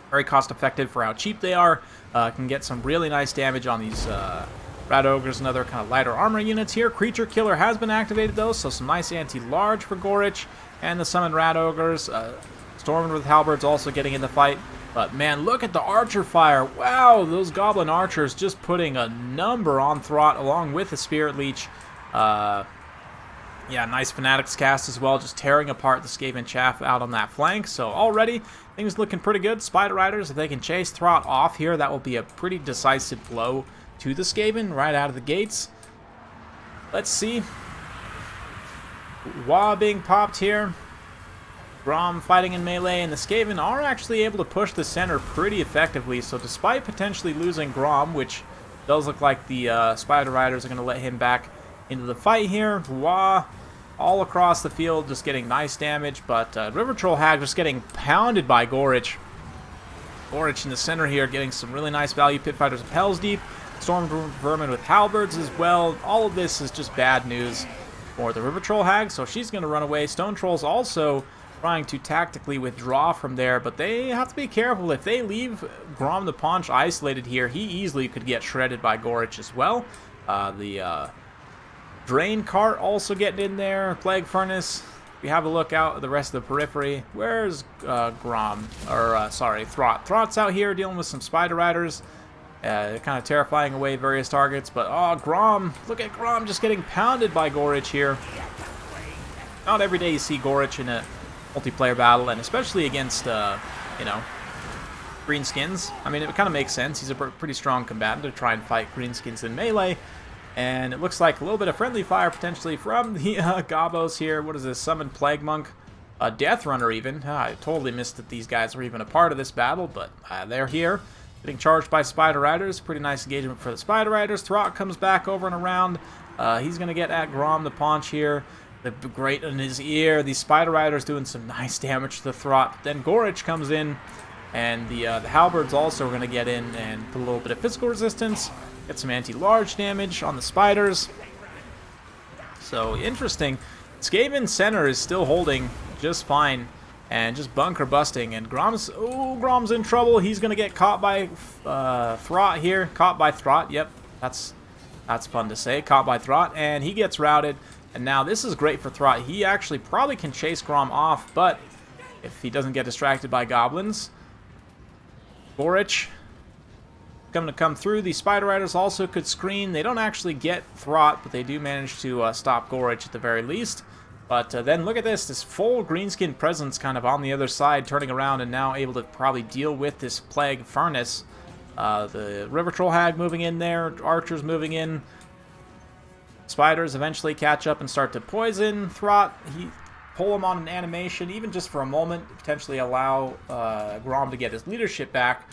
very cost effective for how cheap they are. Can get some really nice damage on these Rat Ogres and other kind of lighter armor units here. Creature Killer has been activated though, so some nice anti-large for Gorich. And the summoned Rat Ogres. Storming with Halberds also getting in the fight. But man, look at the archer fire. Wow, those Goblin Archers just putting a number on Throt along with the Spirit Leech. Yeah, nice Fanatics cast as well, just tearing apart the Skaven chaff out on that flank. So already, things looking pretty good. Spider Riders, if they can chase Throt off here, that will be a pretty decisive blow to the Skaven right out of the gates. Let's see. Wah being popped here. Grom fighting in melee, and the Skaven are actually able to push the center pretty effectively. So despite potentially losing Grom, which does look like the Spider Riders are going to let him back into the fight here. Wah all across the field, just getting nice damage, but River Troll Hag just getting pounded by Gorich. Gorich in the center here getting some really nice value. Pit Fighters of Hell's Deep, Storm Vermin with Halberds as well. All of this is just bad news for the River Troll Hag, so she's going to run away. Stone Trolls also trying to tactically withdraw from there, but they have to be careful. If they leave Grom the Paunch isolated here, he easily could get shredded by Gorich as well. The Drain Cart also getting in there. Plague Furnace. We have a look out at the rest of the periphery. Where's Grom? Or, sorry, Throt. Throt's out here dealing with some Spider Riders. Kind of terrifying away various targets. But, oh, Grom. Look at Grom just getting pounded by Gorich here. Not every day you see Gorich in a multiplayer battle, and especially against, you know, Greenskins. I mean, it kind of makes sense. He's a pretty strong combatant to try and fight Greenskins in melee. And it looks like a little bit of friendly fire potentially from the Gobos here. What is this? Summoned Plague Monk. Death Runner even. I totally missed that these guys were even a part of this battle, but they're here. Getting charged by Spider Riders. Pretty nice engagement for the Spider Riders. Throt comes back over and around. He's going to get at Grom the Paunch here. The grate in his ear. These Spider Riders doing some nice damage to the Throt. But then Gorich comes in, and the Halberds also are going to get in and put a little bit of physical resistance. Get some anti-large damage on the spiders. So, interesting. Skaven center is still holding just fine and just bunker busting. And Grom's in trouble. He's going to get caught by Throt here. Caught by Throt. Yep, that's fun to say. Caught by Throt. And he gets routed. And now this is great for Throt. He actually probably can chase Grom off, but if he doesn't get distracted by goblins. Gorich going to come through. The Spider Riders also could screen. They don't actually get Throt, but they do manage to stop Gorich at the very least. But then look at this full greenskin presence kind of on the other side, turning around and now able to probably deal with this Plague Furnace. The River Troll Hag moving in there, archers moving in. Spiders eventually catch up and start to poison Throt. Pull him on an animation, even just for a moment, potentially allow Grom to get his leadership back.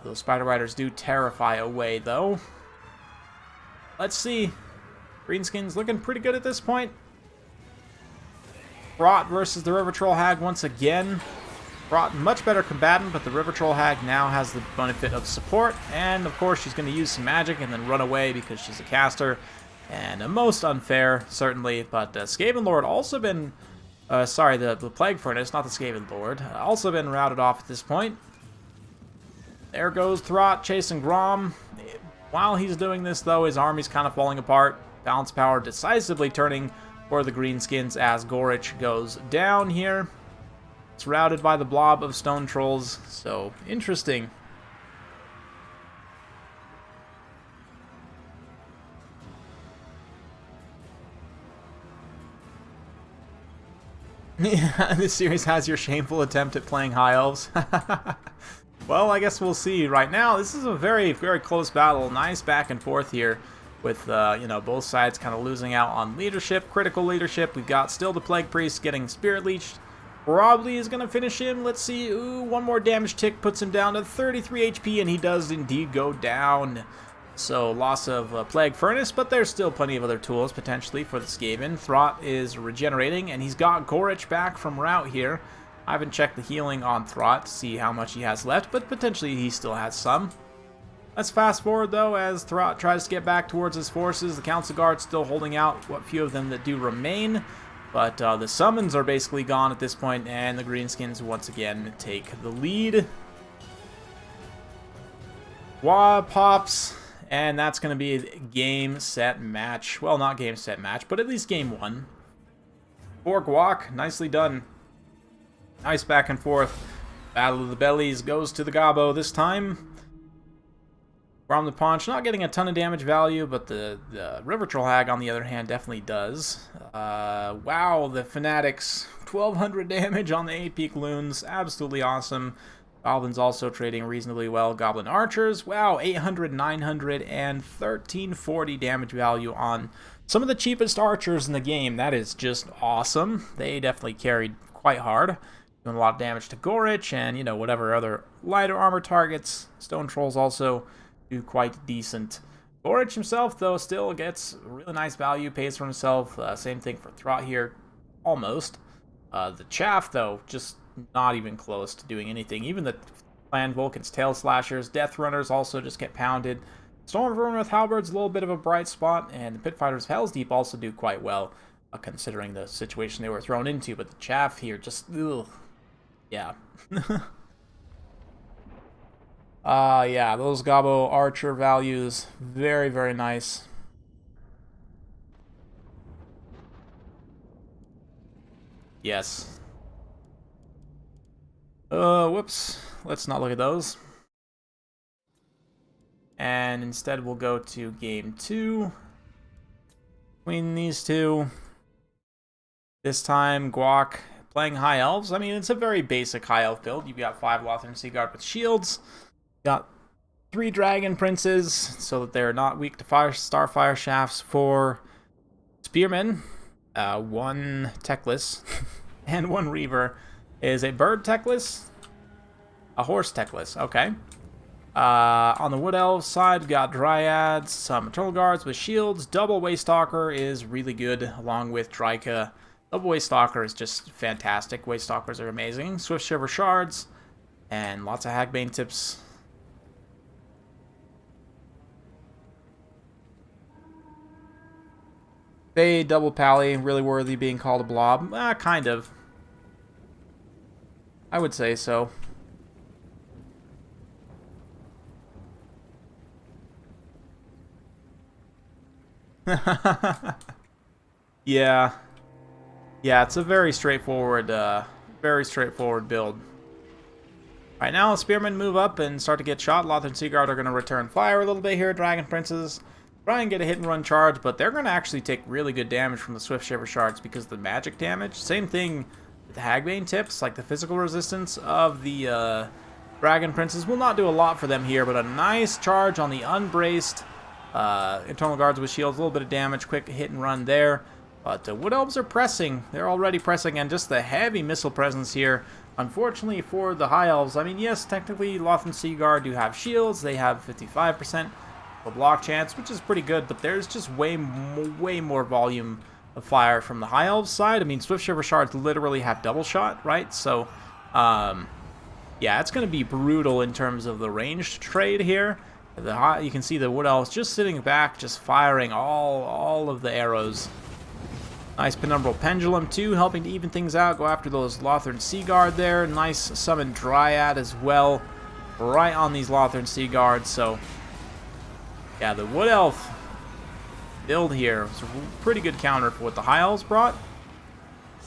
Those Spider Riders do terrify away, though. Let's see. Greenskins looking pretty good at this point. Throt versus the River Troll Hag once again. Throt, much better combatant, but the River Troll Hag now has the benefit of support. And, of course, she's going to use some magic and then run away because she's a caster. And most unfair, certainly. But Skaven Lord also been... sorry, the Plague Furnace, not the Skaven Lord. Also been routed off at this point. There goes Throt chasing Grom. While he's doing this, though, his army's kind of falling apart. Balance power decisively turning for the Greenskins as Gorich goes down here. It's routed by the blob of stone trolls, so interesting. Yeah, this series has your shameful attempt at playing High Elves. Well, I guess we'll see. Right now, this is a very, very close battle. Nice back and forth here with, you know, both sides kind of losing out on leadership, critical leadership. We've got still the Plague Priest getting Spirit Leeched. Probably is going to finish him. Let's see. Ooh, one more damage tick puts him down to 33 HP, and he does indeed go down. So, loss of Plague Furnace, but there's still plenty of other tools, potentially, for the Skaven. Throt is regenerating, and he's got Gorich back from rout here. I haven't checked the healing on Throt to see how much he has left, but potentially he still has some. Let's fast forward, though, as Throt tries to get back towards his forces. The Council Guard's still holding out what few of them that do remain, but the summons are basically gone at this point, and the Greenskins once again take the lead. Wah pops, and that's going to be a game, set, match. Well, not game, set, match, but at least game one. For Guac, nicely done. Nice back and forth. Battle of the Bellies goes to the Gobbo this time. From the Paunch, not getting a ton of damage value, but the River Troll Hag, on the other hand, definitely does. Wow, the Fanatics. 1200 damage on the 8-peak loons. Absolutely awesome. Goblins also trading reasonably well. Goblin Archers. Wow, 800, 900, and 1340 damage value on some of the cheapest archers in the game. That is just awesome. They definitely carried quite hard. Doing a lot of damage to Gorich and, you know, whatever other lighter armor targets. Stone Trolls also do quite decent. Gorich himself, though, still gets really nice value, pays for himself. Same thing for Throt here, almost. The Chaff, though, just not even close to doing anything. Even the Clan Vulcan's Tail Slashers, Death Runners also just get pounded. Stormrunner with Halberds, a little bit of a bright spot, and the Pit Fighters of Hell's Deep also do quite well, considering the situation they were thrown into. But the Chaff here just, ugh. Yeah. Yeah, those Gobbo Archer values, very, very nice. Yes. Whoops. Let's not look at those. And instead we'll go to game 2. Between these two. This time, Guac playing High Elves. I mean, it's a very basic High Elf build. You've got 5 Lothran Seaguard with shields. Got 3 Dragon Princes, so that they're not weak to Starfire Shafts. 4 Spearmen. 1 Techless. And 1 Reaver. Is a Bird Techless? A Horse Techless, okay. On the Wood Elves side, we've got Dryads, some Eternal Guards with shields. Double Waystalker is really good, along with Dryka. Double Waystalker is just fantastic. Waystalkers are amazing. Swift Shiver Shards, and lots of Hagbane tips. They double Pally, really worthy being called a blob. Kind of. I would say so. Yeah. Yeah, it's a very straightforward build. Right now, Spearmen move up and start to get shot. Lothran Seaguard are going to return fire a little bit here. Dragon Princes try and get a hit and run charge, but they're going to actually take really good damage from the Swift Shiver Shards because of the magic damage. Same thing with the Hagbane tips, like the physical resistance of the Dragon Princes will not do a lot for them here, but a nice charge on the unbraced Internal Guards with shields, a little bit of damage, quick hit and run there. But Wood Elves are pressing. They're already pressing, and just the heavy missile presence here. Unfortunately for the High Elves, I mean, yes, technically Lothran Sea Guard do have shields. They have 55% of a block chance, which is pretty good, but there's just way more volume of fire from the High Elves side. I mean, Swift Shiver Shards literally have double shot, right? So, yeah, it's going to be brutal in terms of the ranged trade here. You can see the Wood Elves just sitting back, just firing all of the arrows. Nice Penumbral Pendulum, too, helping to even things out. Go after those Lothran Sea Guard there. Nice Summon Dryad as well, right on these Lothran Sea Guards. So, yeah, the Wood Elf build here was a pretty good counter for what the High Elves brought.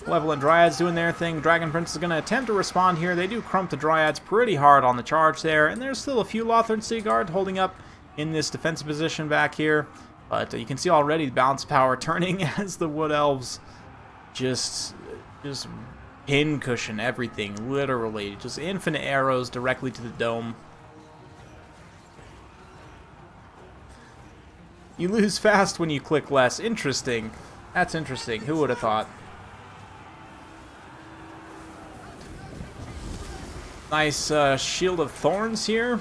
Level and Dryads doing their thing. Dragon Prince is going to attempt to respond here. They do crump the Dryads pretty hard on the charge there. And there's still a few Lothran Sea Guard holding up in this defensive position back here. But you can see already the balance power turning as the Wood Elves just pin cushion everything, literally. Just infinite arrows directly to the dome. You lose fast when you click less. Interesting. That's interesting. Who would have thought? Nice Shield of Thorns here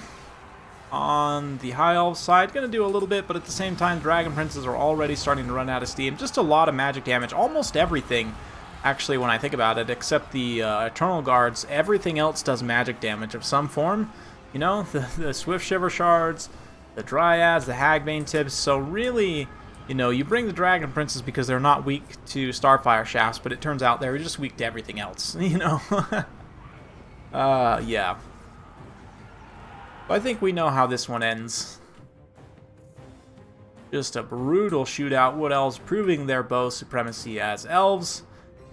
on the High Elf side. Going to do a little bit, but at the same time, Dragon Princes are already starting to run out of steam. Just a lot of magic damage. Almost everything, actually, when I think about it, except the Eternal Guards. Everything else does magic damage of some form. You know, the Swift Shiver Shards, the Dryads, the Hagbane tips. So really, you know, you bring the Dragon Princes because they're not weak to Starfire Shafts, but it turns out they're just weak to everything else, you know? Yeah. I think we know how this one ends. Just a brutal shootout. Wood Elves proving their bow supremacy as Elves.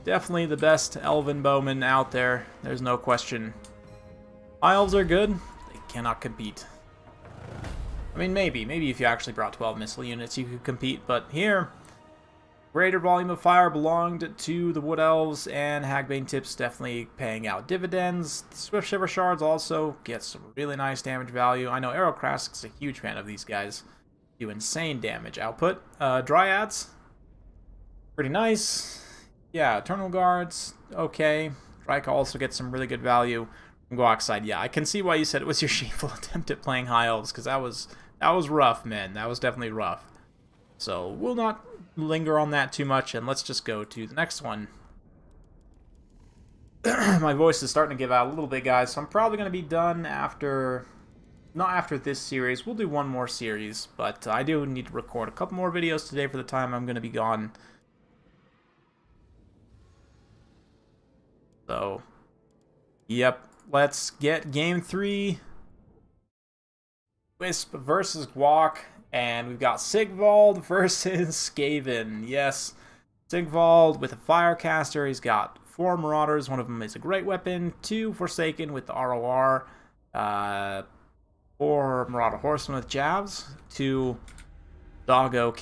Definitely the best Elven bowmen out there. There's no question. High Elves are good. They cannot compete. I mean, maybe if you actually brought 12 missile units, you could compete. But here, greater volume of fire belonged to the Wood Elves, and Hagbane tips definitely paying out dividends. The Swift Shiver Shards also get some really nice damage value. I know Aerocrastic is a huge fan of these guys. Do insane damage output. Dryads, pretty nice. Yeah, Eternal Guards, okay. Dryka also gets some really good value. From Guak's side, yeah, I can see why you said it was your shameful attempt at playing High Elves, because that was rough, man. That was definitely rough. So we'll not linger on that too much, and let's just go to the next one. My voice is starting to give out a little bit, guys, so I'm probably going to be done after, not after this series. We'll do one more series, but I do need to record a couple more videos today for the time I'm going to be gone. So, yep, let's get game 3. Wisp versus Guak. And we've got Sigvald versus Skaven. Yes, Sigvald with a Firecaster. He's got 4 Marauders. One of them is a great weapon. 2 Forsaken with the ROR. 4 Marauder Horsemen with Jabs. 2 Doggo,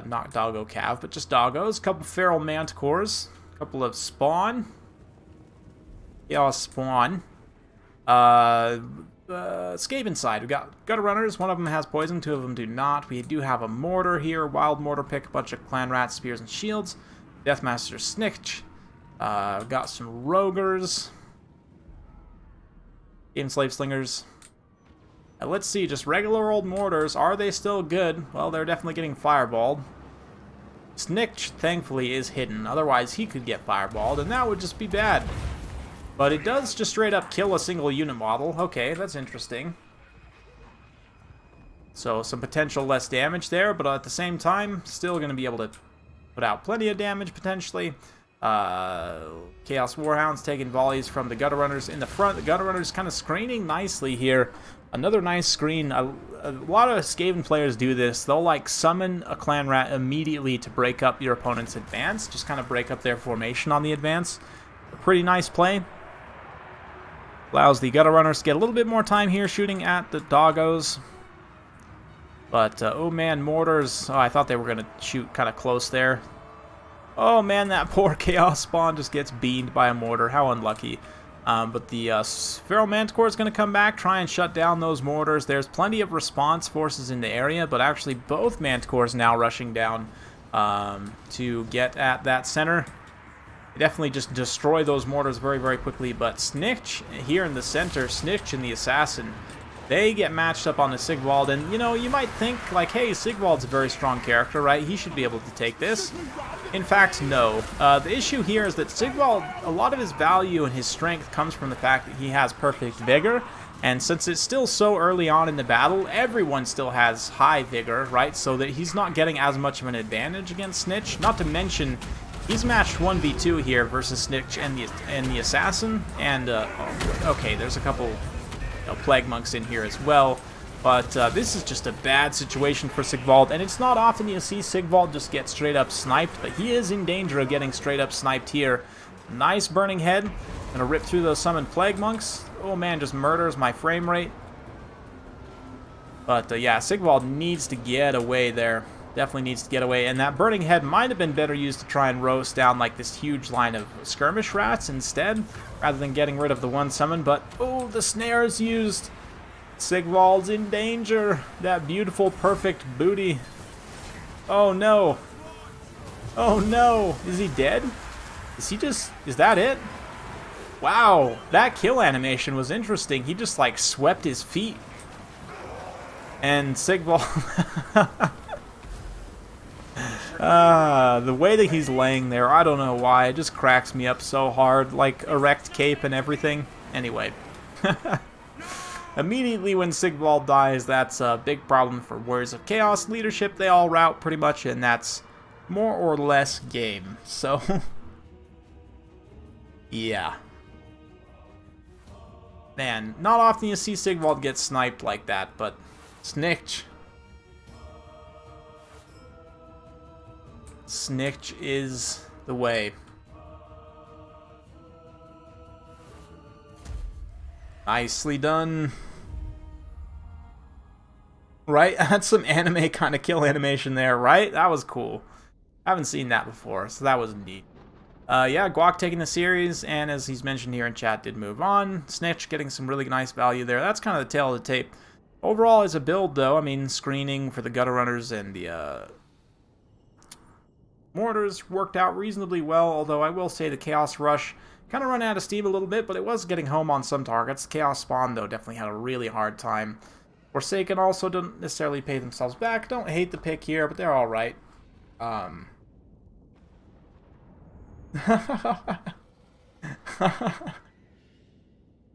not Doggo Cav, but just Doggos. A couple Feral Manticores. A couple of Spawn. Yeah, Spawn. Skaven side, we got Gutter Runners. One of them has poison, 2 of them do not. We do have a Mortar here, Wild Mortar pick, a bunch of Clan Rats, Spears, and Shields. Deathmaster Snitch. Got some Rogers. Game Slave Slingers. Let's see, just regular old Mortars. Are they still good? Well, they're definitely getting fireballed. Snitch, thankfully, is hidden. Otherwise, he could get fireballed, and that would just be bad. But it does just straight up kill a single unit model. Okay, that's interesting. So some potential less damage there, but at the same time, still going to be able to put out plenty of damage potentially. Chaos Warhounds taking volleys from the Gutter Runners in the front. The Gutter Runners kind of screening nicely here. Another nice screen. A lot of Skaven players do this. They'll like summon a Clan Rat immediately to break up your opponent's advance. Just kind of break up their formation on the advance. A pretty nice play. Allows the Gutter Runners to get a little bit more time here shooting at the Doggos. But, oh man, mortars. Oh, I thought they were going to shoot kind of close there. Oh man, that poor Chaos Spawn just gets beamed by a mortar. How unlucky. But the Feral Manticore is going to come back, try and shut down those mortars. There's plenty of response forces in the area, but actually both Manticores now rushing down to get at that center. They definitely just destroy those mortars very, very quickly. But Snitch here in the center, Snitch and the Assassin, they get matched up on the Sigvald, and, you know, you might think, like, hey, Sigvald's a very strong character, right? He should be able to take this. In fact, no. The issue here is that Sigvald, a lot of his value and his strength comes from the fact that he has perfect vigor, and since it's still so early on in the battle, everyone still has high vigor, right? So that he's not getting as much of an advantage against Snitch. Not to mention, he's matched 1v2 here versus Snitch and the Assassin, and, okay, there's a couple... Plague Monks in here as well, but this is just a bad situation for Sigvald, and it's not often you see Sigvald just get straight up sniped, but he is in danger of getting straight up sniped here. Nice burning head, gonna rip through those summoned Plague Monks. Oh man, just murders my frame rate. But yeah, Sigvald needs to get away there. Definitely needs to get away, and that burning head might have been better used to try and roast down like this huge line of skirmish rats instead, rather than getting rid of the one summon. But oh, the snare is used. Sigvald's in danger. That beautiful, perfect booty. Oh no. Oh no. Is he dead? Is that it? Wow, that kill animation was interesting. He just like swept his feet. And Sigvald... the way that he's laying there, I don't know why, it just cracks me up so hard, like erect cape and everything. Anyway, immediately when Sigvald dies, that's a big problem for Warriors of Chaos leadership. They all rout pretty much, and that's more or less game. So, yeah. Man, not often you see Sigvald get sniped like that, but Snitch... Snitch is the way. Nicely done. Right? That's some anime kind of kill animation there, right? That was cool. I haven't seen that before, so that was neat. Yeah, Guac taking the series, and as he's mentioned here in chat, did move on. Snitch getting some really nice value there. That's kind of the tail of the tape. Overall, as a build, though, I mean, screening for the Gutter Runners and the Mortars worked out reasonably well, although I will say the Chaos Rush kind of run out of steam a little bit, but it was getting home on some targets. Chaos Spawn, though, definitely had a really hard time. Forsaken also don't necessarily pay themselves back. Don't hate the pick here, but they're alright.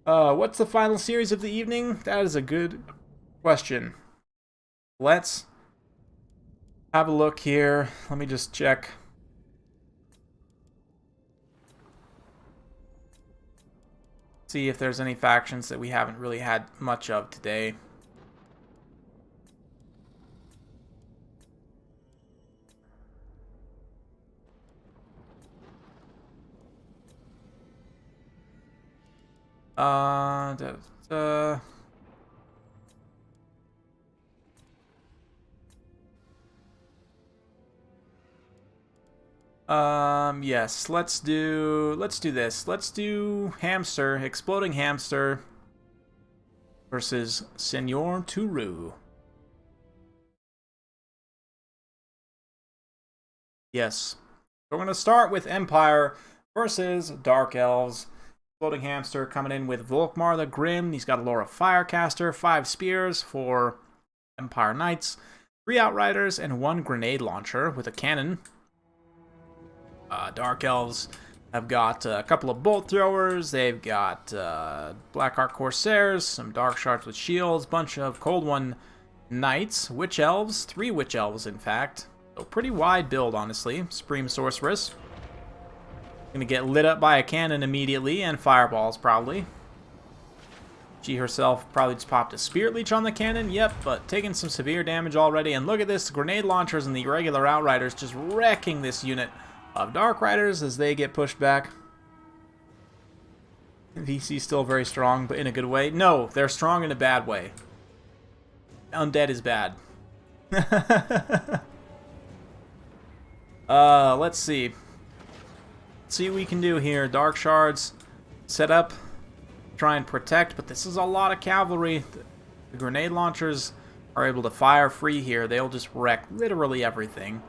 What's the final series of the evening? That is a good question. Let's have a look here. Let me just check. See if there's any factions that we haven't really had much of today. Yes, let's do this. Let's do Hamster, Exploding Hamster versus Senor Turu. Yes. We're going to start with Empire versus Dark Elves. Exploding Hamster coming in with Volkmar the Grim. He's got a Lore of Firecaster, 5 spears for Empire Knights, 3 Outriders, and 1 grenade launcher with a cannon. Dark Elves have got a couple of bolt throwers. They've got Black Ark Corsairs, some Dark Shards with shields, bunch of Cold One Knights, Witch Elves, 3 Witch Elves in fact. So pretty wide build, honestly. Supreme Sorceress. Gonna get lit up by a cannon immediately, and fireballs probably. She herself probably just popped a Spirit Leech on the cannon, yep, but taking some severe damage already. And look at this, grenade launchers and the regular Outriders just wrecking this unit of Dark Riders as they get pushed back. VC still very strong, but in a good way. No, they're strong in a bad way. Undead is bad. Let's see. See what we can do here. Dark Shards set up, try and protect, but this is a lot of cavalry. The grenade launchers are able to fire free here. They'll just wreck literally everything.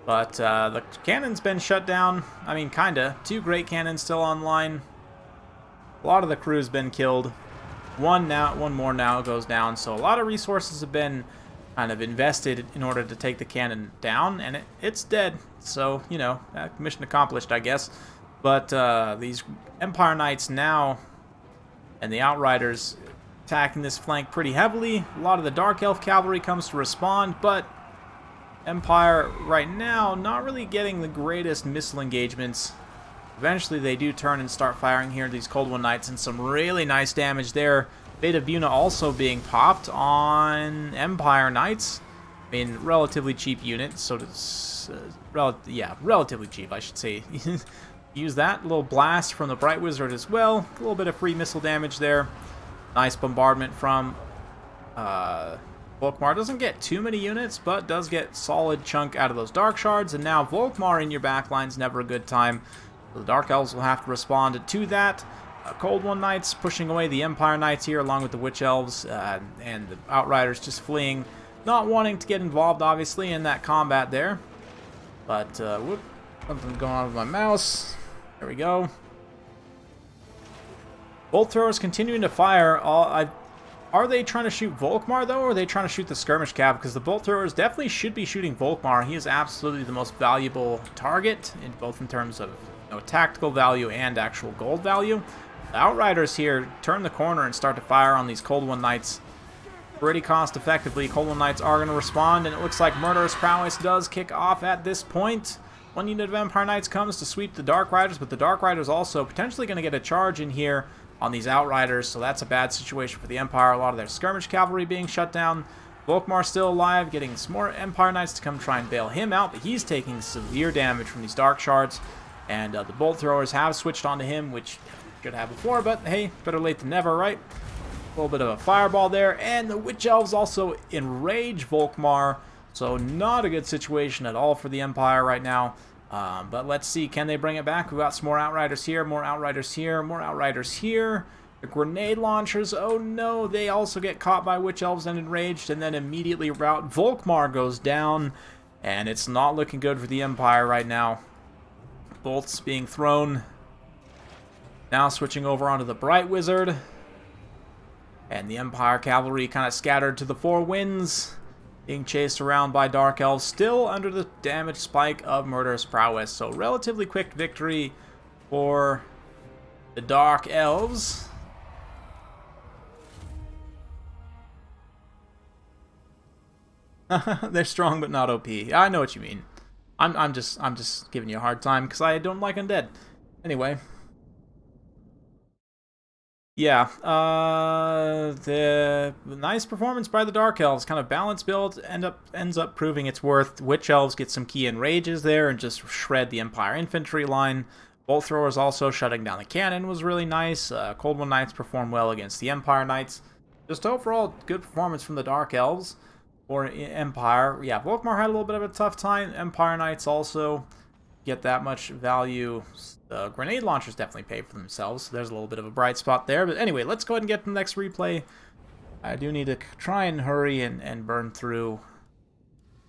But the cannon's been shut down. I mean, kinda. 2 great cannons still online. A lot of the crew's been killed. One more now goes down. So a lot of resources have been kind of invested in order to take the cannon down, and it's dead. So, you know, mission accomplished, I guess. But these Empire Knights now and the Outriders attacking this flank pretty heavily. A lot of the Dark Elf cavalry comes to respond, but Empire right now not really getting the greatest missile engagements. Eventually they do turn and start firing here, these Cold One Knights, and some really nice damage there. Fate of Buna also being popped on Empire Knights. I mean, relatively cheap unit, so it's relatively cheap, I should say. Use that little blast from the Bright Wizard as well. A little bit of free missile damage there. Nice bombardment from Volkmar. Doesn't get too many units, but does get solid chunk out of those Dark Shards. And now Volkmar in your backline's never a good time. The Dark Elves will have to respond to that. Cold One Knights pushing away the Empire Knights here, along with the Witch Elves, and the Outriders just fleeing, not wanting to get involved, obviously, in that combat there. But, whoop, something's going on with my mouse. There we go. Bolt throwers continuing to fire. Are they trying to shoot Volkmar, though, or are they trying to shoot the skirmish cav? Because the bolt throwers definitely should be shooting Volkmar. He is absolutely the most valuable target, both in terms of, you know, tactical value and actual gold value. The Outriders here turn the corner and start to fire on these Cold One Knights pretty cost effectively. Cold One Knights are going to respond, and it looks like Murderous Prowess does kick off at this point. One unit of Empire Knights comes to sweep the Dark Riders, but the Dark Riders also potentially going to get a charge in here on these Outriders, so that's a bad situation for the Empire. A lot of their skirmish cavalry being shut down. Volkmar still alive, getting some more Empire Knights to come try and bail him out, but he's taking severe damage from these Dark Shards, and the Bolt Throwers have switched onto him, which should have before, but hey, better late than never, right? A little bit of a fireball there, and the Witch Elves also enrage Volkmar, so not a good situation at all for the Empire right now. But let's see, can they bring it back? We've got some more Outriders here, more Outriders here, more Outriders here. The grenade launchers, oh no, they also get caught by Witch Elves and enraged, and then immediately rout. Volkmar goes down, and it's not looking good for the Empire right now. Bolts being thrown. Now switching over onto the Bright Wizard. And the Empire cavalry kind of scattered to the 4 winds, being chased around by Dark Elves, still under the damage spike of Murderous Prowess. So relatively quick victory for the Dark Elves. They're strong but not OP. I know what you mean. I'm just giving you a hard time because I don't like undead. Anyway. Yeah, the nice performance by the Dark Elves, kind of balanced build, ends up proving its worth. Witch Elves get some key enrages there and just shred the Empire infantry line. Bolt Throwers also shutting down the cannon was really nice. Cold One Knights perform well against the Empire Knights. Just overall good performance from the Dark Elves or Empire. Yeah, Volkmar had a little bit of a tough time. Empire Knights also get that much value. The grenade launchers definitely pay for themselves, so there's a little bit of a bright spot there. But anyway, let's go ahead and get to the next replay. I do need to try and hurry and burn through.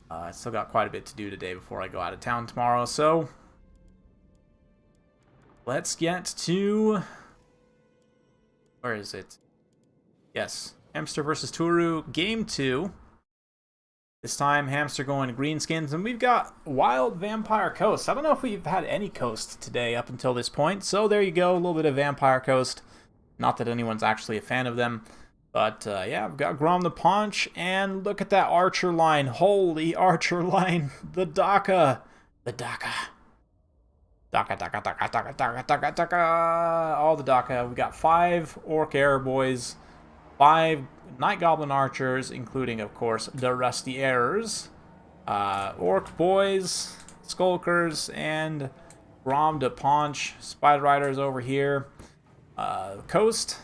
I still got quite a bit to do today before I go out of town tomorrow, so let's get to... where is it? Yes, Hamster versus Turu, Game 2. This time, Hamster going Greenskins, and we've got Wild Vampire Coast. I don't know if we've had any Coast today up until this point, so there you go, a little bit of Vampire Coast. Not that anyone's actually a fan of them, but yeah, I've got Grom the Paunch, and look at that Archer line. Holy Archer line, the Daka. The Daka. Daka, Daka, Daka, Daka, Daka, Daka, Daka. All the Daka. We got 5 Orc Air Boys, 5 Night Goblin Archers, including, of course, the Rusty Errors, Orc Boys, Skulkers, and Grom de Paunch, Spider Riders over here. Coast,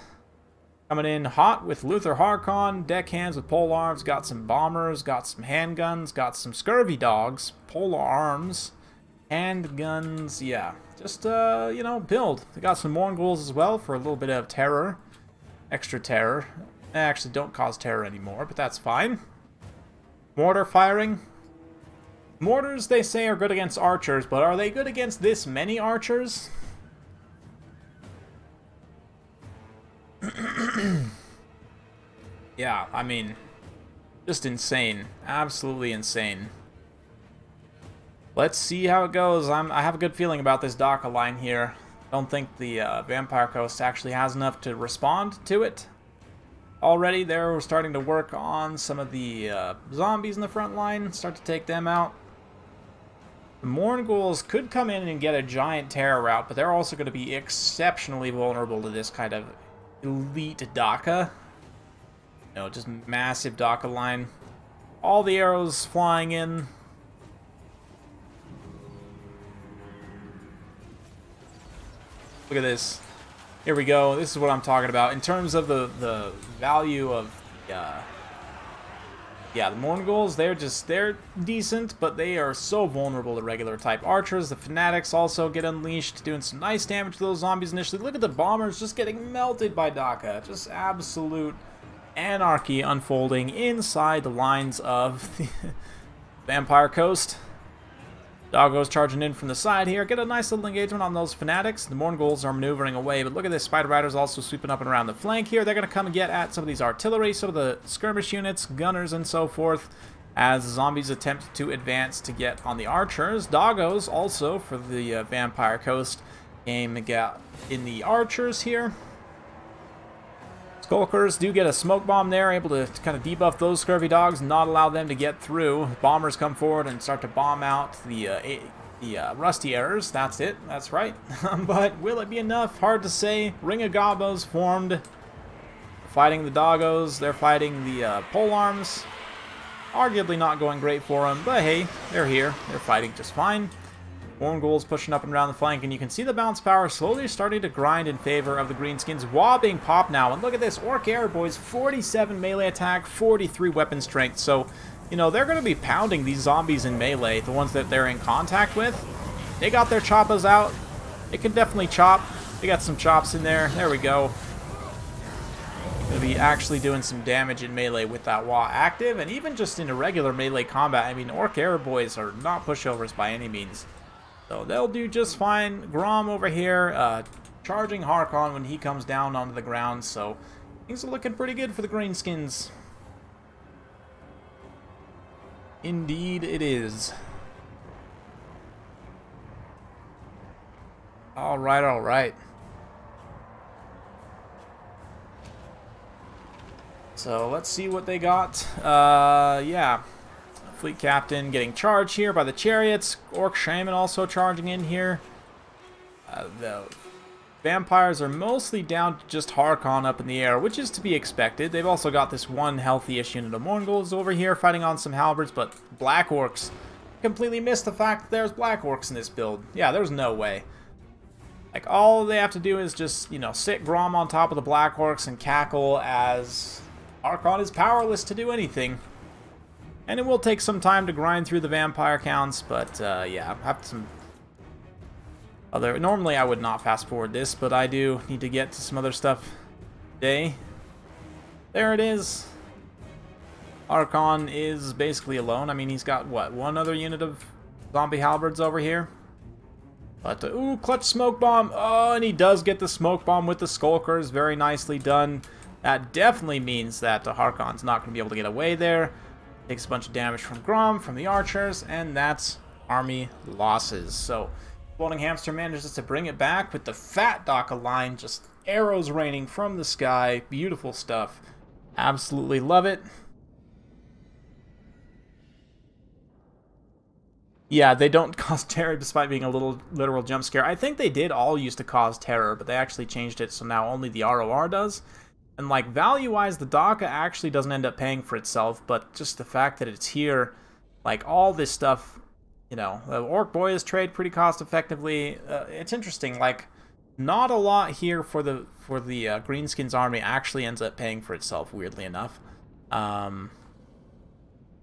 Coming in hot with Luther Harkon, deckhands with pole arms, got some bombers, got some handguns, got some scurvy dogs, polar arms, handguns, yeah. Just, you know, build. They got some Morghuls as well for a little bit of terror. Extra terror. They actually don't cause terror anymore, but that's fine. Mortar firing. Mortars, they say, are good against archers, but are they good against this many archers? Yeah, I mean, just insane. Absolutely insane. Let's see how it goes. I have a good feeling about this Daka line here. Don't think the Vampire Coast actually has enough to respond to it. Already, they're starting to work on some of the zombies in the front line, start to take them out. The Morghuls could come in and get a giant terror route, but they're also going to be exceptionally vulnerable to this kind of elite Daka. You know, just massive Daka line. All the arrows flying in. Look at this. Here we go. This is what I'm talking about. In terms of the value of, yeah, the Morghuls, they're decent, but they are so vulnerable to regular type archers. The Fanatics also get unleashed, doing some nice damage to those zombies initially. Look at the bombers just getting melted by Daka. Just absolute anarchy unfolding inside the lines of the Vampire Coast. Doggos charging in from the side here. Get a nice little engagement on those Fanatics. The Morghuls are maneuvering away, but look at this. Spider Riders also sweeping up and around the flank here. They're going to come and get at some of these artillery, some of the skirmish units, gunners, and so forth, as the zombies attempt to advance to get on the archers. Doggos also, for the Vampire Coast, aim to get in the archers here. Skulkers do get a smoke bomb there, able to kind of debuff those scurvy dogs, not allow them to get through. Bombers come forward and start to bomb out the rusty errors. That's it. That's right. But will it be enough? Hard to say. Ring of Gobos formed. Fighting the Doggos. They're fighting the polearms. Arguably not going great for them, but hey, they're here. They're fighting just fine. Morghuls pushing up and around the flank, and you can see the bounce power slowly starting to grind in favor of the Greenskins. Waaagh being popped now, and look at this. Orc Air Boys, 47 melee attack, 43 weapon strength. So, you know, they're going to be pounding these zombies in melee, the ones that they're in contact with. They got their choppas out. They can definitely chop. They got some chops in there. There we go. Going to be actually doing some damage in melee with that Waaagh active, and even just in a regular melee combat. I mean, Orc Air Boys are not pushovers by any means. So they'll do just fine. Grom over here, charging Harkon when he comes down onto the ground. So things are looking pretty good for the Greenskins. Indeed it is. Alright, alright. So let's see what they got. Yeah. Fleet Captain getting charged here by the chariots. Orc Shaman also charging in here. The vampires are mostly down to just Harkon up in the air, which is to be expected. They've also got this one healthy-ish unit of Morghuls over here fighting on some halberds, but Black Orcs completely missed the fact that there's Black Orcs in this build. Yeah, there's no way. Like, all they have to do is just, you know, sit Grom on top of the Black Orcs and cackle as Harkon is powerless to do anything. And it will take some time to grind through the vampire counts, but yeah, have some other... Normally I would not fast forward this, but I do need to get to some other stuff today. There it is. Harkon is basically alone. I mean, he's got, what, one other unit of zombie halberds over here? But, ooh, clutch smoke bomb. Oh, and he does get the smoke bomb with the Skulkers. Very nicely done. That definitely means that Harkon's not going to be able to get away there. Takes a bunch of damage from Grom, from the archers, and that's army losses. So, Floating Hamster manages to bring it back with the fat Daka line, just arrows raining from the sky. Beautiful stuff. Absolutely love it. Yeah, they don't cause terror despite being a little literal jump scare. I think they did all used to cause terror, but they actually changed it so now only the ROR does. And, like, value-wise, the Daka actually doesn't end up paying for itself, but just the fact that it's here, like, all this stuff, you know, Orc Boys trade pretty cost-effectively. It's interesting, like, not a lot here for the Greenskins army actually ends up paying for itself, weirdly enough.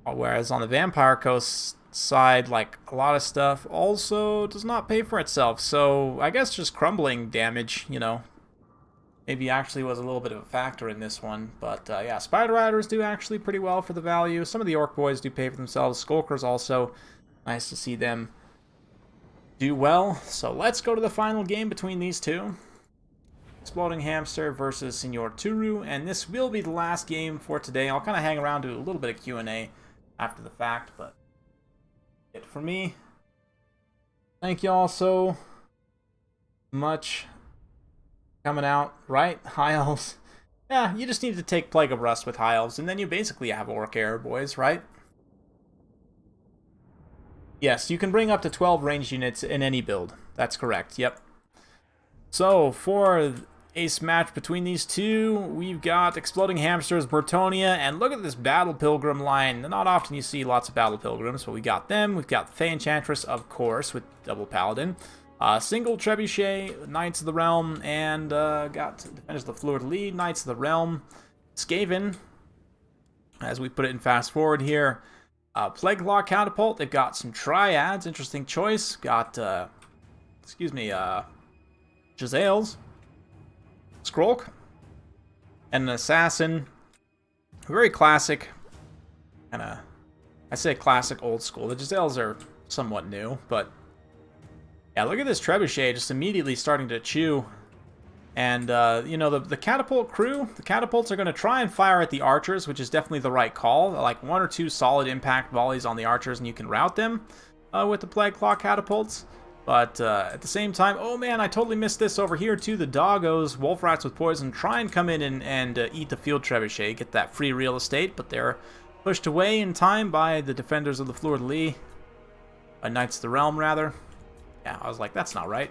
Whereas on the Vampire Coast side, like, a lot of stuff also does not pay for itself. So I guess just crumbling damage, you know, maybe actually was a little bit of a factor in this one. But yeah, Spider Riders do actually pretty well for the value. Some of the Orc Boys do pay for themselves. Skulkers also, nice to see them do well. So let's go to the final game between these two. Exploding Hamster versus Senor Turu. And this will be the last game for today. I'll kind of hang around, do a little bit of Q&A after the fact, but it for me. Thank you all so much coming out, right? High Elves. Yeah, you just need to take Plague of Rust with High Elves, and then you basically have Orc Air Boys, right? Yes, you can bring up to 12 ranged units in any build. That's correct, yep. So, for ace match between these two, we've got Exploding Hamsters, Bretonnia, and look at this Battle Pilgrim line. Not often you see lots of Battle Pilgrims, but we got them. We've got Fey Enchantress, of course, with Double Paladin. Single Trebuchet, Knights of the Realm, and got Defenders of the Fleur-de-Lis, Knights of the Realm, Skaven, as we put it in fast forward here. Plague Claw Catapult, they've got some Triads, interesting choice. Got, Jazales, Skrulk, and an Assassin. Very classic. Kinda, I say classic, old school. The Jazales are somewhat new, but yeah, look at this Trebuchet just immediately starting to chew. And, you know, the catapult crew, the catapults are going to try and fire at the archers, which is definitely the right call. Like 1 or 2 solid impact volleys on the archers, and you can rout them with the Plague Claw catapults. But at the same time, oh man, I totally missed this over here too. The doggos, wolf rats with poison, try and come in and eat the field trebuchet, get that free real estate, but they're pushed away in time by the defenders of the Fleur-de-Lis. Knights of the Realm, rather. Yeah, I was like, that's not right.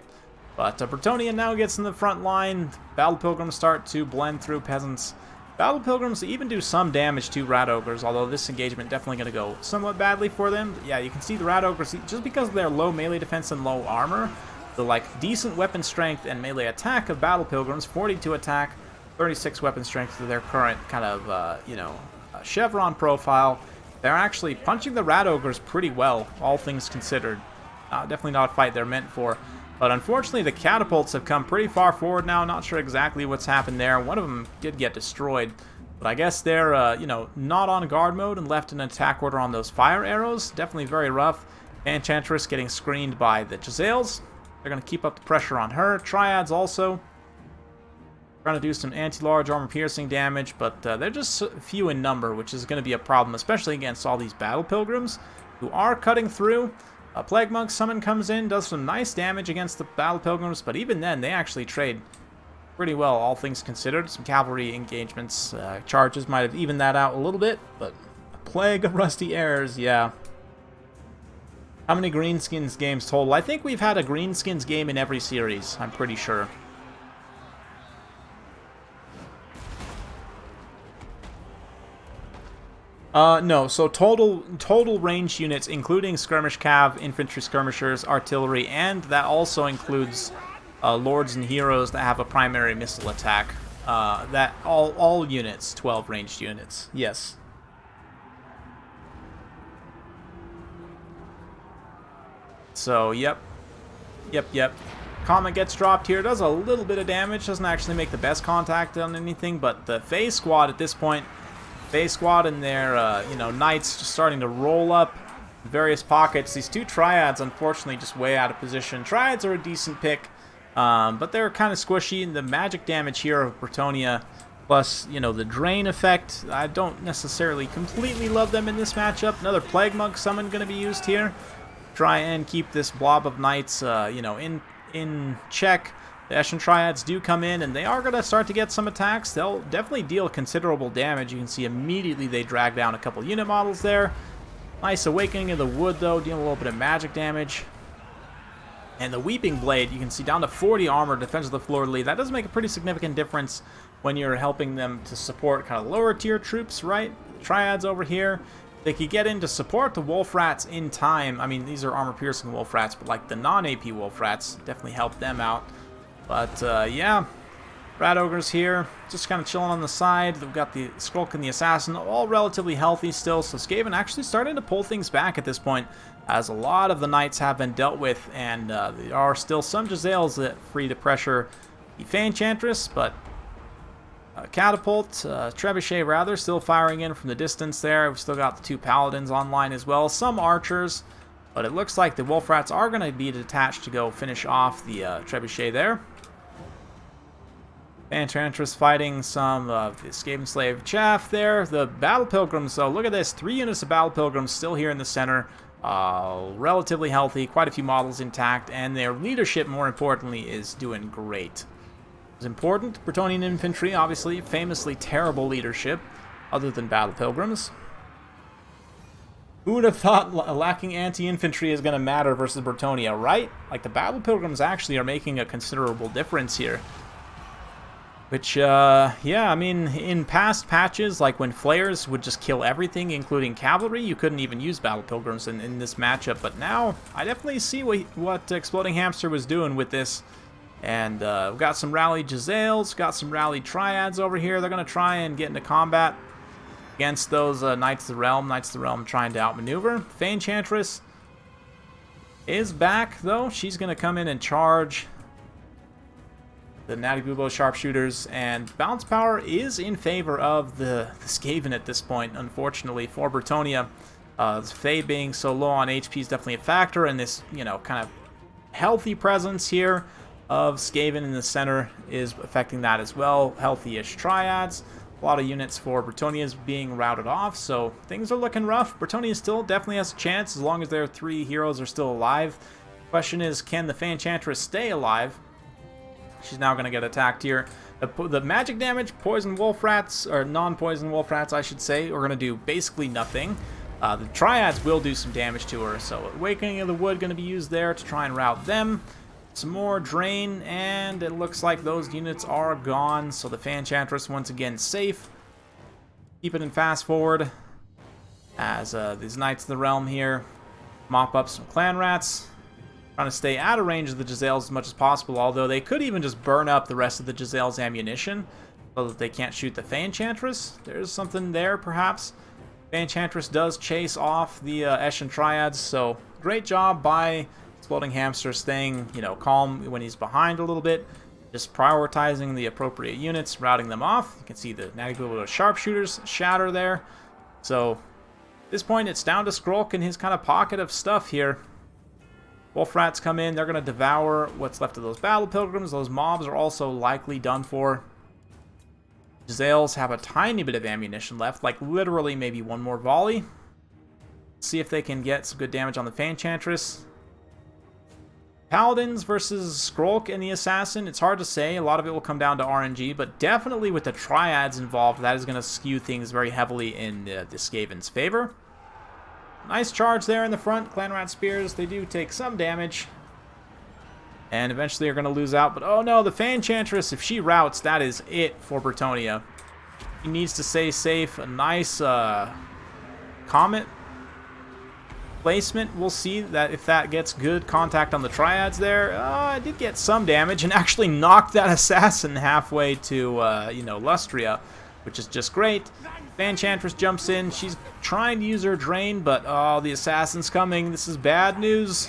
But Bretonnia now gets in the front line. Battle Pilgrims start to blend through peasants. Battle Pilgrims even do some damage to Rat Ogres, although this engagement definitely going to go somewhat badly for them. Yeah, you can see the Rat Ogres, just because of their low melee defense and low armor, the like decent weapon strength and melee attack of Battle Pilgrims, 42 attack, 36 weapon strength to their current kind of, chevron profile. They're actually punching the Rat Ogres pretty well, all things considered. Definitely not a fight they're meant for. But unfortunately, the catapults have come pretty far forward now. Not sure exactly what's happened there. One of them did get destroyed. But I guess they're, not on guard mode and left an attack order on those fire arrows. Definitely very rough. Enchantress getting screened by the Jazales. They're going to keep up the pressure on her. Triads also trying to do some anti-large armor-piercing damage. But they're just few in number, which is going to be a problem, especially against all these Battle Pilgrims who are cutting through. A Plague Monk Summon comes in, does some nice damage against the Battle Pilgrims, but even then, they actually trade pretty well, all things considered. Some cavalry engagements, charges might have evened that out a little bit, but a Plague of Rusty Errors, yeah. How many Greenskins games total? I think we've had a Greenskins game in every series, I'm pretty sure. No, so total ranged units, including skirmish cav, infantry skirmishers, artillery, and that also includes lords and heroes that have a primary missile attack. That all units, 12 ranged units. Yes. So, yep. Comet gets dropped here, does a little bit of damage, doesn't actually make the best contact on anything, but the Fey squad at this point, Fey squad and their, knights just starting to roll up in various pockets. These two Triads, unfortunately, just way out of position. Triads are a decent pick, but they're kind of squishy. And the magic damage here of Bretonnia, plus, the drain effect, I don't necessarily completely love them in this matchup. Another Plague Monk Summon going to be used here. Try and keep this blob of knights, in check. The Eshin Triads do come in, and they are going to start to get some attacks. They'll definitely deal considerable damage. You can see immediately they drag down a couple unit models there. Nice Awakening of the Wood, though, dealing a little bit of magic damage. And the Weeping Blade, you can see down to 40 armor, Defense of the Fleur-de-Lis. That does make a pretty significant difference when you're helping them to support kind of lower tier troops, right? Triads over here. They could get in to support the Wolf Rats in time. I mean, these are armor-piercing Wolf Rats, but like the non-AP Wolf Rats definitely help them out. But yeah, Rat Ogres here, just kind of chilling on the side. We've got the Skrulk and the Assassin, all relatively healthy still, so Skaven actually starting to pull things back at this point, as a lot of the Knights have been dealt with, and there are still some Jezzails that free to pressure the Faenchantress, but Catapult, Trebuchet rather, still firing in from the distance there. We've still got the 2 Paladins online as well, some Archers, but it looks like the Wolf Rats are going to be detached to go finish off the Trebuchet there. Faenchantress fighting some of the Skaven Slave chaff there. The Battle Pilgrims, so look at this, 3 units of Battle Pilgrims still here in the center. Relatively healthy, quite a few models intact, and their leadership, more importantly, is doing great. It's important. Bretonnian infantry, obviously, famously terrible leadership, other than Battle Pilgrims. Who would have thought lacking anti-infantry is going to matter versus Bretonnia, right? Like, the Battle Pilgrims actually are making a considerable difference here. Which, yeah, I mean, in past patches, like when Flayers would just kill everything, including cavalry, you couldn't even use Battle Pilgrims in this matchup. But now, I definitely see what Exploding Hamster was doing with this. And we've got some rallied Jezzails, got some rallied Triads over here. They're going to try and get into combat against those Knights of the Realm. Knights of the Realm trying to outmaneuver. Faenchantress is back, though. She's going to come in and charge the Natty Bubo Sharpshooters, and Balance Power is in favor of the Skaven at this point, unfortunately, for Bretonnia. Fae being so low on HP is definitely a factor, and this, you know, kind of healthy presence here of Skaven in the center is affecting that as well. Healthy-ish Triads. A lot of units for Bretonnia is being routed off, so things are looking rough. Bretonnia still definitely has a chance as long as their 3 heroes are still alive. Question is, can the Faenchantress stay alive? She's now going to get attacked here. The magic damage, poison wolf rats, or non-poison wolf rats, I should say, are going to do basically nothing. The Triads will do some damage to her, so Awakening of the Wood going to be used there to try and rout them. Some more drain, and it looks like those units are gone, so the Faenchantress once again safe. Keep it in fast forward as these Knights of the Realm here mop up some clan rats. Trying to stay out of range of the Jezzails as much as possible, although they could even just burn up the rest of the Jezzails' ammunition so that they can't shoot the Faenchantress. There's something there, perhaps. Faenchantress does chase off the Eshin Triads, so great job by Exploding Hamster staying, you know, calm when he's behind a little bit, just prioritizing the appropriate units, routing them off. You can see the Natty Bubo Sharpshooters shatter there. So at this point, it's down to Skrulk and his kind of pocket of stuff here. Wolf Rats come in, they're going to devour what's left of those Battle Pilgrims. Those mobs are also likely done for. Jezzails have a tiny bit of ammunition left, like literally maybe one more volley. See if they can get some good damage on the Faenchantress. Paladins versus Skrulk and the Assassin, it's hard to say. A lot of it will come down to RNG, but definitely with the Triads involved, that is going to skew things very heavily in the Skaven's favor. Nice charge there in the front. Clan Rat Spears, they do take some damage. And eventually are going to lose out. But oh no, the Faenchantress, if she routs, that is it for Bretonnia. He needs to stay safe. A nice Comet placement. We'll see that if that gets good contact on the Triads there. I did get some damage and actually knocked that Assassin halfway to, you know, Lustria, which is just great. Faenchantress jumps in. She's trying to use her drain, but oh, the Assassin's coming. This is bad news.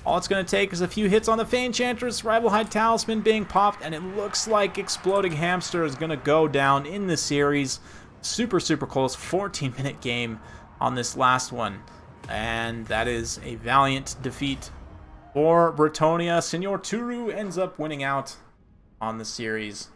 All it's going to take is a few hits on the Faenchantress. Rival Hide Talisman being popped, and it looks like Exploding Hamster is going to go down in the series. Super, super close. 14-minute game on this last one. And that is a valiant defeat for Bretonnia. Senor Turu ends up winning out on the series.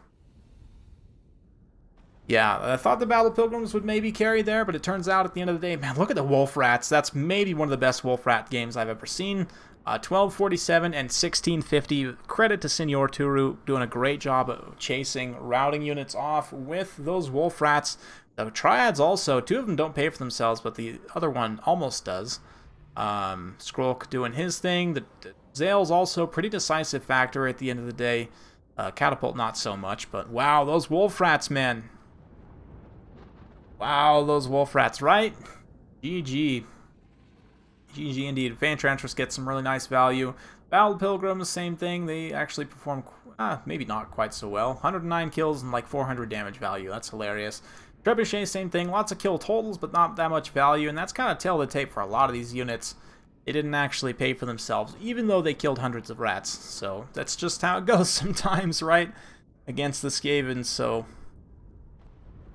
Yeah, I thought the Battle Pilgrims would maybe carry there, but it turns out at the end of the day, man, look at the Wolf Rats. That's maybe one of the best Wolf Rat games I've ever seen. 1247 and 1650. Credit to Senor Turu, doing a great job of chasing, routing units off with those Wolf Rats. The Triads also, 2 of them don't pay for themselves, but the other one almost does. Skrulk doing his thing. The Zale's also a pretty decisive factor at the end of the day. Catapult not so much, but wow, those Wolf Rats, man. Wow, those Wolf Rats, right? GG. GG indeed. Faenchantress gets some really nice value. Battle Pilgrims, same thing. They actually perform, maybe not quite so well. 109 kills and like 400 damage value. That's hilarious. Trebuchet, same thing. Lots of kill totals, but not that much value. And that's kind of tail of the tape for a lot of these units. They didn't actually pay for themselves, even though they killed hundreds of rats. So that's just how it goes sometimes, right? Against the Skaven. So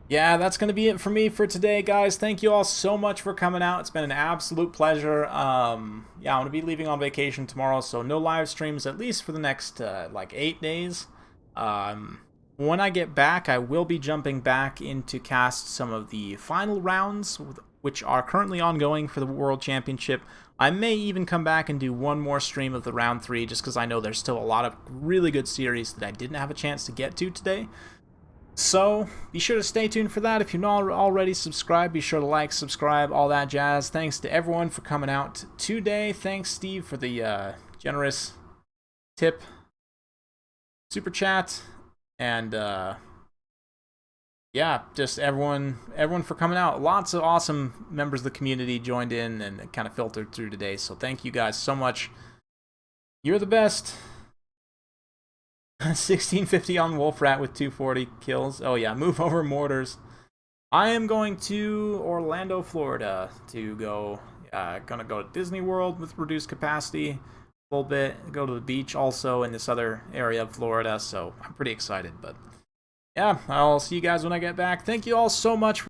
yeah, that's going to be it for me for today, guys. Thank you all so much for coming out. It's been an absolute pleasure. Yeah, I'm going to be leaving on vacation tomorrow, so no live streams, at least for the next, like, 8 days. When I get back, I will be jumping back into cast some of the final rounds, which are currently ongoing for the World Championship. I may even come back and do one more stream of the round 3, just because I know there's still a lot of really good series that I didn't have a chance to get to today. So, be sure to stay tuned for that. If you're not already subscribed, be sure to like, subscribe, all that jazz. Thanks to everyone for coming out today. Thanks, Steve, for the generous tip, super chat, and yeah, just everyone for coming out. Lots of awesome members of the community joined in and kind of filtered through today. So thank you guys so much. You're the best. 1650 on Wolfrat with 240 kills. Oh yeah, move over mortars. I am going to Orlando, Florida to go. Gonna go to Disney World with reduced capacity a little bit. Go to the beach also in this other area of Florida. So I'm pretty excited. But yeah, I'll see you guys when I get back. Thank you all so much.